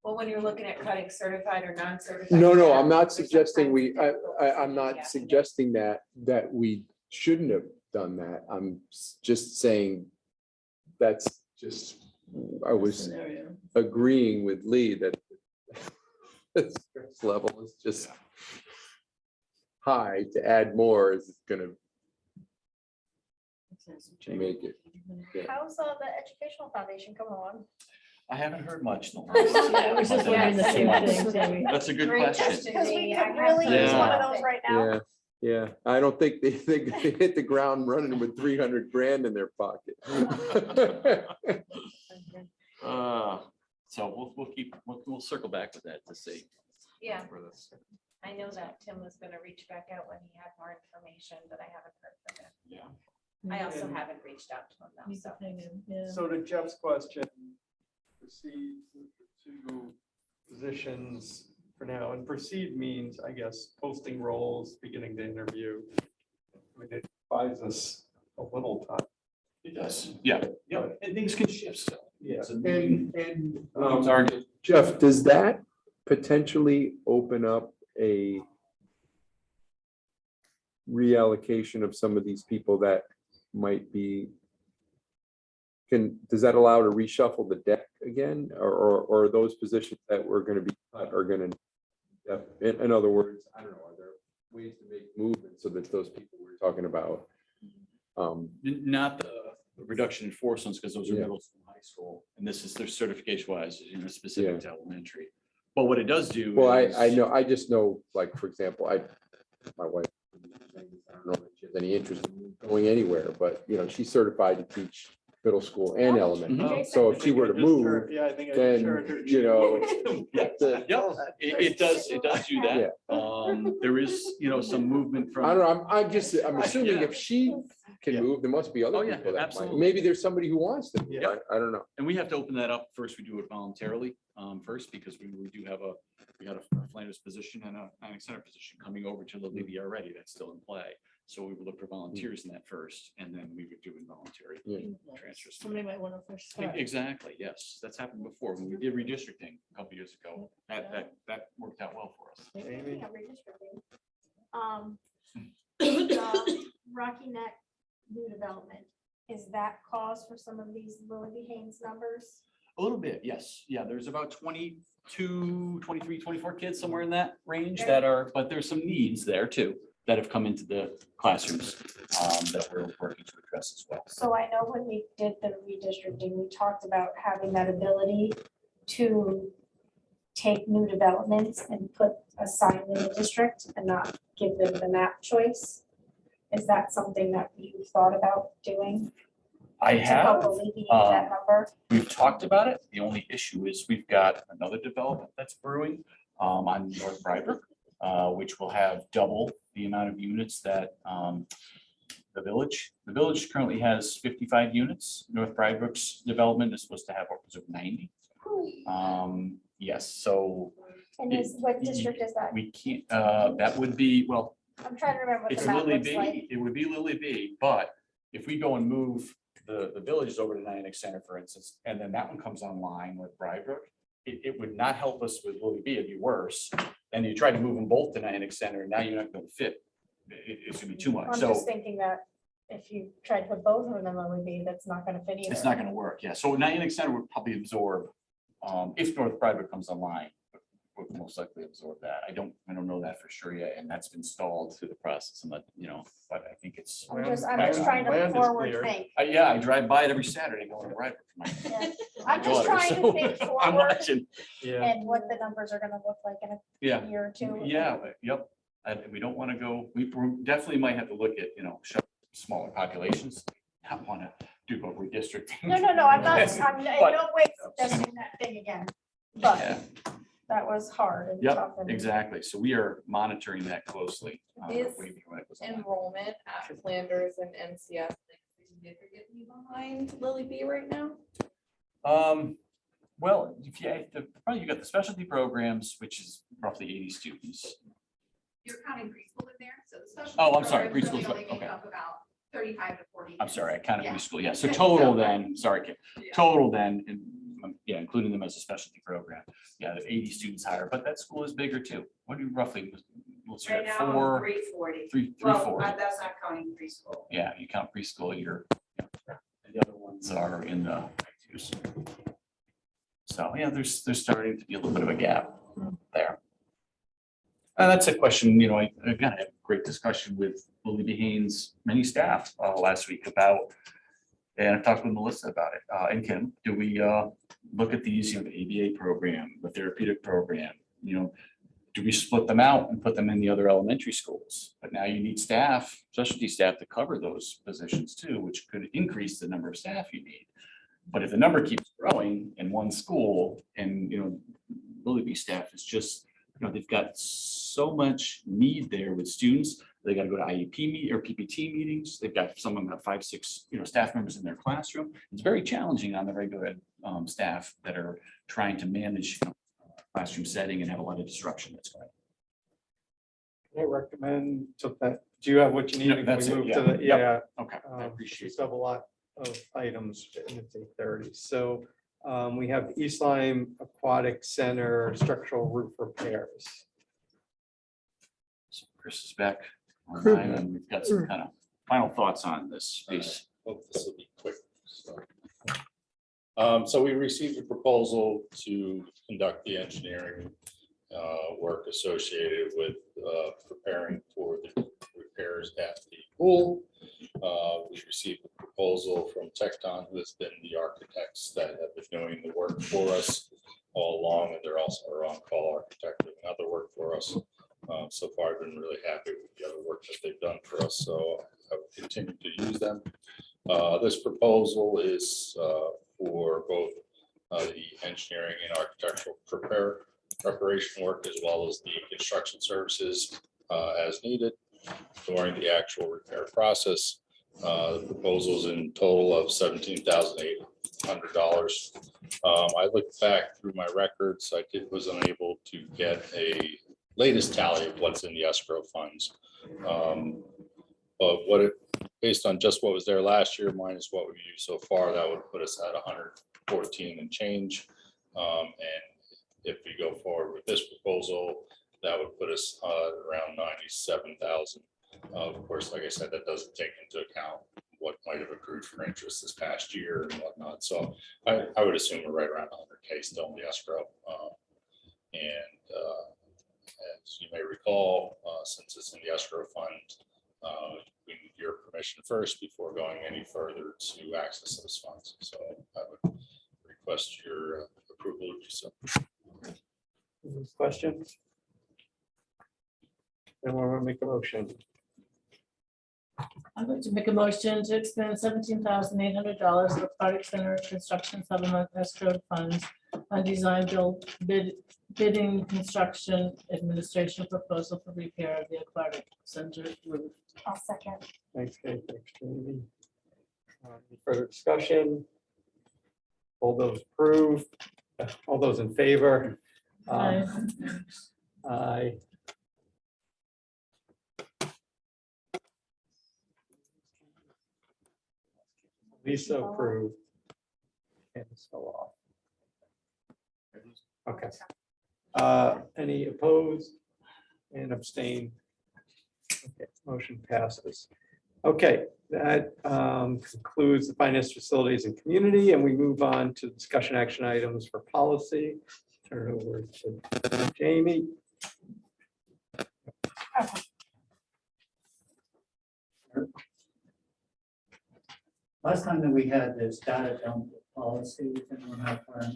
Well, when you're looking at cutting certified or non-certified. No, I'm not suggesting I'm not suggesting that we shouldn't have done that. I'm just saying that's just, I was agreeing with Lee that the stress level is just high. To add more is gonna make it. Yeah. How's the educational foundation coming along? I haven't heard much. in the Yeah, I was just wondering the same thing, Tammy. That's a good question. Because we could really use one of those right now. Yeah, I don't think they hit the ground running with 300 grand in their pocket. So we'll circle back to that to see. Yeah. where this- I know that Tim was gonna reach back out when he had more information, but I haven't heard from him. Yeah. I also haven't reached out to him though, so. So to Jeff's question, proceed with the 2 positions for now, and proceed means, I guess, posting roles, beginning to interview. I mean, it buys us a little time. It does. Yeah. And things can shift. So. Yeah. It's a moving- And moving target. Jeff, does that potentially open up a reallocation of some of these people that might be, does that allow to reshuffle the deck again, or those positions that were going to be cut are going to, in other words, I don't know, are there ways to make movement so that those people we're talking about? Not the reduction in force ones, because those are Yeah. middle school, high school, and this is their certification wise, specific to elementary. But what it does do. Well, is- I know, I just know, like, for example, my wife, I don't know if she has any interest in going anywhere, but she's certified to teach middle school and elementary. So if she were to move, Yeah, I think I then, just heard her. It does do that. There is, some movement from. I don't know, I'm assuming if she can move, there must be other Oh, yeah, people that might. absolutely. Maybe there's somebody who wants to. Yeah. I don't know. And we have to open that up first. We do it voluntarily first, because we do have we got a Flanders position and a Niantic Center position coming over to the Levy already. That's still in play. So we would look for volunteers in that first, and then we would do involuntary transfers. Somebody might want to first start. Exactly, yes. That's happened before. When we did redistricting a couple years ago, that worked out well for us. Speaking of redistricting, the Rocky Neck new development, is that cause for some of these Willoughby Haynes numbers? A little bit, yes. Yeah, there's about 22, 23, 24 kids somewhere in that range that are, but there's some needs there too. that have come into the classrooms that we're working to address as well. So I know when we did the redistricting, we talked about having that ability to take new developments and put a sign in the district and not give them the map choice. Is that something that you thought about doing? I To help have, alleviate that number? we've talked about it. The only issue is we've got another development that's brewing on North Brybrook, which will have double the amount of units that the village currently has 55 units. North Brybrook's development is supposed to have upwards of 90. Yes, so And what district is that? we can't, that would be, well, I'm trying to remember what it's the map Lily looks like. B, it would be Lily B, but if we go and move the villages over to Niantic Center, for instance, and then that one comes online with Brybrook, it would not help us with Lily B, it'd be worse. And you try to move them both to Niantic Center, and now you're not gonna fit. It's gonna be too much, I'm so just thinking that if you tried to put both of them in Lily B, that's not gonna fit either. it's not gonna work, yeah. So Niantic Center would probably absorb, if North Brybrook comes online, would most likely absorb that. I don't know that for sure yet, and that's been stalled through the process, and but I think it's. I'm just trying to forward think. Yeah, I drive by it every Saturday going to Brybrook for my Yeah. I'm just daughter, trying to so think I'm forward watching. and what the numbers are gonna look like in a Yeah. year or two. Yeah, yep. And we don't want to go, we definitely might have to look at, smaller populations. Not want to do what redistricting. No, I'm not, I'm in But- no way suggesting that thing again, but Yeah, that was hard and tough. yep, and- exactly. So we are monitoring that closely. Is waiting when it goes on. enrollment at Flanders and NCS like significantly behind Lily B right now? Well, if probably you got the specialty programs, which is roughly 80 students. You're counting preschool in there, so the special. Oh, I'm sorry, programs really preschool, only make okay. up about 35 to 40. I'm sorry, I counted Yeah. preschool. Yeah, so total So- then, sorry, Kim, Yeah. total then, yeah, including them as a specialty program. Yeah, the 80 students higher, but that school is bigger too. What do you roughly, let's Right say now, four, 340. 340. Well, that's not counting preschool. Yeah, you count preschool, and the other ones are in the twos. So, yeah, there's starting to be a little bit of a gap there. And that's a question, I again, I had a great discussion with Lily B. Haynes, many staff last week about, and I talked with Melissa about it, and Kim, do we look at these, the ABA program, the therapeutic program, do we split them out and put them in the other elementary schools? But now you need staff, specialty staff to cover those positions too, which could increase the number of staff you need. But if the number keeps growing in one school and, Lily B staff is just, they've got so much need there with students. They got to go to IEP or PPT meetings. They've got some of them have 5, 6, staff members in their classroom. It's very challenging on the regular ed staff that are trying to manage classroom setting and have a lot of disruption that's going on. I recommend, do you have what you need? No, Can that's we it, move yeah. to the, Yep. yeah. Okay, I appreciate Still have a lot of items and it's 8:30. So we have East Lyme Aquatic Center structural roof repairs. So Chris is back online and we've got some kind of final thoughts on this piece. Hope this will be quick. So we received a proposal to conduct the engineering work associated with preparing for the repairs at the pool. We received a proposal from Tecton, who has been the architects that have been doing the work for us all along, and they're also our on-call architect doing other work for us. So far, I've been really happy with the other work that they've done for us, so I will continue to use them. This proposal is for both the engineering and architectural preparation work, as well as the construction services as needed during the actual repair process. The proposals in total of $17,800. I looked back through my records. I was unable to get a latest tally of what's in the escrow funds. But based on just what was there last year minus what we've used so far, that would put us at 114 and change. And if we go forward with this proposal, that would put us around 97,000. Of course, like I said, that doesn't take into account what might have accrued for interest this past year and whatnot. So I would assume we're right around 100K still in the escrow. And as you may recall, since it's in the escrow fund, we need your permission first before going any further to access those funds. So I would request your approval to do so. Questions? Anyone want to make a motion? I'd like to make a motion to expend $17,800 for Aquatic Center construction supplement escrow funds on design build bidding construction administration proposal for repair of the Aquatic Center roof. I'll second. Thanks, Kate. Thanks, Jamie. Any further discussion? All those approve? All those in favor? Aye. Aye. Lisa approved. And it's fell off. Okay. Any opposed and abstain? Okay, motion passes. Okay, that concludes the finance, facilities, and community, and we move on to discussion action items for policy. Turn it over to Jamie. Last time that we had this data dump policy within one of our,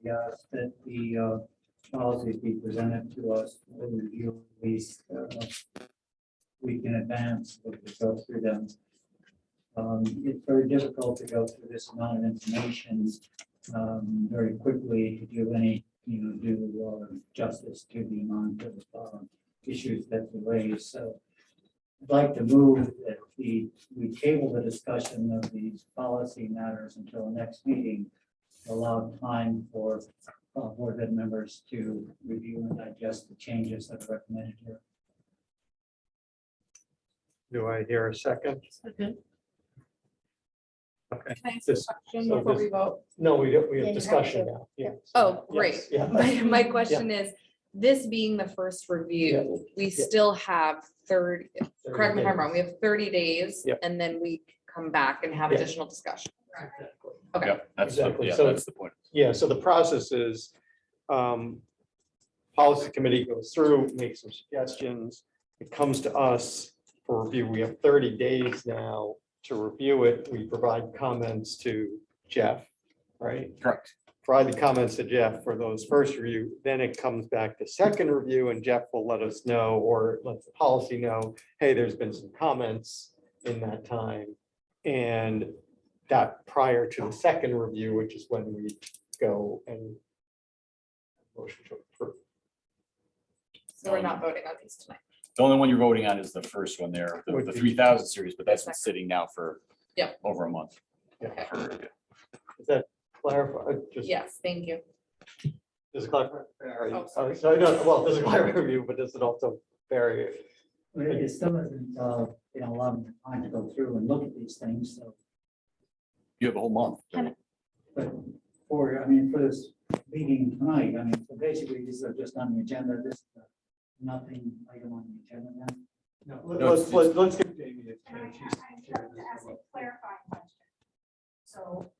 we asked that the policies be presented to us for review at least week in advance, so we could go through them. It's very difficult to go through this amount of information very quickly to do any, justice to the amount of issues that we raised. So I'd like to move that we table the discussion of these policy matters until the next meeting, to allow time for board members to review and digest the changes that are recommended here. Do I hear a second? Okay. Okay. Can I ask a This- question so before this- we vote? No, we don't, we Yeah, have you discussion have to. now. Yeah. Oh, Yes, great. yeah. My question is, this being the first review, we still have 30, correct me if I'm wrong, we have 30 days. Yep. And then we come back and have Yeah. additional discussion. Yeah, Okay. that's, Exactly. yeah, So- that's the point. Yeah, so the process is, policy committee goes through, makes some suggestions. It comes to us for review. We have 30 days now to review it. We provide comments to Jeff, right? Correct. Provide the comments to Jeff for those first review, then it comes back to second review and Jeff will let us know, or let the policy know, hey, there's been some comments in that time. And that prior to the second review, which is when we go and motion to approve. So we're not voting on these tonight. The only one you're voting on is the first one there, Would the be- 3000 series, but that's been sitting now for Yep. over a month. Yeah. For- Does that clarify? Just- Yes, thank you. Does it clarify? Oh, sorry. Sorry, no, well, does it clarify review, but does it also vary? It still isn't, allow me time to go through and look at these things, so. You have a whole month. But for this meeting tonight, so basically these are just on the agenda, this, nothing item on the agenda then. No, No, it's- let's give Jamie a And chance. I'd like to ask a clarifying question. So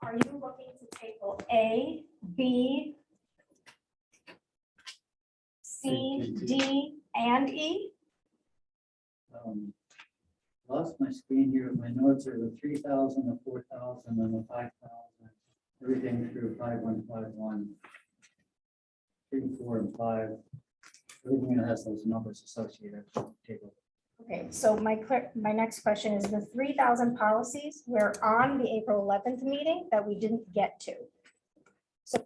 are you looking to table A, B, C, D, and E? Lost my screen here, my notes are the 3,000, the 4,000, and the 5,000, everything through 5151. 3, 4, and 5, everything that has those numbers associated. Table. Okay, so my next question is the 3,000 policies were on the April 11th meeting that we didn't get to. So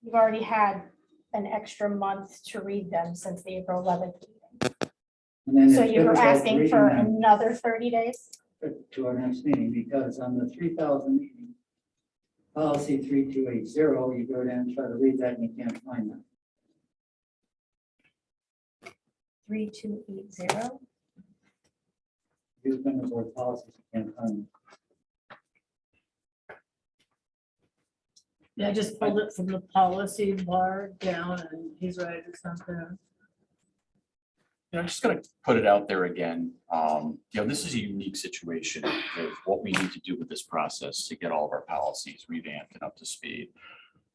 we've already had an extra month to read them since the April 11th meeting. And then So it's you were difficult asking reading for them another 30 days? to our next meeting, because on the 3,000 meeting, policy 3280, you go down and try to read that and you can't find that. 3280. Use them as our policies, you can't find them. Yeah, I just pulled it from the policy bar down and he's right, it's not there. I'm just gonna put it out there again. This is a unique situation with what we need to do with this process to get all of our policies revamped and up to speed.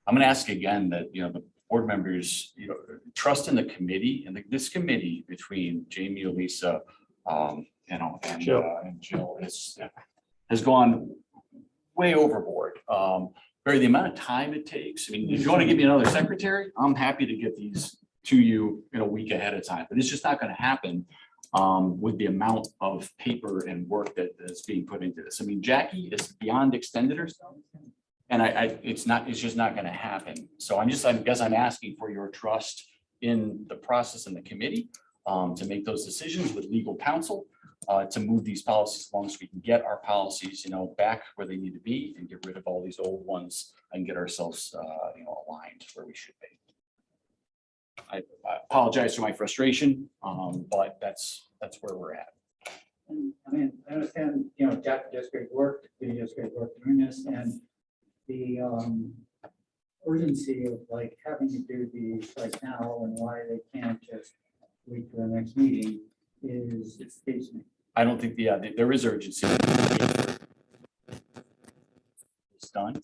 I'm gonna ask again that, board members, trust in the committee and this committee between Jamie, Elisa, Jill. and Jill has gone way overboard. Barry, the amount of time it takes, I mean, if you want to give me another secretary, I'm happy to get these to you in a week ahead of time, but it's just not going to happen with the amount of paper and work that's being put into this. I mean, Jackie is beyond extended herself. And it's just not going to happen. So I guess I'm asking for your trust in the process and the committee to make those decisions with legal counsel to move these policies along so we can get our policies, back where they need to be and get rid of all these old ones and get ourselves, aligned where we should be. I apologize for my frustration, but that's where we're at. And I mean, I understand, Jack does great work, Vinny does great work doing this, and the urgency of like having to do these right now and why they can't just wait for the next meeting is, it escapes me. I don't think there is urgency. It's done.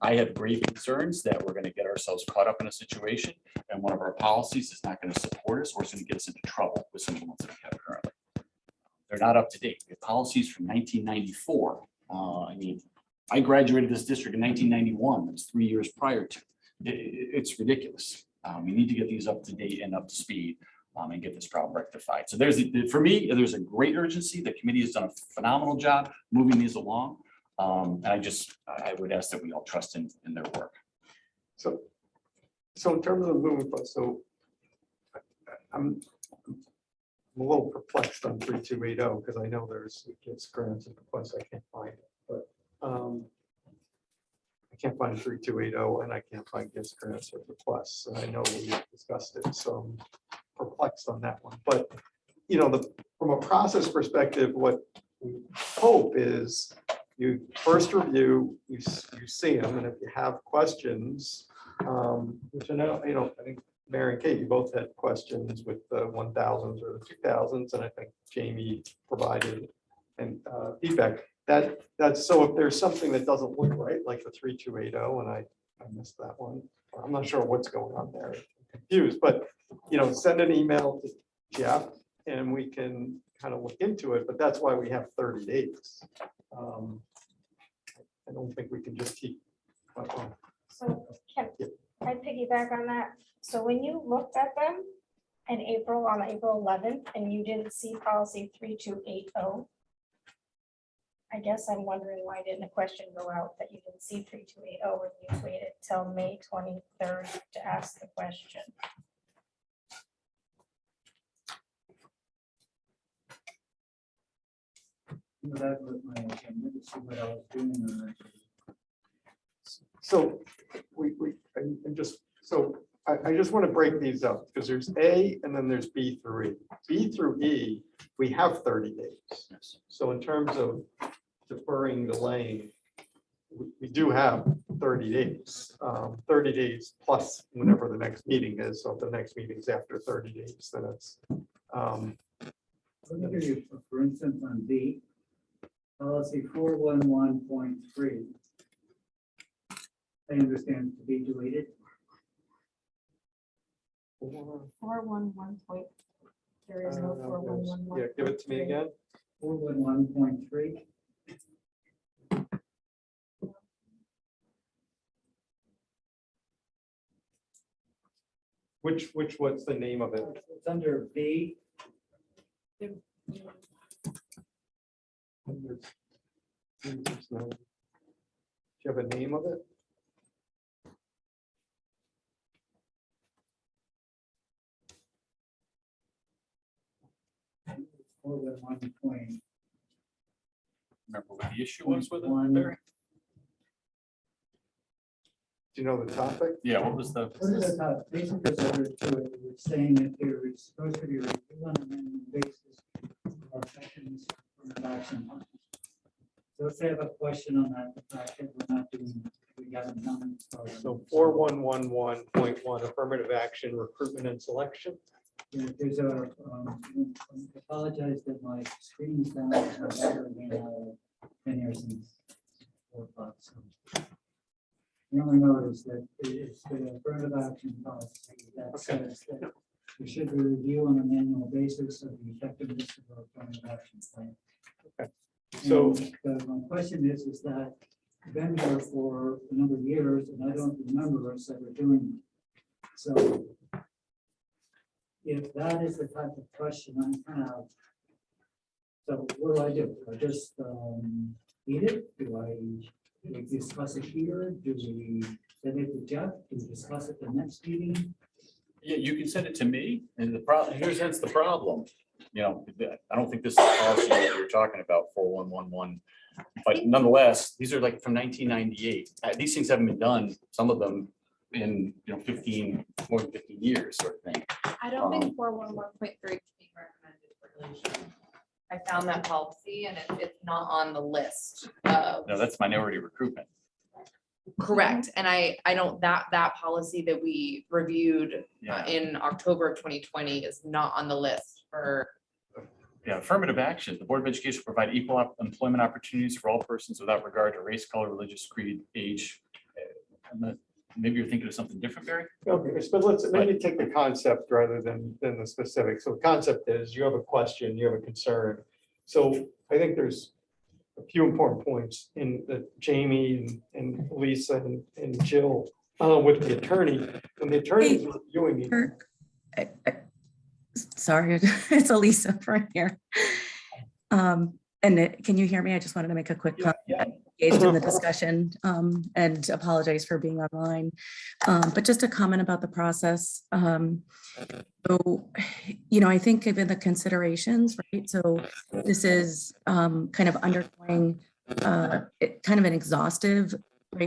I have grave concerns that we're going to get ourselves caught up in a situation and one of our policies is not going to support us or it's going to get us into trouble with some of the ones that we have currently. They're not up to date. We have policies from 1994. I mean, I graduated this district in 1991. That was 3 years prior to. It's ridiculous. We need to get these up to date and up to speed and get this problem rectified. So for me, there's a great urgency. The committee has done a phenomenal job moving these along. And I would ask that we all trust in their work. So in terms of moving, so I'm a little perplexed on 3280 because I know there's grants and requests. I can't find it, but I can't find 3280 and I can't find gifts, grants, or requests. And I know we discussed it, so I'm perplexed on that one. But from a process perspective, what we hope is you first review, you see them, and if you have questions, which I know, I think Mary and Kate, you both had questions with the 1000s or the 2000s, and I think Jamie provided and feedback. That's so if there's something that doesn't look right, like the 3280, and I missed that one. I'm not sure what's going on there. I'm confused, but send an email to Jeff and we can kind of look into it. But that's why we have 30 days. I don't think we can just keep. So can I piggyback on that? So when you looked at them in April, on April 11th, and you didn't see policy 3280, I guess I'm wondering why didn't a question go out that you didn't see 3280 and you waited till May 23rd to ask the question? That was my agenda to see what I was doing. So I just want to break these up because there's A and then there's B through E. B through E, we have 30 days. So in terms of deferring, delaying, we do have 30 days. 30 days plus whenever the next meeting is. So if the next meeting is after 30 days, then it's. For instance, on B, policy 411.3. I understand to be deleted. 411 point. There is no 4111. Yeah, give it to me again. 411.3. What's the name of it? It's under B. Do you have a name of it? Remember what the issue was with it? Barry? Do you know the topic? Yeah, what was the? What is the topic? Basically, it's saying that there is supposed to be a review on an amendment basis or sections for an action plan. So if they have a question on that, the fact that we're not doing, we haven't done it. So 4111.1 affirmative action, recruitment and selection. Yeah, there's a, I apologize that my screen is down. It's better than 10 years since 4 o'clock. So The only note is that it's the affirmative action policy that says that we should be reviewing on an annual basis of the effectiveness of our affirmative action plan. So- And, my question is that I've been here for a number of years and I don't remember us ever doing it. So if that is the type of question I have, so what do? Do I just eat it? Do we discuss it here? Do we send it to Jeff? Do we discuss it the next meeting? Yeah, you can send it to me, and the problem, here's the problem. You know, I don't think this is the policy that you're talking about, 4111. But nonetheless, these are like from 1998. These things haven't been done, some of them in, 15, more than 15 years sort of thing. I don't think 411.3 is being recommended for deletion. I found that policy and it's not on the list of. No, that's minority recruitment. Correct, and I don't, that policy that we reviewed Yeah. in October of 2020 is not on the list for. Yeah, affirmative action. The Board of Education will provide equal employment opportunities for all persons without regard to race, color, religious creed, age. Maybe you're thinking of something different, Barry? Okay, but let's maybe take the concept rather than the specifics. So the concept is you have a question, you have a concern. So I think there's a few important points in that Jamie and Lisa and Jill with the attorney, when the attorney is reviewing it. Kirk, sorry, it's Elisa from here. Can you hear me? I just wanted to make a quick comment. Engaged in the discussion and apologize for being online. But just a comment about the process. So, I think given the considerations, right? So this is kind of undergoing kind of an exhaustive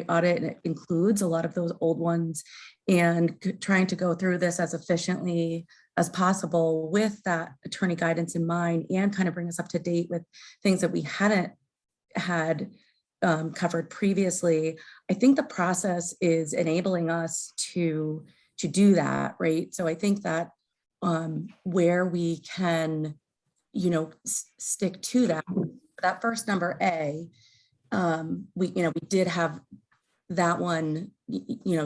audit, and it includes a lot of those old ones, and trying to go through this as efficiently as possible with that attorney guidance in mind, and kind of bring us up to date with things that we hadn't had covered previously. I think the process is enabling us to do that, right? So I think that where we can, stick to that first number A, we did have that one,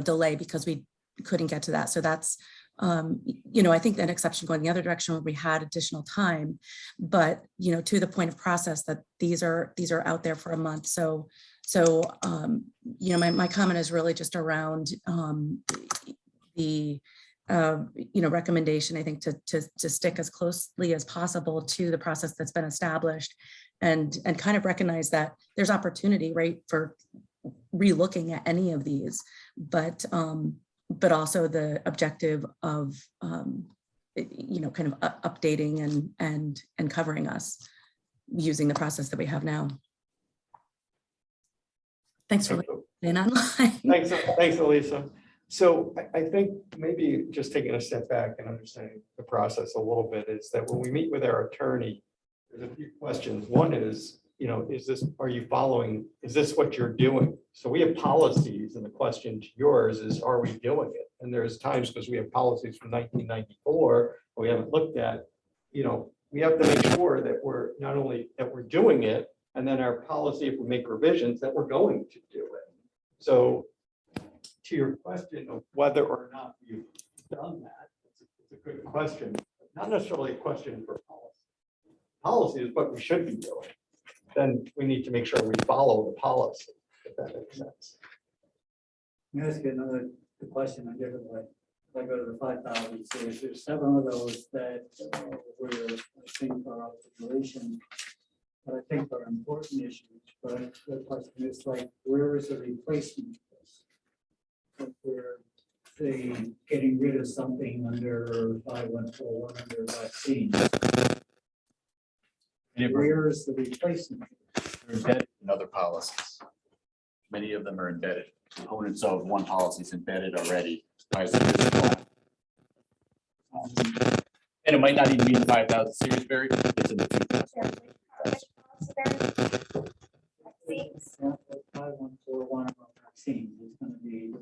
delay because we couldn't get to that. So that's, I think an exception going the other direction where we had additional time, but, to the point of process that these are out there for a month. So, my comment is really just around the, recommendation, I think, to stick as closely as possible to the process that's been established, and kind of recognize that there's opportunity, right, for relooking at any of these, but also the objective of, kind of updating and covering us using the process that we have now. Thanks for being online. Thanks, Elisa. So I think maybe just taking a step back and understanding the process a little bit is that when we meet with our attorney, there's a few questions. One is, are you following, is this what you're doing? So we have policies, and the question to yours is, are we doing it? And there's times, because we have policies from 1994, we haven't looked at, we have to make sure that we're not only that we're doing it, and then our policy, if we make revisions, that we're going to do it. So to your question of whether or not you've done that, it's a good question, but not necessarily a question for policy. Policy is what we should be doing. Then we need to make sure we follow the policy, if that makes sense. Let me ask you another question on different way. If I go to the 5,000 series, there's several of those that were, I think, are up to deletion, but I think are important issues. But the question is like, where is the replacement for this? If we're, say, getting rid of something under 5141 under vaccine, where is the replacement? They're embedded in other policies. Many of them are embedded. Components of one policy is embedded already. And it might not even be in the 5,000 series, Barry. It's in the 2,000. 5141 vaccine is going to be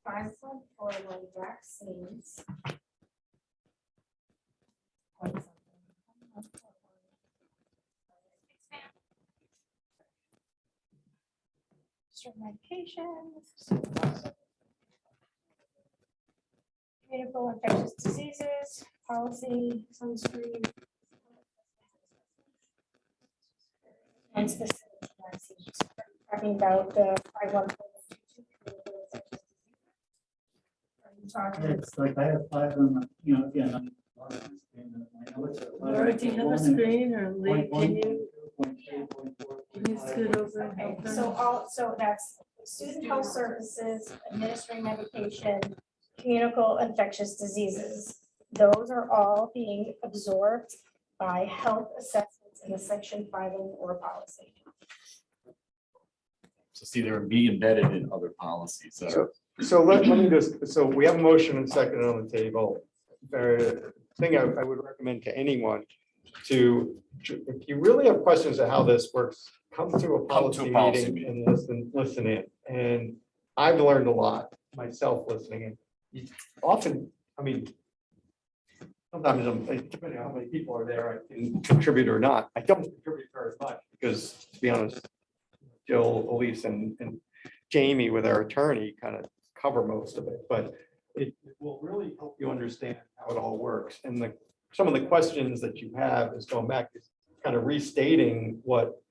5141 vaccines. Administer medications. Communicable infectious diseases, policy, sunscreen. And specific, talking about the 514. It's like I have 5 on, again. I'm- Laura, do you have a screen or Lee, can you scoot over and help her? So that's student health services, administering medication, communicable infectious diseases. Those are all being absorbed by health assessments in the section 504 policy. So see, they're being embedded in other policies. So let me just, so we have a motion and second on the table. Thing I would recommend to anyone to, if you really have questions of how this works, come to a policy meeting and listen in. And I've learned a lot myself listening in. Often, I mean, sometimes depending on how many people are there, I can contribute or not. I don't contribute very much because, to be honest, Jill, Elise, and Jamie with our attorney kind of cover most of it, but it will really help you understand how it all works. And some of the questions that you have is going back, is kind of restating what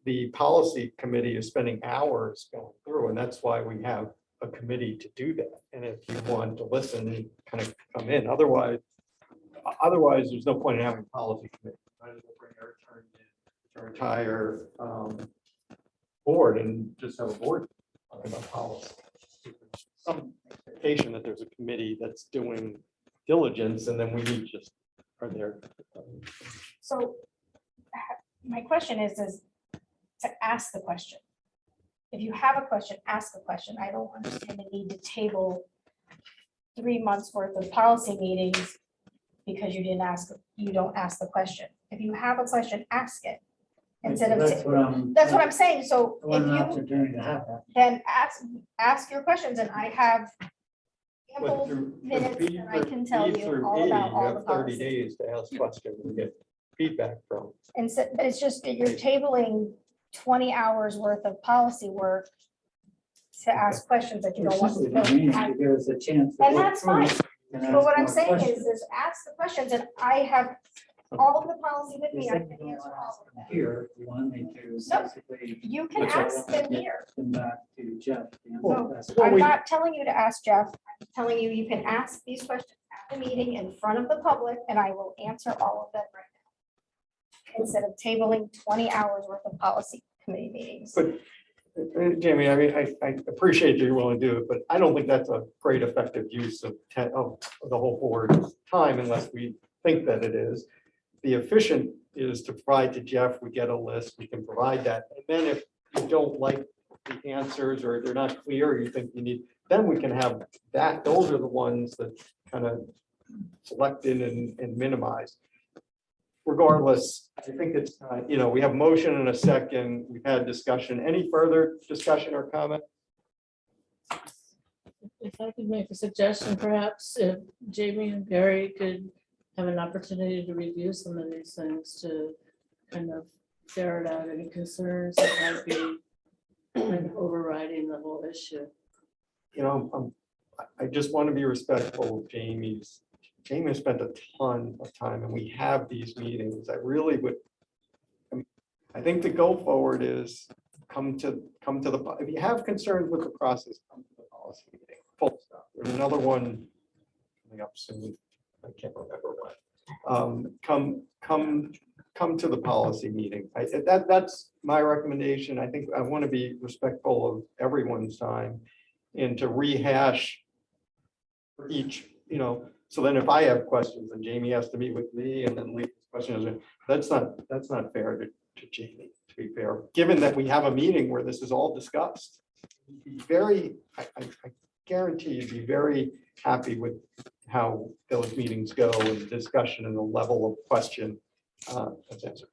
the policy committee is spending hours going through. And that's why we have a committee to do that. And if you want to listen, kind of come in. Otherwise, there's no point in having a policy committee. Might as well bring our attorney in, our entire board, and just have a board talking about policy. Some expectation that there's a committee that's doing diligence, and then we just are there. So my question is to ask the question. If you have a question, ask the question. I don't understand the need to table 3 months worth of policy meetings because you don't ask the question. If you have a question, ask it. Instead of, That's what I'm saying. So I want an if you, opportunity to have that. then ask your questions, and I have ample minutes and I can tell you all about You all the have 30 policies. days to ask questions and get feedback from. And so, but it's just that you're tabling 20 hours worth of policy work to ask questions that you don't want to. Give us a chance. And that's fine. But what I'm saying is ask the questions, and I have all of the policy with me. I can answer all of them. Here, you want me to No, basically. you can ask them here. Come back to Jeff. No, I'm not telling you to ask Jeff. I'm telling you, you can ask these questions at the meeting in front of the public, and I will answer all of them right now. Instead of tabling 20 hours worth of policy committee meetings. But Jamie, I mean, I appreciate you're willing to do it, but I don't think that's a great effective use of the whole board's time unless we think that it is. The efficient is to provide to Jeff, we get a list, we can provide that. And then if you don't like the answers or they're not clear, or you think you need, then we can have that. Those are the ones that kind of selected and minimized. Regardless, I think it's, we have motion and a second. We've had discussion. Any further discussion or comment? If I could make a suggestion, perhaps if Jamie and Barry could have an opportunity to review some of these things to kind of ferret out any concerns that might be kind of overriding the whole issue. I just want to be respectful of Jamie's. Jamie has spent a ton of time, and we have these meetings. I really would. I think the go forward is come to the, if you have concerns with the process, come to the policy meeting. Full stop. There's another one coming up soon. I can't remember when. Come to the policy meeting. That's my recommendation. I think I want to be respectful of everyone's time and to rehash for each, so then if I have questions and Jamie has to meet with me and then leave questions, that's not fair to Jamie, to be fair, given that we have a meeting where this is all discussed. I guarantee you'd be very happy with how those meetings go and the discussion and the level of question that's answered.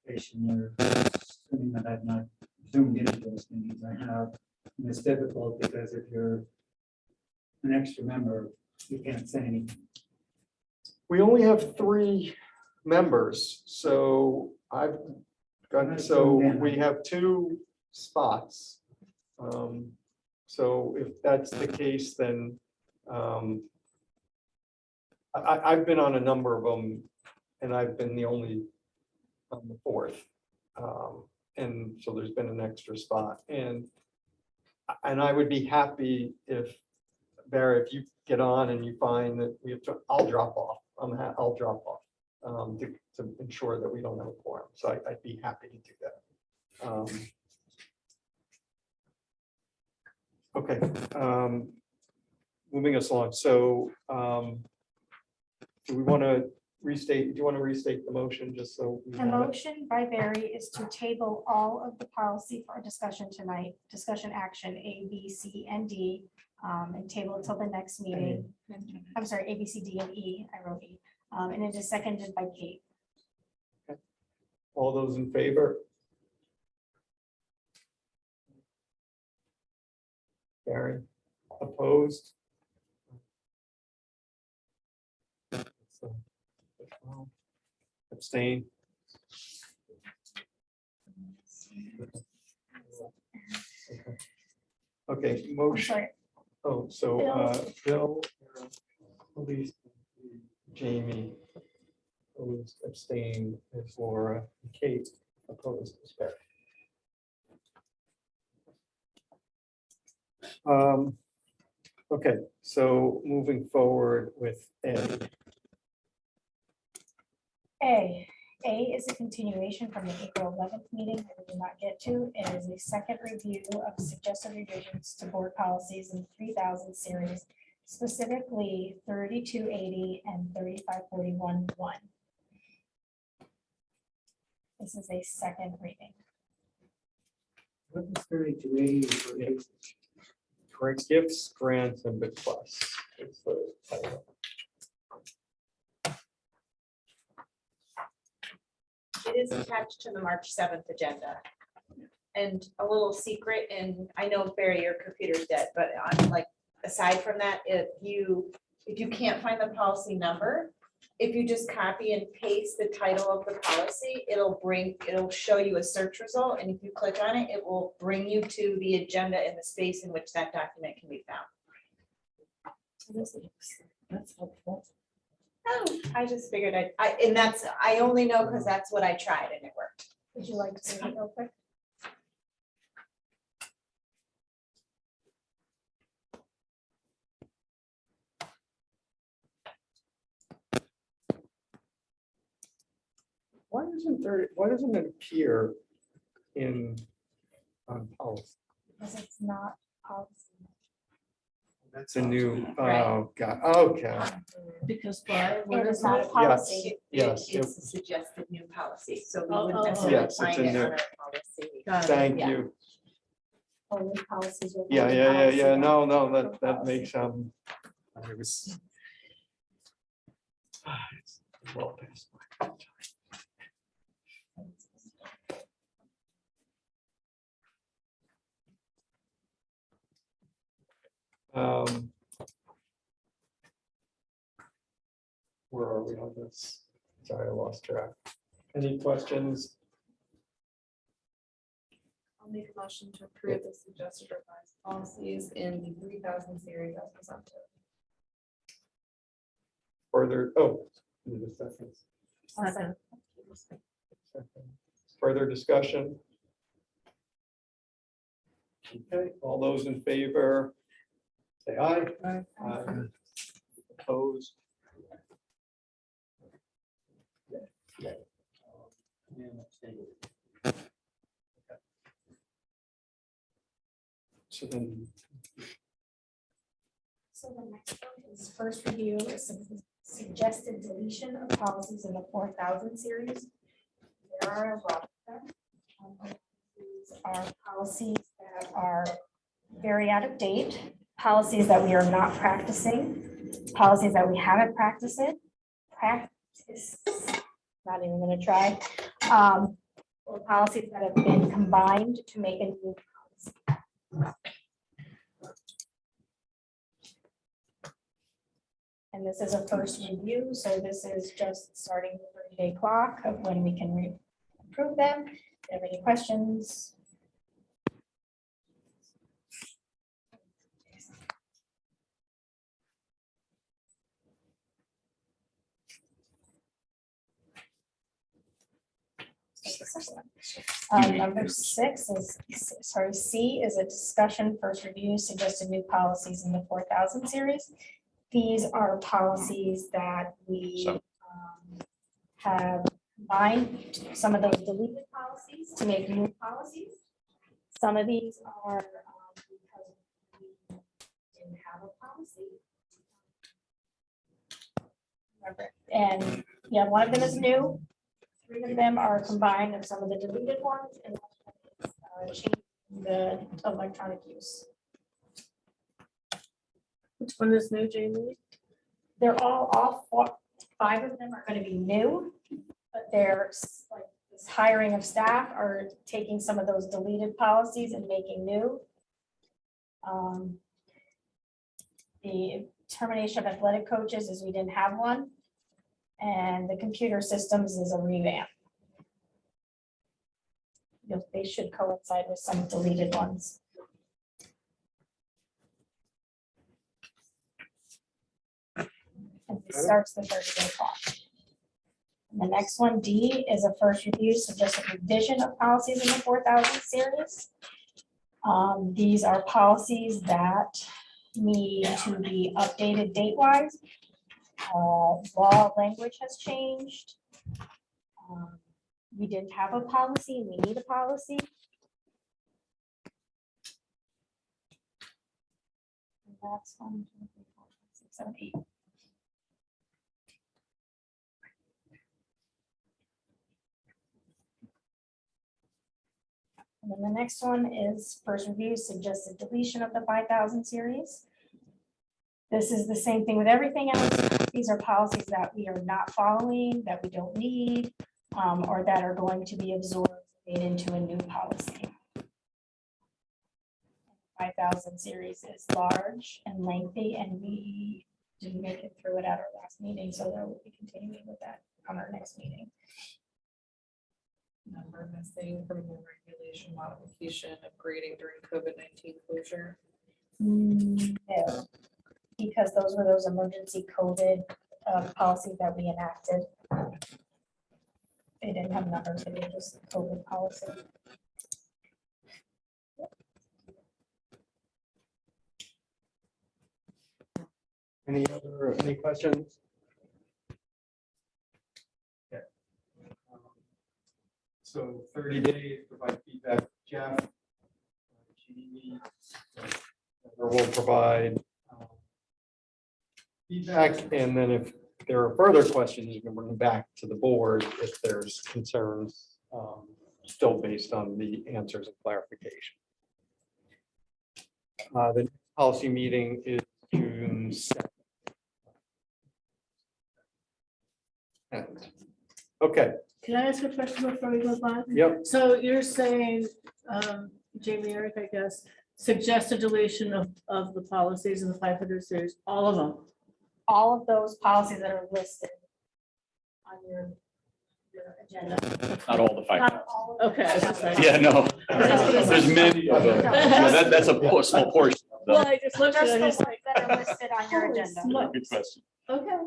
You're assuming that I've not zoomed into those meetings. I have, and it's difficult because if you're an extra member, you can't say anything. We only have 3 members, so Good. So we have 2 spots. So if that's the case, then I've been on a number of them, and I've been the only on the 4th. And so there's been an extra spot, and I would be happy if, Barry, if you get on and you find that we have to, I'll drop off. I'll drop off to ensure that we don't have a quorum. So I'd be happy to do that. Okay. Moving us along. So do we want to restate? Do you want to restate the motion just so? we The have it? motion by Barry is to table all of the policy for discussion tonight, discussion action A, B, C, and D, and table until the next meeting. I'm sorry, A, B, C, D, and E. I wrote E. And it is seconded by Kate. All those in favor? Barry, opposed? Abstain? Okay, I'm motion. sorry. Oh, so Bill, Elise, Jamie, opposed, abstained, is Laura, Kate, opposed, is Barry. Okay, so moving forward with A. A is a continuation from the April 11th meeting that we did not get to. It is a second review of suggested revisions to board policies in 3000 series, specifically 3280 and 3541-1. This is a second reading. What is 3280? Great gifts, grants, and big plus. It's the title. It is attached to the March 7th agenda. And a little secret, and I know, Barry, your computer's dead, but on like, aside from that, if you can't find the policy number, if you just copy and paste the title of the policy, it'll show you a search result, and if you click on it, it will bring you to the agenda in the space in which that document can be found. That's helpful. Oh, I just figured I only know because that's what I tried and it worked. Would you like to see it real quick? Why doesn't it appear in on policy? Because it's not policy. That's a new, Right. oh, God, okay. Because Barb, It what is is not a it? policy. Yes, It's a suggested new policy, so we Oh, wouldn't oh, necessarily yes, it's find a it new- on our policy. Got it. Thank Yeah. you. Only policies. with Yeah, one yeah, policy yeah. that- No, that policy. makes, I was. It's well past my time. Where are we on this? Sorry, I lost track. Any questions? I'll make a motion to approve the suggested revised policies in the 3000 series as presented. Further, oh. need a second. Second. Further discussion? Okay, all those in favor? Say aye. Aye. Opposed? So then, So the next one is first review of some suggested deletion of policies in the 4000 series. There are a lot of them. These are policies that are very out of date, policies that we are not practicing, policies that we haven't practiced, not even gonna try. Or policies that have been combined to make a new policy. And this is a first review, so this is just starting the 30-day clock of when we can approve them. Have any questions? Number 6 is, sorry, C is a discussion, first review, suggested new policies in the 4000 series. These are policies that we have combined some of those deleted policies to make new policies. Some of these are because we didn't have a policy. And yeah, one of them is new. 3 of them are combined of some of the deleted ones and changing the electronic use. Which one is new, Jamie? They're all 5 of them are going to be new, but they're like this hiring of staff are taking some of those deleted policies and making new. The termination of athletic coaches is we didn't have one. And the computer systems is a revamp. They should coincide with some deleted ones. And it starts the 30-day clock. And the next one, D, is a first review, suggested revision of policies in the 4000 series. These are policies that need to be updated date-wise. Law language has changed. We didn't have a policy, we need a policy. And that's 1, 2, 3, 4, 5, 6, 7, 8. And then the next one is first review, suggested deletion of the 5000 series. This is the same thing with everything else. These are policies that we are not following, that we don't need, or that are going to be absorbed made into a new policy. 5000 series is large and lengthy, and we didn't make it through it at our last meeting, so there will be continuing with that on our next meeting. Number missing from the regulation modification of grading during COVID-19 closure. No, because those were those emergency COVID policies that we enacted. They didn't have numbers, they were just COVID policy. Any questions? Okay. So 30 days, provide feedback, Jeff. Jamie, we'll provide feedback, and then if there are further questions, you can bring them back to the board if there's concerns, still based on the answers and clarification. The next policy meeting is June 2nd. Okay. Can I ask a question before we go on? Yep. So you're saying, Jamie, Eric, I guess, suggest a deletion of the policies in the 500 series, all of them? All of those policies that are listed on your agenda. Not all the 5,000. Not all of them. Okay. Yeah, no, there's many of them. Yeah, that's a small portion. of them. Well, I just looked at it, Just it's the like, ones that are listed on your holy agenda. smokes. Good question. Okay.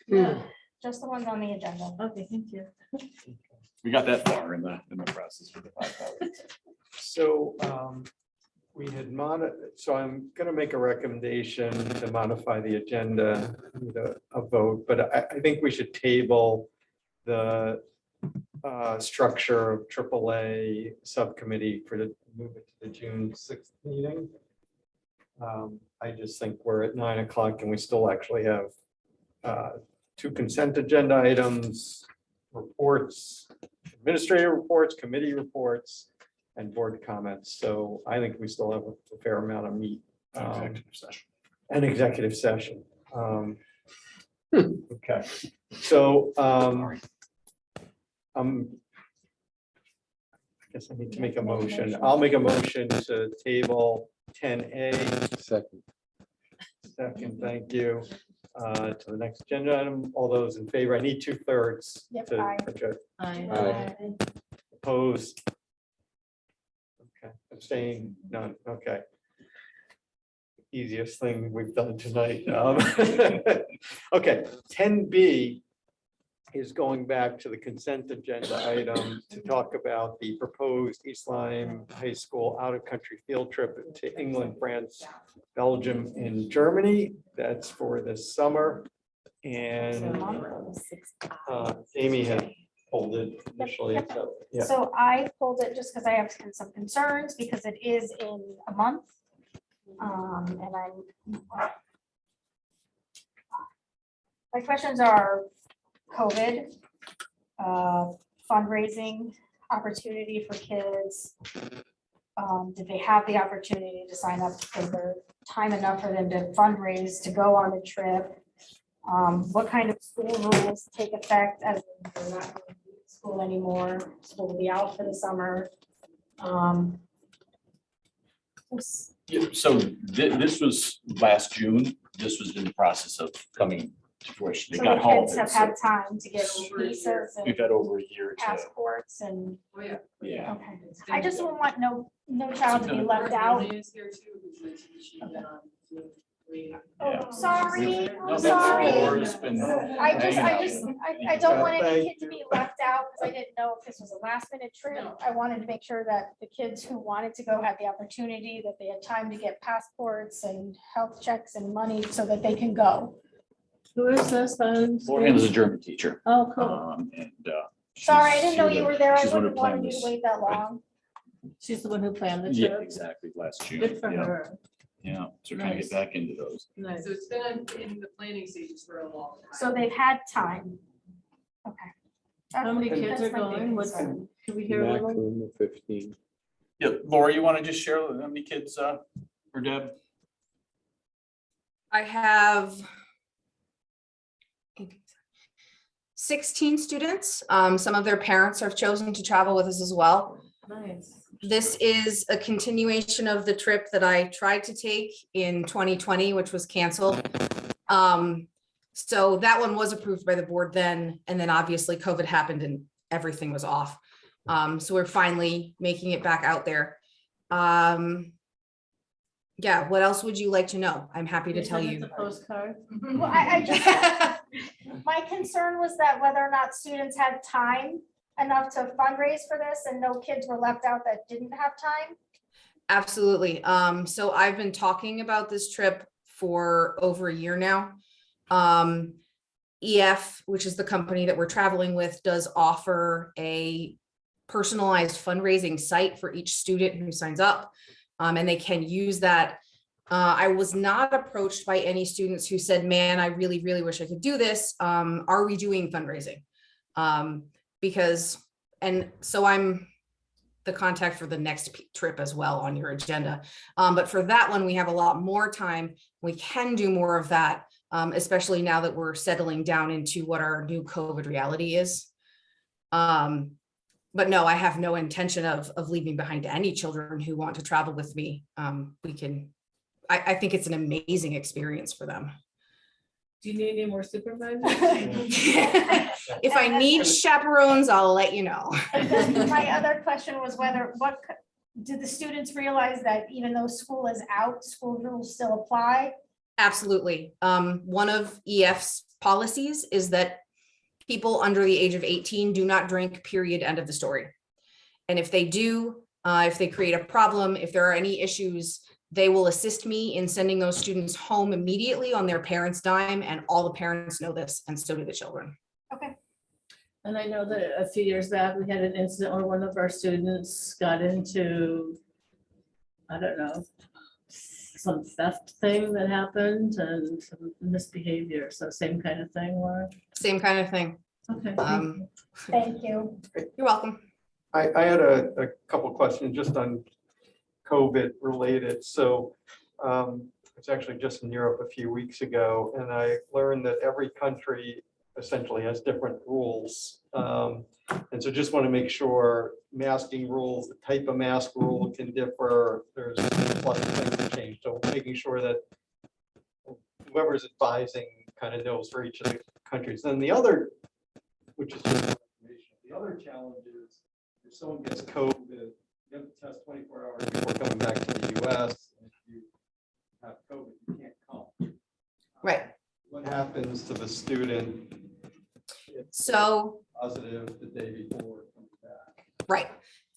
Yeah. Just the ones on the agenda. Okay, thank you. We got that far in the process with the 5,000. So we had so I'm going to make a recommendation to modify the agenda, with a vote, but I think we should table the structure of AAA subcommittee move it to the June 6th meeting. I just think we're at 9 o'clock and we still actually have 2 consent agenda items, reports, administrative reports, committee reports, and board comments. So I think we still have a fair amount of meat. Executive session. An executive session. Okay, so I guess I need to make a motion. I'll make a motion to table 10A. Second. Second, thank you. To the next agenda item. All those in favor, I need 2/3. Yep, to aye. adjourn. Aye. Aye. Opposed, Abstain? None. Okay. Easiest thing we've done tonight. Okay, 10B is going back to the consent agenda item to talk about the proposed East Lyme High School out-of-country field trip to England, France, Belgium, and Germany. That's for this summer. And Amy had pulled it initially. Yep. So, yeah. So I pulled it just because I have some concerns because it is in a month. And my questions are COVID, fundraising opportunity for kids. Did they have the opportunity to sign up? Was there time enough for them to fundraise to go on the trip? What kind of school rules take effect as they're not going to be at school anymore? School will be out for the summer. Yeah, so this was last June. This was in the process of coming to fruition. It So got the kids halted. have So had time to get visas we've and had over a year to, passports and, yeah. okay. I just don't want no child to be left out. Oh, sorry, No, I'm the sorry. floor's been I hanging out. don't want any kid to be left out because I didn't know if this was a last minute trip. I wanted to make sure that the kids who wanted to go had the opportunity, that they had time to get passports and health checks and money so that they can go. Who is this? Lorian is a German teacher. Oh, cool. And Sorry, I didn't know you were there. I she's the one who wouldn't have wanted planned you to this. wait that long. She's the one who planned the Yeah, trip. exactly, last June. Good for Yeah. her. Yeah, so we're trying to Nice. get back into those. Nice. So it's been in the planning stages for a long time. So they've had time. Okay. How many That's kids are my big going? What's, concern. can we hear a little? Maximum of 15. Yeah, Laura, you want to just share how many kids, or Deb? I have 16 students. Some of their parents have chosen to travel with us as well. Nice. This is a continuation of the trip that I tried to take in 2020, which was canceled. So that one was approved by the board then, and then obviously COVID happened and everything was off. So we're finally making it back out there. Yeah, what else would you like to know? I'm happy to tell you. The postcard. Well, I just, my concern was that whether or not students had time enough to fundraise for this and no kids were left out that didn't have time. Absolutely. So I've been talking about this trip for over a year now. EF, which is the company that we're traveling with, does offer a personalized fundraising site for each student who signs up, and they can use that. I was not approached by any students who said, man, I really, really wish I could do this. Are we doing fundraising? Because, and so I'm the contact for the next trip as well on your agenda. But for that one, we have a lot more time. We can do more of that, especially now that we're settling down into what our new COVID reality is. But no, I have no intention of leaving behind any children who want to travel with me. We can, I think it's an amazing experience for them. Do you need any more supervisors? If I need chaperones, I'll let you know. My other question was did the students realize that even though school is out, school rules still apply? Absolutely. One of EF's policies is that people under the age of 18 do not drink, period, end of the story. And if they do, if they create a problem, if there are any issues, they will assist me in sending those students home immediately on their parents' dime, and all the parents know this, and so do the children. Okay. And I know that a few years back, we had an incident where one of our students got into, I don't know, some theft thing that happened and some misbehavior. So same kind of thing, Laura? Same kind of thing. Okay. Thank you. You're welcome. I had a couple questions just on COVID related. So I was actually just in Europe a few weeks ago, and I learned that every country essentially has different rules. And so just want to make sure masking rules, the type of mask rule can differ. There's a lot of things that change. So making sure that whoever's advising kind of knows for each of the countries. Then the other, which is just information, the other challenge is if someone gets COVID You have to test 24 hours before coming back to the US. If you have COVID, you can't come. Right. What happens to the student if So, positive the day before it comes back? right,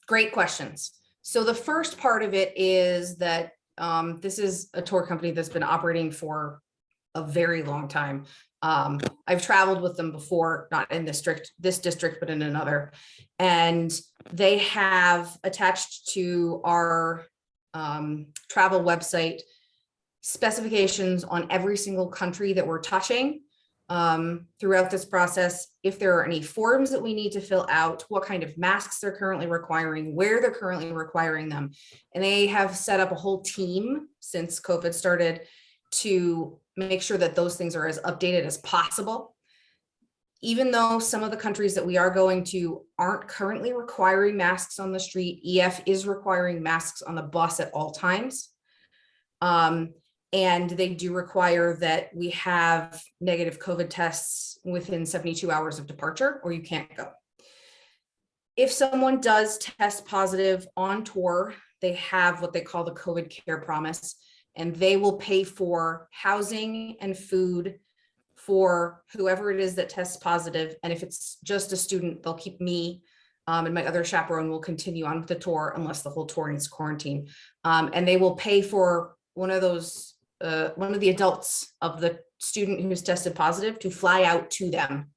great questions. So the first part of it is that this is a tour company that's been operating for a very long time. I've traveled with them before, not in this district, but in another. And they have attached to our travel website specifications on every single country that we're touching throughout this process. If there are any forms that we need to fill out, what kind of masks they're currently requiring, where they're currently requiring them. And they have set up a whole team since COVID started to make sure that those things are as updated as possible. Even though some of the countries that we are going to aren't currently requiring masks on the street, EF is requiring masks on the bus at all times. And they do require that we have negative COVID tests within 72 hours of departure, or you can't go. If someone does test positive on tour, they have what they call the COVID care promise, and they will pay for housing and food for whoever it is that tests positive. And if it's just a student, they'll keep me and my other chaperone will continue on with the tour unless the whole tour needs quarantine. And they will pay for one of the adults of the student who's tested positive to fly out to them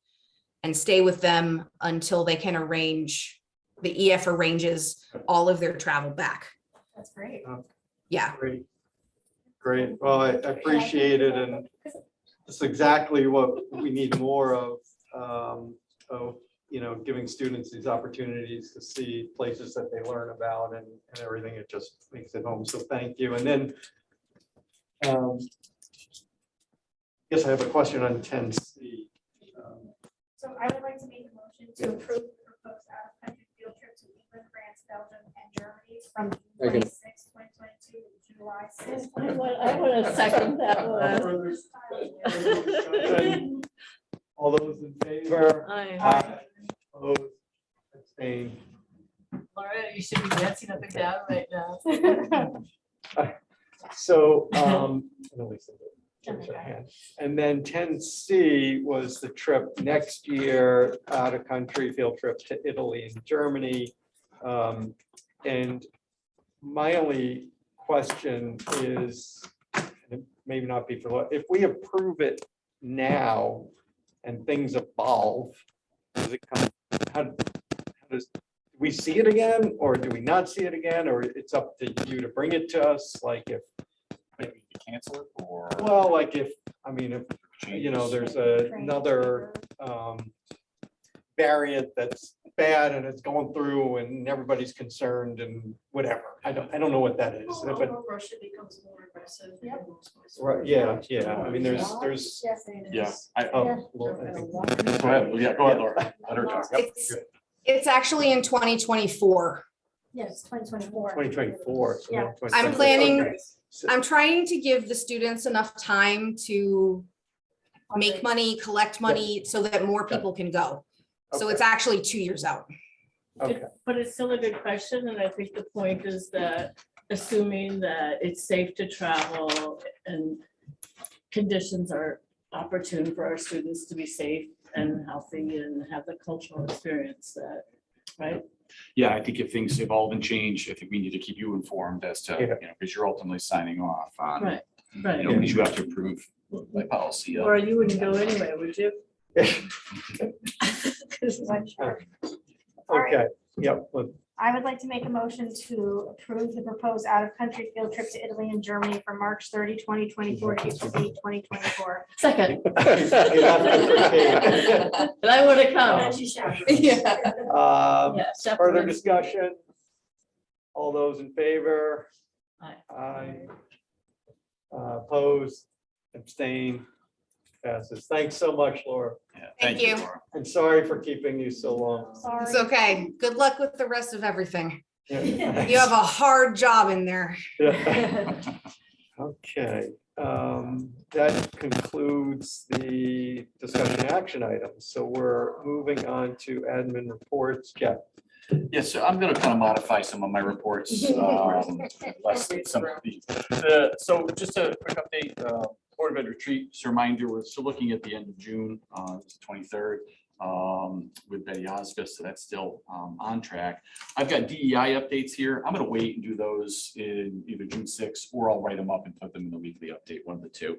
and stay with them until they can arrange, the EF arranges all of their travel back. That's great. Yeah. Great. Well, I appreciate it. And it's exactly what we need more of, giving students these opportunities to see places that they learn about and everything. It just makes it home. So thank you. And then yes, I have a question on 10C. So I would like to make a motion to approve the proposed out-of-country field trip to England, France, Belgium, and Germany from June 26, 2022 to July 6. I want to second that one. All those in favor? Aye. Opposed? Abstained? Laura, you should be dancing up and down right now. So, and then 10C was the trip next year, out of country field trip to Italy and Germany. And my only question is, and it maybe not be for, if we approve it now and things evolve, does it come, how does, do we see it again, or do we not see it again, or it's up to you to bring it to us, like if Maybe to cancel it or. well, like if there's another variant that's bad and it's going through and everybody's concerned and whatever. I don't know what that is. But Russia becomes more aggressive. right, yeah. I mean, there's Yes, it is. Yeah. well, I think- Go ahead. Yeah, go ahead, Laura. Let her talk. Yep. It's actually in 2024. Yes, 2024. 2024. so Yeah. 2024. I'm planning, Okay. So- I'm trying to give the students enough time to make money, collect money so that more people can go. So it's actually 2 years out. Okay. But it's still a good question, and I think the point is that assuming that it's safe to travel and conditions are opportune for our students to be safe and healthy and have the cultural experience that, right? Yeah, I think if things evolve and change, I think we need to keep you informed as to, because you're ultimately signing off on, Right. because you have to approve by policy. Or you wouldn't go anyway, would you? Okay, yep. I would like to make a motion to approve the proposed out-of-country field trip to Italy and Germany from March 30, 2024 to April 8, 2024. Second. And I would have come. Yeah. Further discussion? All those in favor? Aye. Aye. Opposed, abstain, passes. Thanks so much, Laura. Yeah, Thank you. Laura. I'm sorry for keeping you so long. Sorry. It's okay. Good luck with the rest of everything. Yeah. You have a hard job in there. Yeah. Okay, that concludes the discussion action items. So we're moving on to admin reports. Jeff. Yes, so I'm gonna kind of modify some of my reports. So just a quick update, Board of Ed retreat, just a reminder, we're still looking at the end of June, it's the 23rd, with Betty Osgood, so that's still on track. I've got DEI updates here. I'm gonna wait and do those in either June 6th, or I'll write them up and put them in the weekly update, one of the two,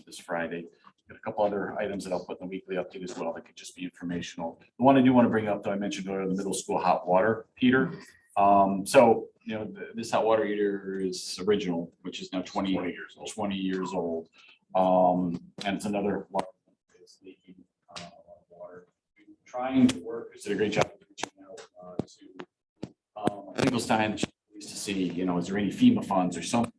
this Friday. Got a couple other items that I'll put in the weekly update as well that could just be informational. The one I do want to bring up, though, I mentioned earlier, the middle school hot water heater. So, you know, this hot water heater is original, which is now 20 years old. And it's another one that's leaking water. Trying to work, it's did a great job of reaching out to Finkelstein to see, you know, is there any FEMA funds or something?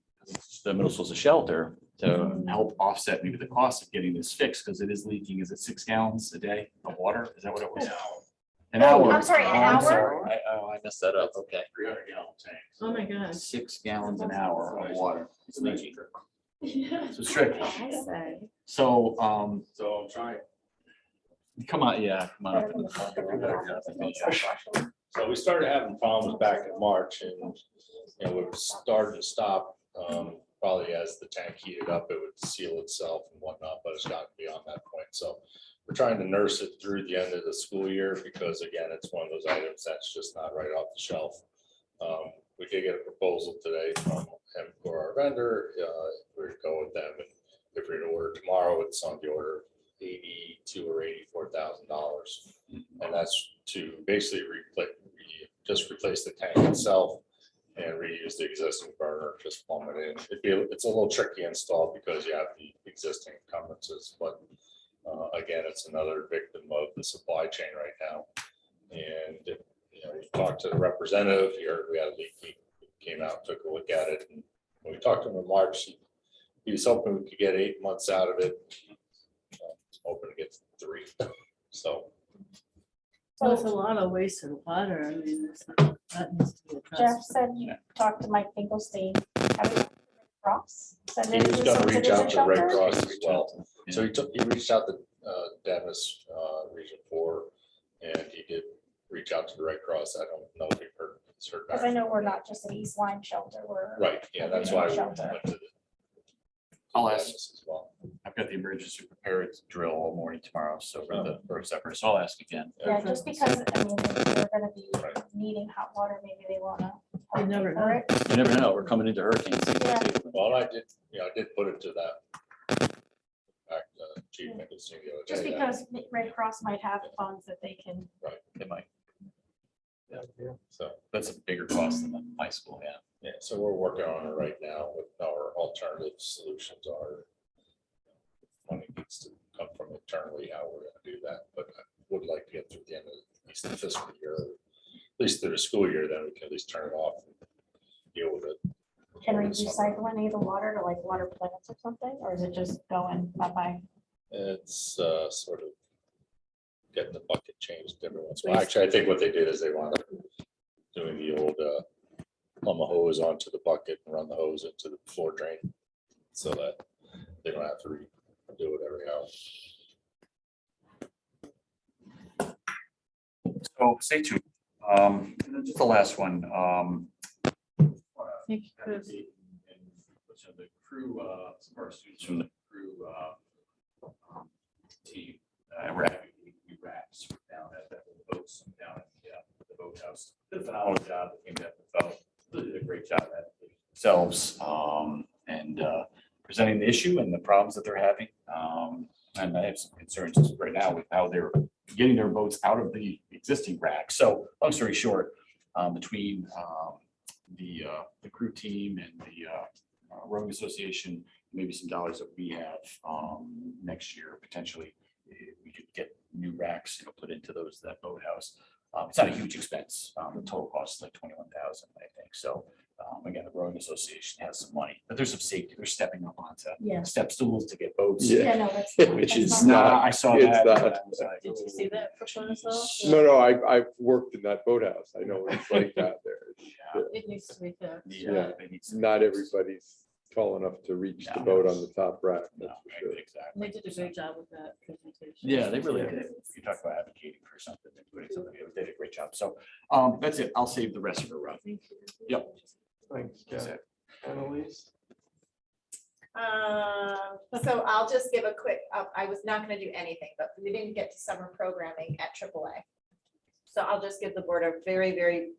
The middle school's a shelter to help offset maybe the cost of getting this fixed, because it is leaking. Is it 6 gallons a day of water? Is that what it was? An hour. I'm sorry, an hour? I messed that up. Okay. 300 gallon tanks. Oh, my gosh. 6 gallons an hour of water. It's leaking. Yeah. So it's tricky. I say. So, So I'm trying. come on, yeah, come on. So we started having problems back in March, and you know, we've started to stop. Probably as the tank heated up, it would seal itself and whatnot, but it's gotten beyond that point. So we're trying to nurse it through the end of the school year, because again, it's one of those items that's just not right off the shelf. We did get a proposal today from him for our vendor. We're to go with them, and if we're to order tomorrow, it's on the order of $82,000 or $84,000, and that's to basically replace the tank itself and reuse the existing burner, just plumb it in. It's a little tricky install because you have the existing encumbrances, but again, it's another victim of the supply chain right now. And you know, we talked to the representative here. We had a leak. He came out, took a look at it, and when we talked to him in March, he was hoping we could get 8 months out of it. Hoping to get 3. So. Well, it's a lot of wasted water. I mean, that needs to be Jeff addressed. said you talked to Mike Finkelstein. Have you Cross? Said He that was it gonna was reach a out to Red shelter? Cross as well. So he reached out to Dennis, Region 4, and he did reach out to the Red Cross. I don't know if he heard back. Because I know we're not just an East Line shelter, we're. Right, yeah, that's why we went Shelter. to the. I'll ask. Dennis as well. I've got the emergency preparedness drill all morning tomorrow, so for a separate, so I'll ask again. Yeah, just because, I mean, if they're gonna be needing hot water, maybe they wanna. You never for know. it. You never know, we're coming into hurricane season. Yeah. too. Well, I did put it to that. Back, Chief Nicholson the other Just day, because Red Cross might have funds that they can. Right, They might. so, That's a bigger cost than the high school, yeah. yeah, so we're working on it right now with our alternative solutions are. Money needs to come from internally, how we're gonna do that, but I would like to get through the end of at least the fiscal year, at least through the school year, then we can at least turn it off and deal with it. Can we recycle any of the water to like water plants or something, or is it just going bye-bye? It's sort of getting the bucket changed every once in a while. Actually, I think what they did is they wound up doing the old plumb a hose onto the bucket and run the hose into the floor drain so that they don't have to do it every hour. So stay tuned. Just the last one. Thank you, Chris. The crew, some of our students from the crew team, we're having new racks down at the boats, down at the boathouse. Did a phenomenal job. They came down the boat, really did a great job at themselves and presenting the issue and the problems that they're having. And I have some concerns right now with how they're getting their boats out of the existing rack. So long story short, between the crew team and the rowing association, maybe some dollars that we have next year, potentially we could get new racks, put into that boathouse. It's not a huge expense. The total cost is like 21,000, I think. So again, the rowing association has some money, but there's some safety. They're stepping up onto Yeah. step stools to get boats. Yeah, no, that's. Which that's is not- I saw it's that. not. and I was like, Did you see that for sure as well? No, I've worked in that boathouse. I know what it's like out there. Yeah. It needs to be fixed. Yeah, they need It's some not fix. everybody's tall enough to reach the No. boat on the top rack. No, That's for sure. exactly. They did a great job with that presentation. Yeah, they really did. If you talk about advocating for something, they did a great job. So that's it. I'll save the rest for Rob. Yep. Thanks, That's Jeff. it. Annalise? So I'll just give a quick, I was not gonna do anything, but we didn't get to summer programming at AAA. So I'll just give the board a very, very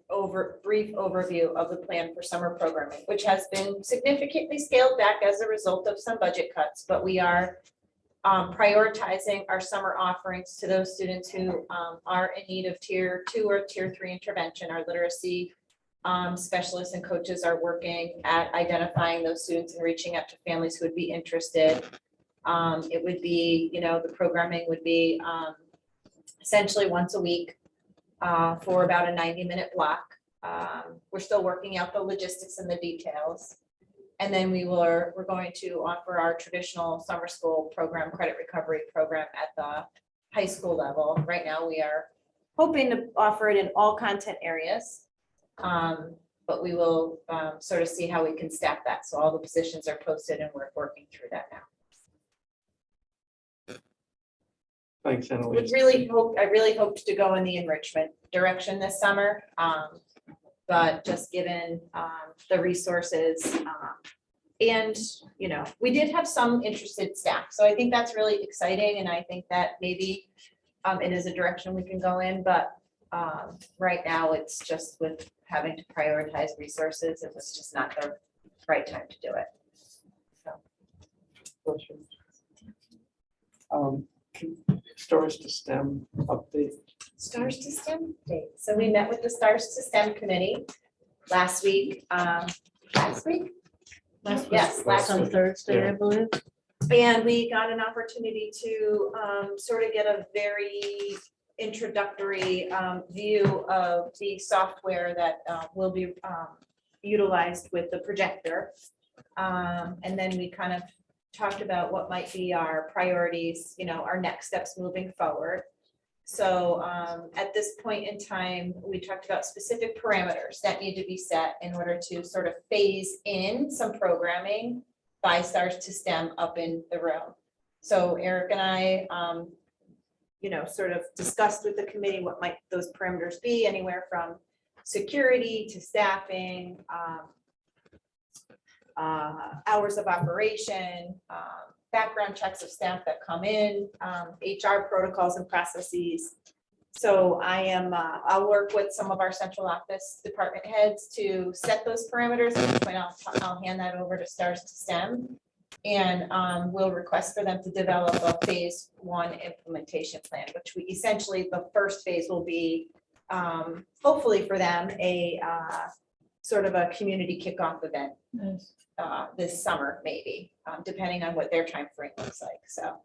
brief overview of the plan for summer programming, which has been significantly scaled back as a result of some budget cuts, but we are prioritizing our summer offerings to those students who are in need of tier 2 or tier 3 intervention. Our literacy specialists and coaches are working at identifying those students and reaching out to families who would be interested. It would be, the programming would be essentially once a week for about a 90-minute block. We're still working out the logistics and the details. And then we're going to offer our traditional summer school program, credit recovery program at the high school level. Right now, we are hoping to offer it in all content areas. But we will sort of see how we can staff that. So all the positions are posted and we're working through that now. Thanks, Annalise. I really hoped to go in the enrichment direction this summer. But just given the resources and, we did have some interested staff. So I think that's really exciting. And I think that maybe it is a direction we can go in, but right now it's just with having to prioritize resources. It was just not the right time to do it. Questions? Stars to STEM update. Stars to STEM update. So we met with the Stars to STEM committee last week. Yes, last On week. Thursday, I believe. And we got an opportunity to sort of get a very introductory view of the software that will be utilized with the projector. And then we kind of talked about what might be our priorities, our next steps moving forward. So at this point in time, we talked about specific parameters that need to be set in order to sort of phase in some programming by Stars to STEM up in the room. So Eric and I, sort of discussed with the committee what might those parameters be, anywhere from security to staffing, hours of operation, background checks of staff that come in, HR protocols and processes. So I'll work with some of our central office department heads to set those parameters. At this point, I'll hand that over to Stars to STEM. And we'll request for them to develop a phase 1 implementation plan, which we essentially, the first phase will be hopefully for them a sort of a community kickoff event this summer, maybe, depending on what their time frame looks like. So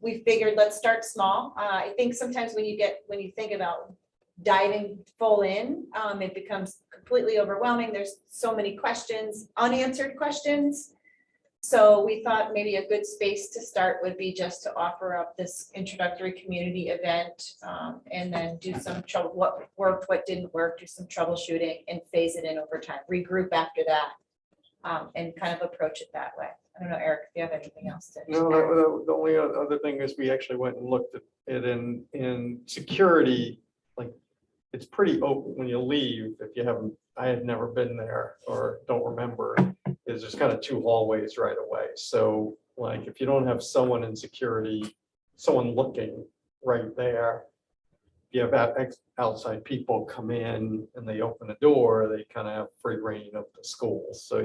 we figured let's start small. I think sometimes when you think about diving full in, it becomes completely overwhelming. There's so many questions, unanswered questions. So we thought maybe a good space to start would be just to offer up this introductory community event and then do some trouble, what worked, what didn't work, do some troubleshooting and phase it in over time, regroup after that and kind of approach it that way. I don't know, Eric, if you have anything else to. No, the only other thing is we actually went and looked at it in security. Like, it's pretty open when you leave. If you haven't, I had never been there or don't remember, is just kind of 2 hallways right away. So like, if you don't have someone in security, someone looking right there, you have outside people come in and they open the door, they kind of have free reign of the school. So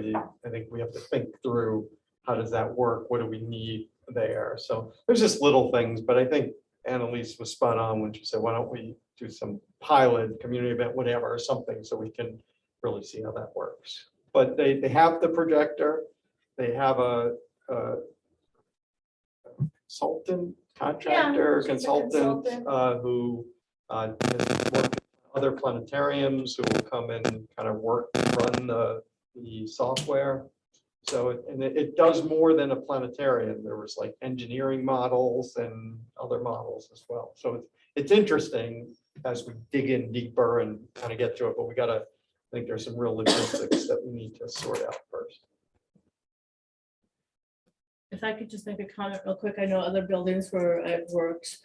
I think we have to think through, how does that work? What do we need there? So there's just little things, but I think Annalise was spot on when she said, why don't we do some pilot community event, whatever, or something, so we can really see how that works. But they have the projector, they have a contractor, consultant who has worked with other planetariums, who will come in and kind of run the software. So it does more than a planetarium. There was like engineering models and other models as well. So it's interesting as we dig in deeper and kind of get to it, but I think there's some real logistics that we need to sort out first. If I could just make a comment real quick, I know other buildings where I've worked,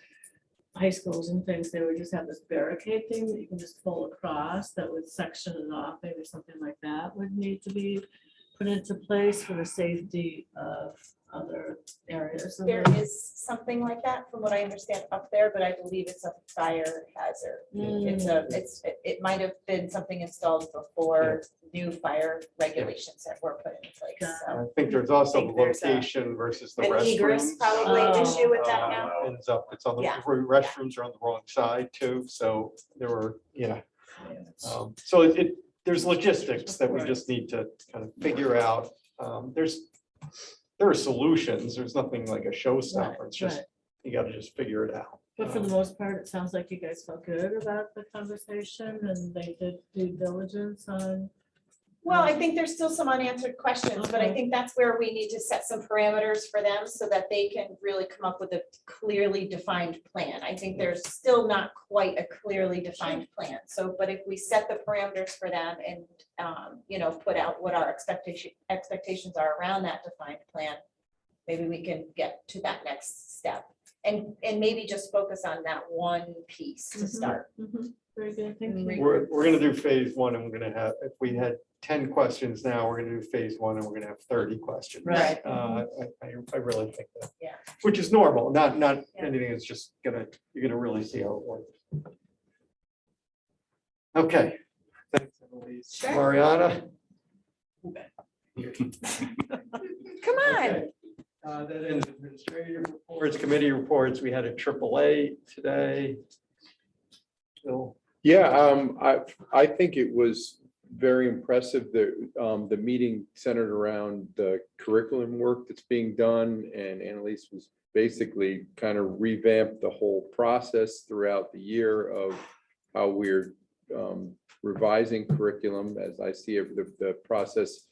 high schools and things, they would just have this barricade thing that you can just pull across that would section it off, maybe something like that would need to be put into place for the safety of other areas. of There the- is something like that from what I understand up there, but I believe it's a fire hazard. It might have been something installed before new fire regulations that were put in place. I So think there's also the think there's a- location versus the an egress restrooms. probably Oh. issue with that now. Ends up, it's on the Yeah. restrooms are on the wrong side too, so there were, so there's logistics that we just need to kind of figure out. There are solutions, there's nothing like a showstopper, it's just, right. you gotta just figure it out. But for the most part, it sounds like you guys felt good about the conversation and they did due diligence on. Well, I think there's still some unanswered questions, but I Okay. think that's where we need to set some parameters for them so that they can really come up with a clearly defined plan. I think there's still not quite a clearly defined plan. So, but if we set the parameters for them and, put out what our expectations are around that defined plan, maybe we can get to that next step. And maybe just focus on that one piece to start. Very good, thank you. We're gonna do phase one and we're gonna have, if we had 10 questions now, we're gonna do phase one and we're gonna have 30 questions. Right. I really think that. Yeah. Which is normal, not Yeah. anything that's just you're gonna really see how it works. Okay. Thanks, Annalise. Sure. Mariana? Come on. Okay. That ends administrative reports, committee reports. We had a AAA today. Bill? Yeah, I think it was very impressive. The meeting centered around the curriculum work that's being done, and Annalise was basically kind of revamped the whole process throughout the year of how we're revising curriculum. As I see it, the process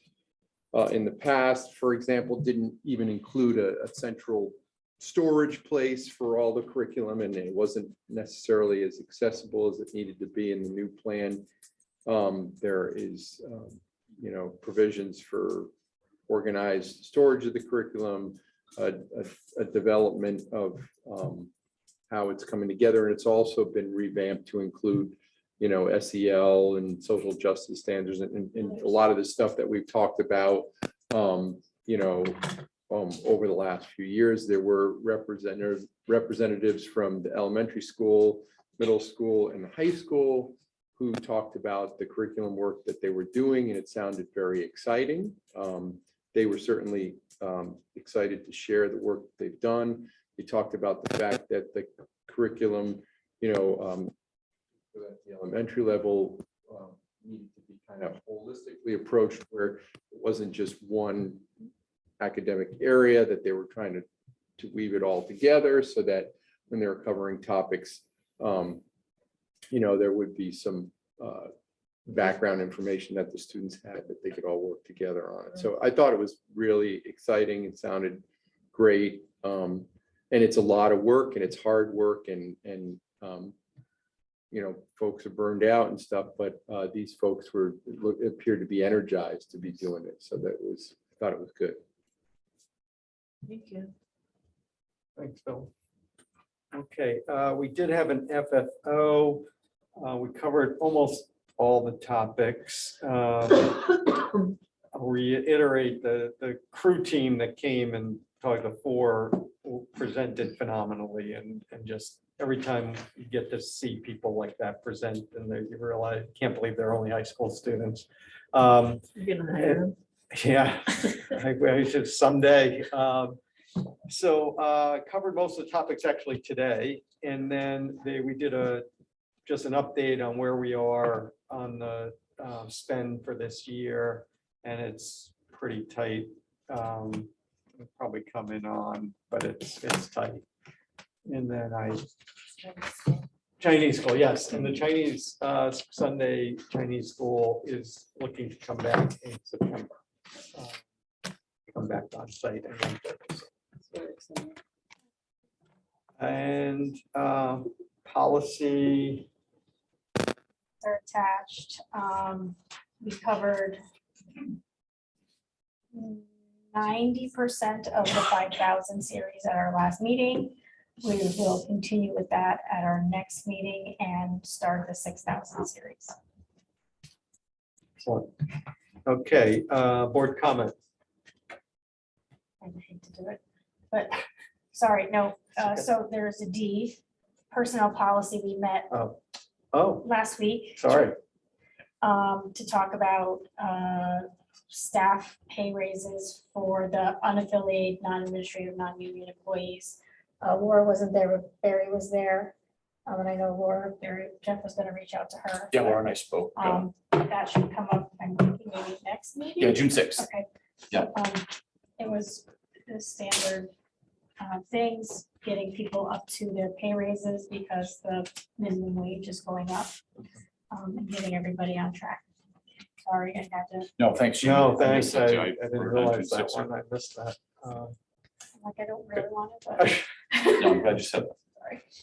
in the past, for example, didn't even include a central storage place for all the curriculum, and it wasn't necessarily as accessible as it needed to be in the new plan. There is, provisions for organized storage of the curriculum, a development of how it's coming together, and it's also been revamped to include, SEL and social justice standards and a lot of the stuff that we've talked about, over the last few years. There were representatives from the elementary school, middle school, and high school who talked about the curriculum work that they were doing, and it sounded very exciting. They were certainly excited to share the work that they've done. They talked about the fact that the curriculum, at the elementary level, needed to be kind of holistically approached, where it wasn't just one academic area, that they were trying to weave it all together so that when they were covering topics, there would be some background information that the students had that they could all work together on it. So I thought it was really exciting. It sounded great. And it's a lot of work and it's hard work and folks are burned out and stuff, but these folks appeared to be energized to be doing it. So I thought it was good. Thank you. Thanks, Bill. Okay, we did have an FFO. We covered almost all the topics. I'll reiterate the crew team that came and probably the four presented phenomenally, and just every time you get to see people like that present, and you realize, can't believe they're only high school students. You're gonna hire them? Yeah, I should someday. So covered most of the topics actually today, and then we did just an update on where we are on the spend for this year, and it's pretty tight. It'll probably come in on, but it's tight. And then Chinese school, yes, and the Chinese Sunday Chinese school is looking to come back in September. Come back on site. And policy. Are attached. We covered 90% of the 5,000 series at our last meeting. We will continue with that at our next meeting and start the 6,000 series. Excellent. Okay, board comment. I hate to do it, but sorry, no. So there's a D, personnel policy. We met Oh, last week. sorry. To talk about staff pay raises for the unaffiliated, non-administrative, non-union employees. Laura wasn't there, but Barry was there. And I know Laura, Jeff was gonna reach out to her. Yeah, Laura and I spoke. That should come up, I'm thinking maybe next meeting. Yeah, June 6th. Okay. Yeah. It was the standard things, getting people up to their pay raises because the minimum wage is going up. And getting everybody on track. Sorry, I had to. No, thanks. No, I missed thanks. that too. I didn't wrote it down, realize June that 6th. one. I missed that. Like, I don't really want it, but. No, I'm glad you said that.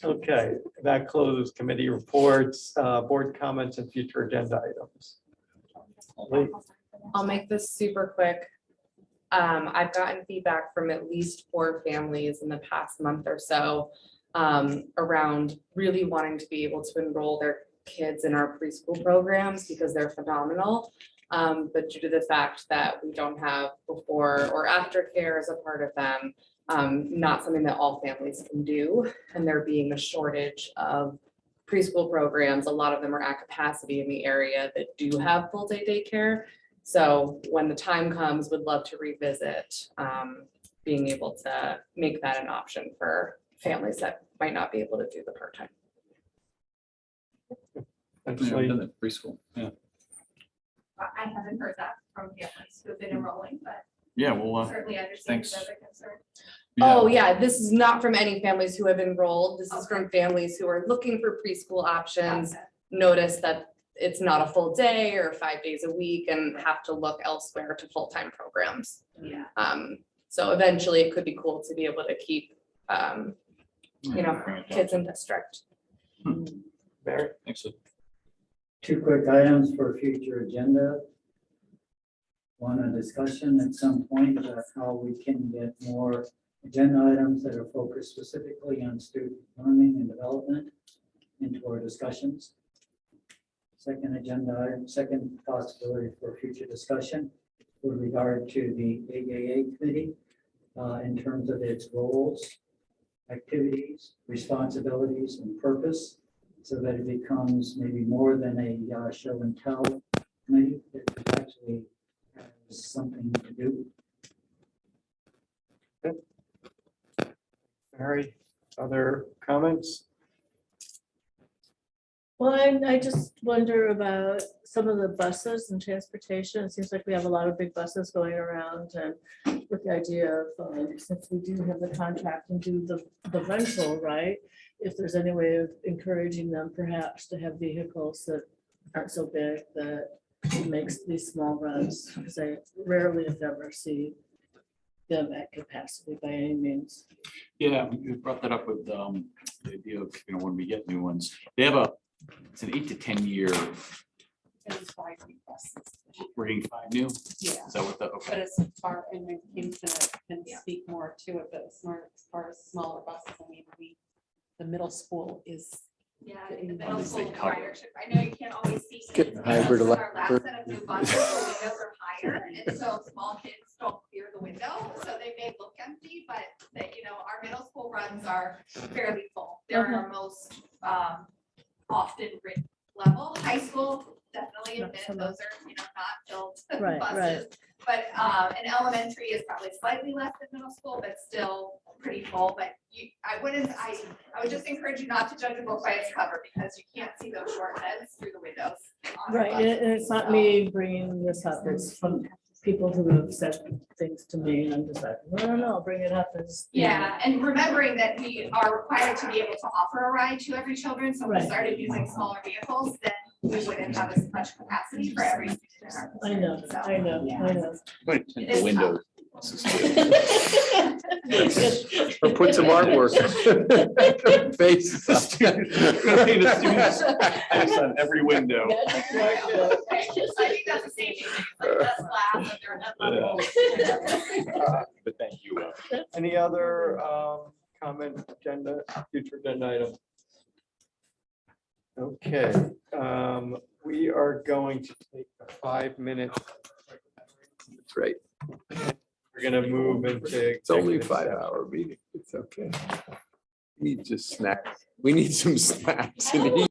Okay, that closes committee reports, board comments and future agenda items. Lee? I'll make this super quick. I've gotten feedback from at least 4 families in the past month or so around really wanting to be able to enroll their kids in our preschool programs because they're phenomenal. But due to the fact that we don't have before or after care as a part of them, not something that all families can do. And there being a shortage of preschool programs, a lot of them are at capacity in the area that do have full day daycare. So when the time comes, would love to revisit being able to make that an option for families that might not be able to do the part-time. Yeah, preschool. Yeah. I haven't heard that from families who have been enrolling, but Yeah, well, certainly understand thanks. that as a concern. Oh, yeah, this is not from any families who have enrolled. This is from families who are looking for preschool options. Notice that it's not a full day or 5 days a week and have to look elsewhere to full-time programs. Yeah. So eventually it could be cool to be able to keep, you know, kids in district. Barry? Excellent. 2 quick items for future agenda. One, a discussion at some point about how we can get more agenda items that are focused specifically on student learning and development into our discussions. Second agenda item, second possibility for future discussion with regard to the AAA committee in terms of its roles, activities, responsibilities, and purpose, so that it becomes maybe more than a show and tell committee. It actually has something to do. Barry, other comments? Well, I just wonder about some of the buses and transportation. It seems like we have a lot of big buses going around, and with the idea of, since we do have the contract and do the rental, right? If there's any way of encouraging them perhaps to have vehicles that aren't so big that it makes these small runs, because I rarely if ever see them at capacity by any means. Yeah, we brought that up with the idea of, you know, when we get new ones, they have it's an 8 to 10 year. It's 5 new buses. We're getting 5 new. Yeah. Is that what the, okay. But as far, and Kim's can speak more to it, but as far as smaller buses, I mean, the middle school is. Yeah, I think the middle Obviously school covered. ridership, I know you can't always see. Get kids, hybrid but our last electric. set of new buses, the windows are higher, and so small kids don't clear the window, so they may look empty, but that, you know, our middle school runs are fairly full. They're our most often ridden level. High school, definitely Not admit so those are, you know, not filled Right, buses. But an elementary is probably slightly less than middle school, but still pretty full. But I would just encourage you not to judge a book by its cover, because you can't see those short heads through the windows. on our Right, and buses. and it's not me bringing this up, it's from people who have said things to me, and I'm just like, no, I'll bring it up as. Yeah, and remembering that we are required to be able to offer a ride to every children, so if we Right. started using smaller vehicles, then we wouldn't have as much capacity for every student in our I know, district. So, I know, yeah. I know. But It is the windows, Or put some artwork. Faces. Paint a student's face on every window. I think that's the same thing, like that's laugh at their head level. But thank you. Any other comment, agenda, future agenda item? Okay, we are going to take a 5-minute. That's right. We're gonna move into. It's only a executive session. 5-hour meeting. It's okay. We need just snacks. We need some snacks and eat.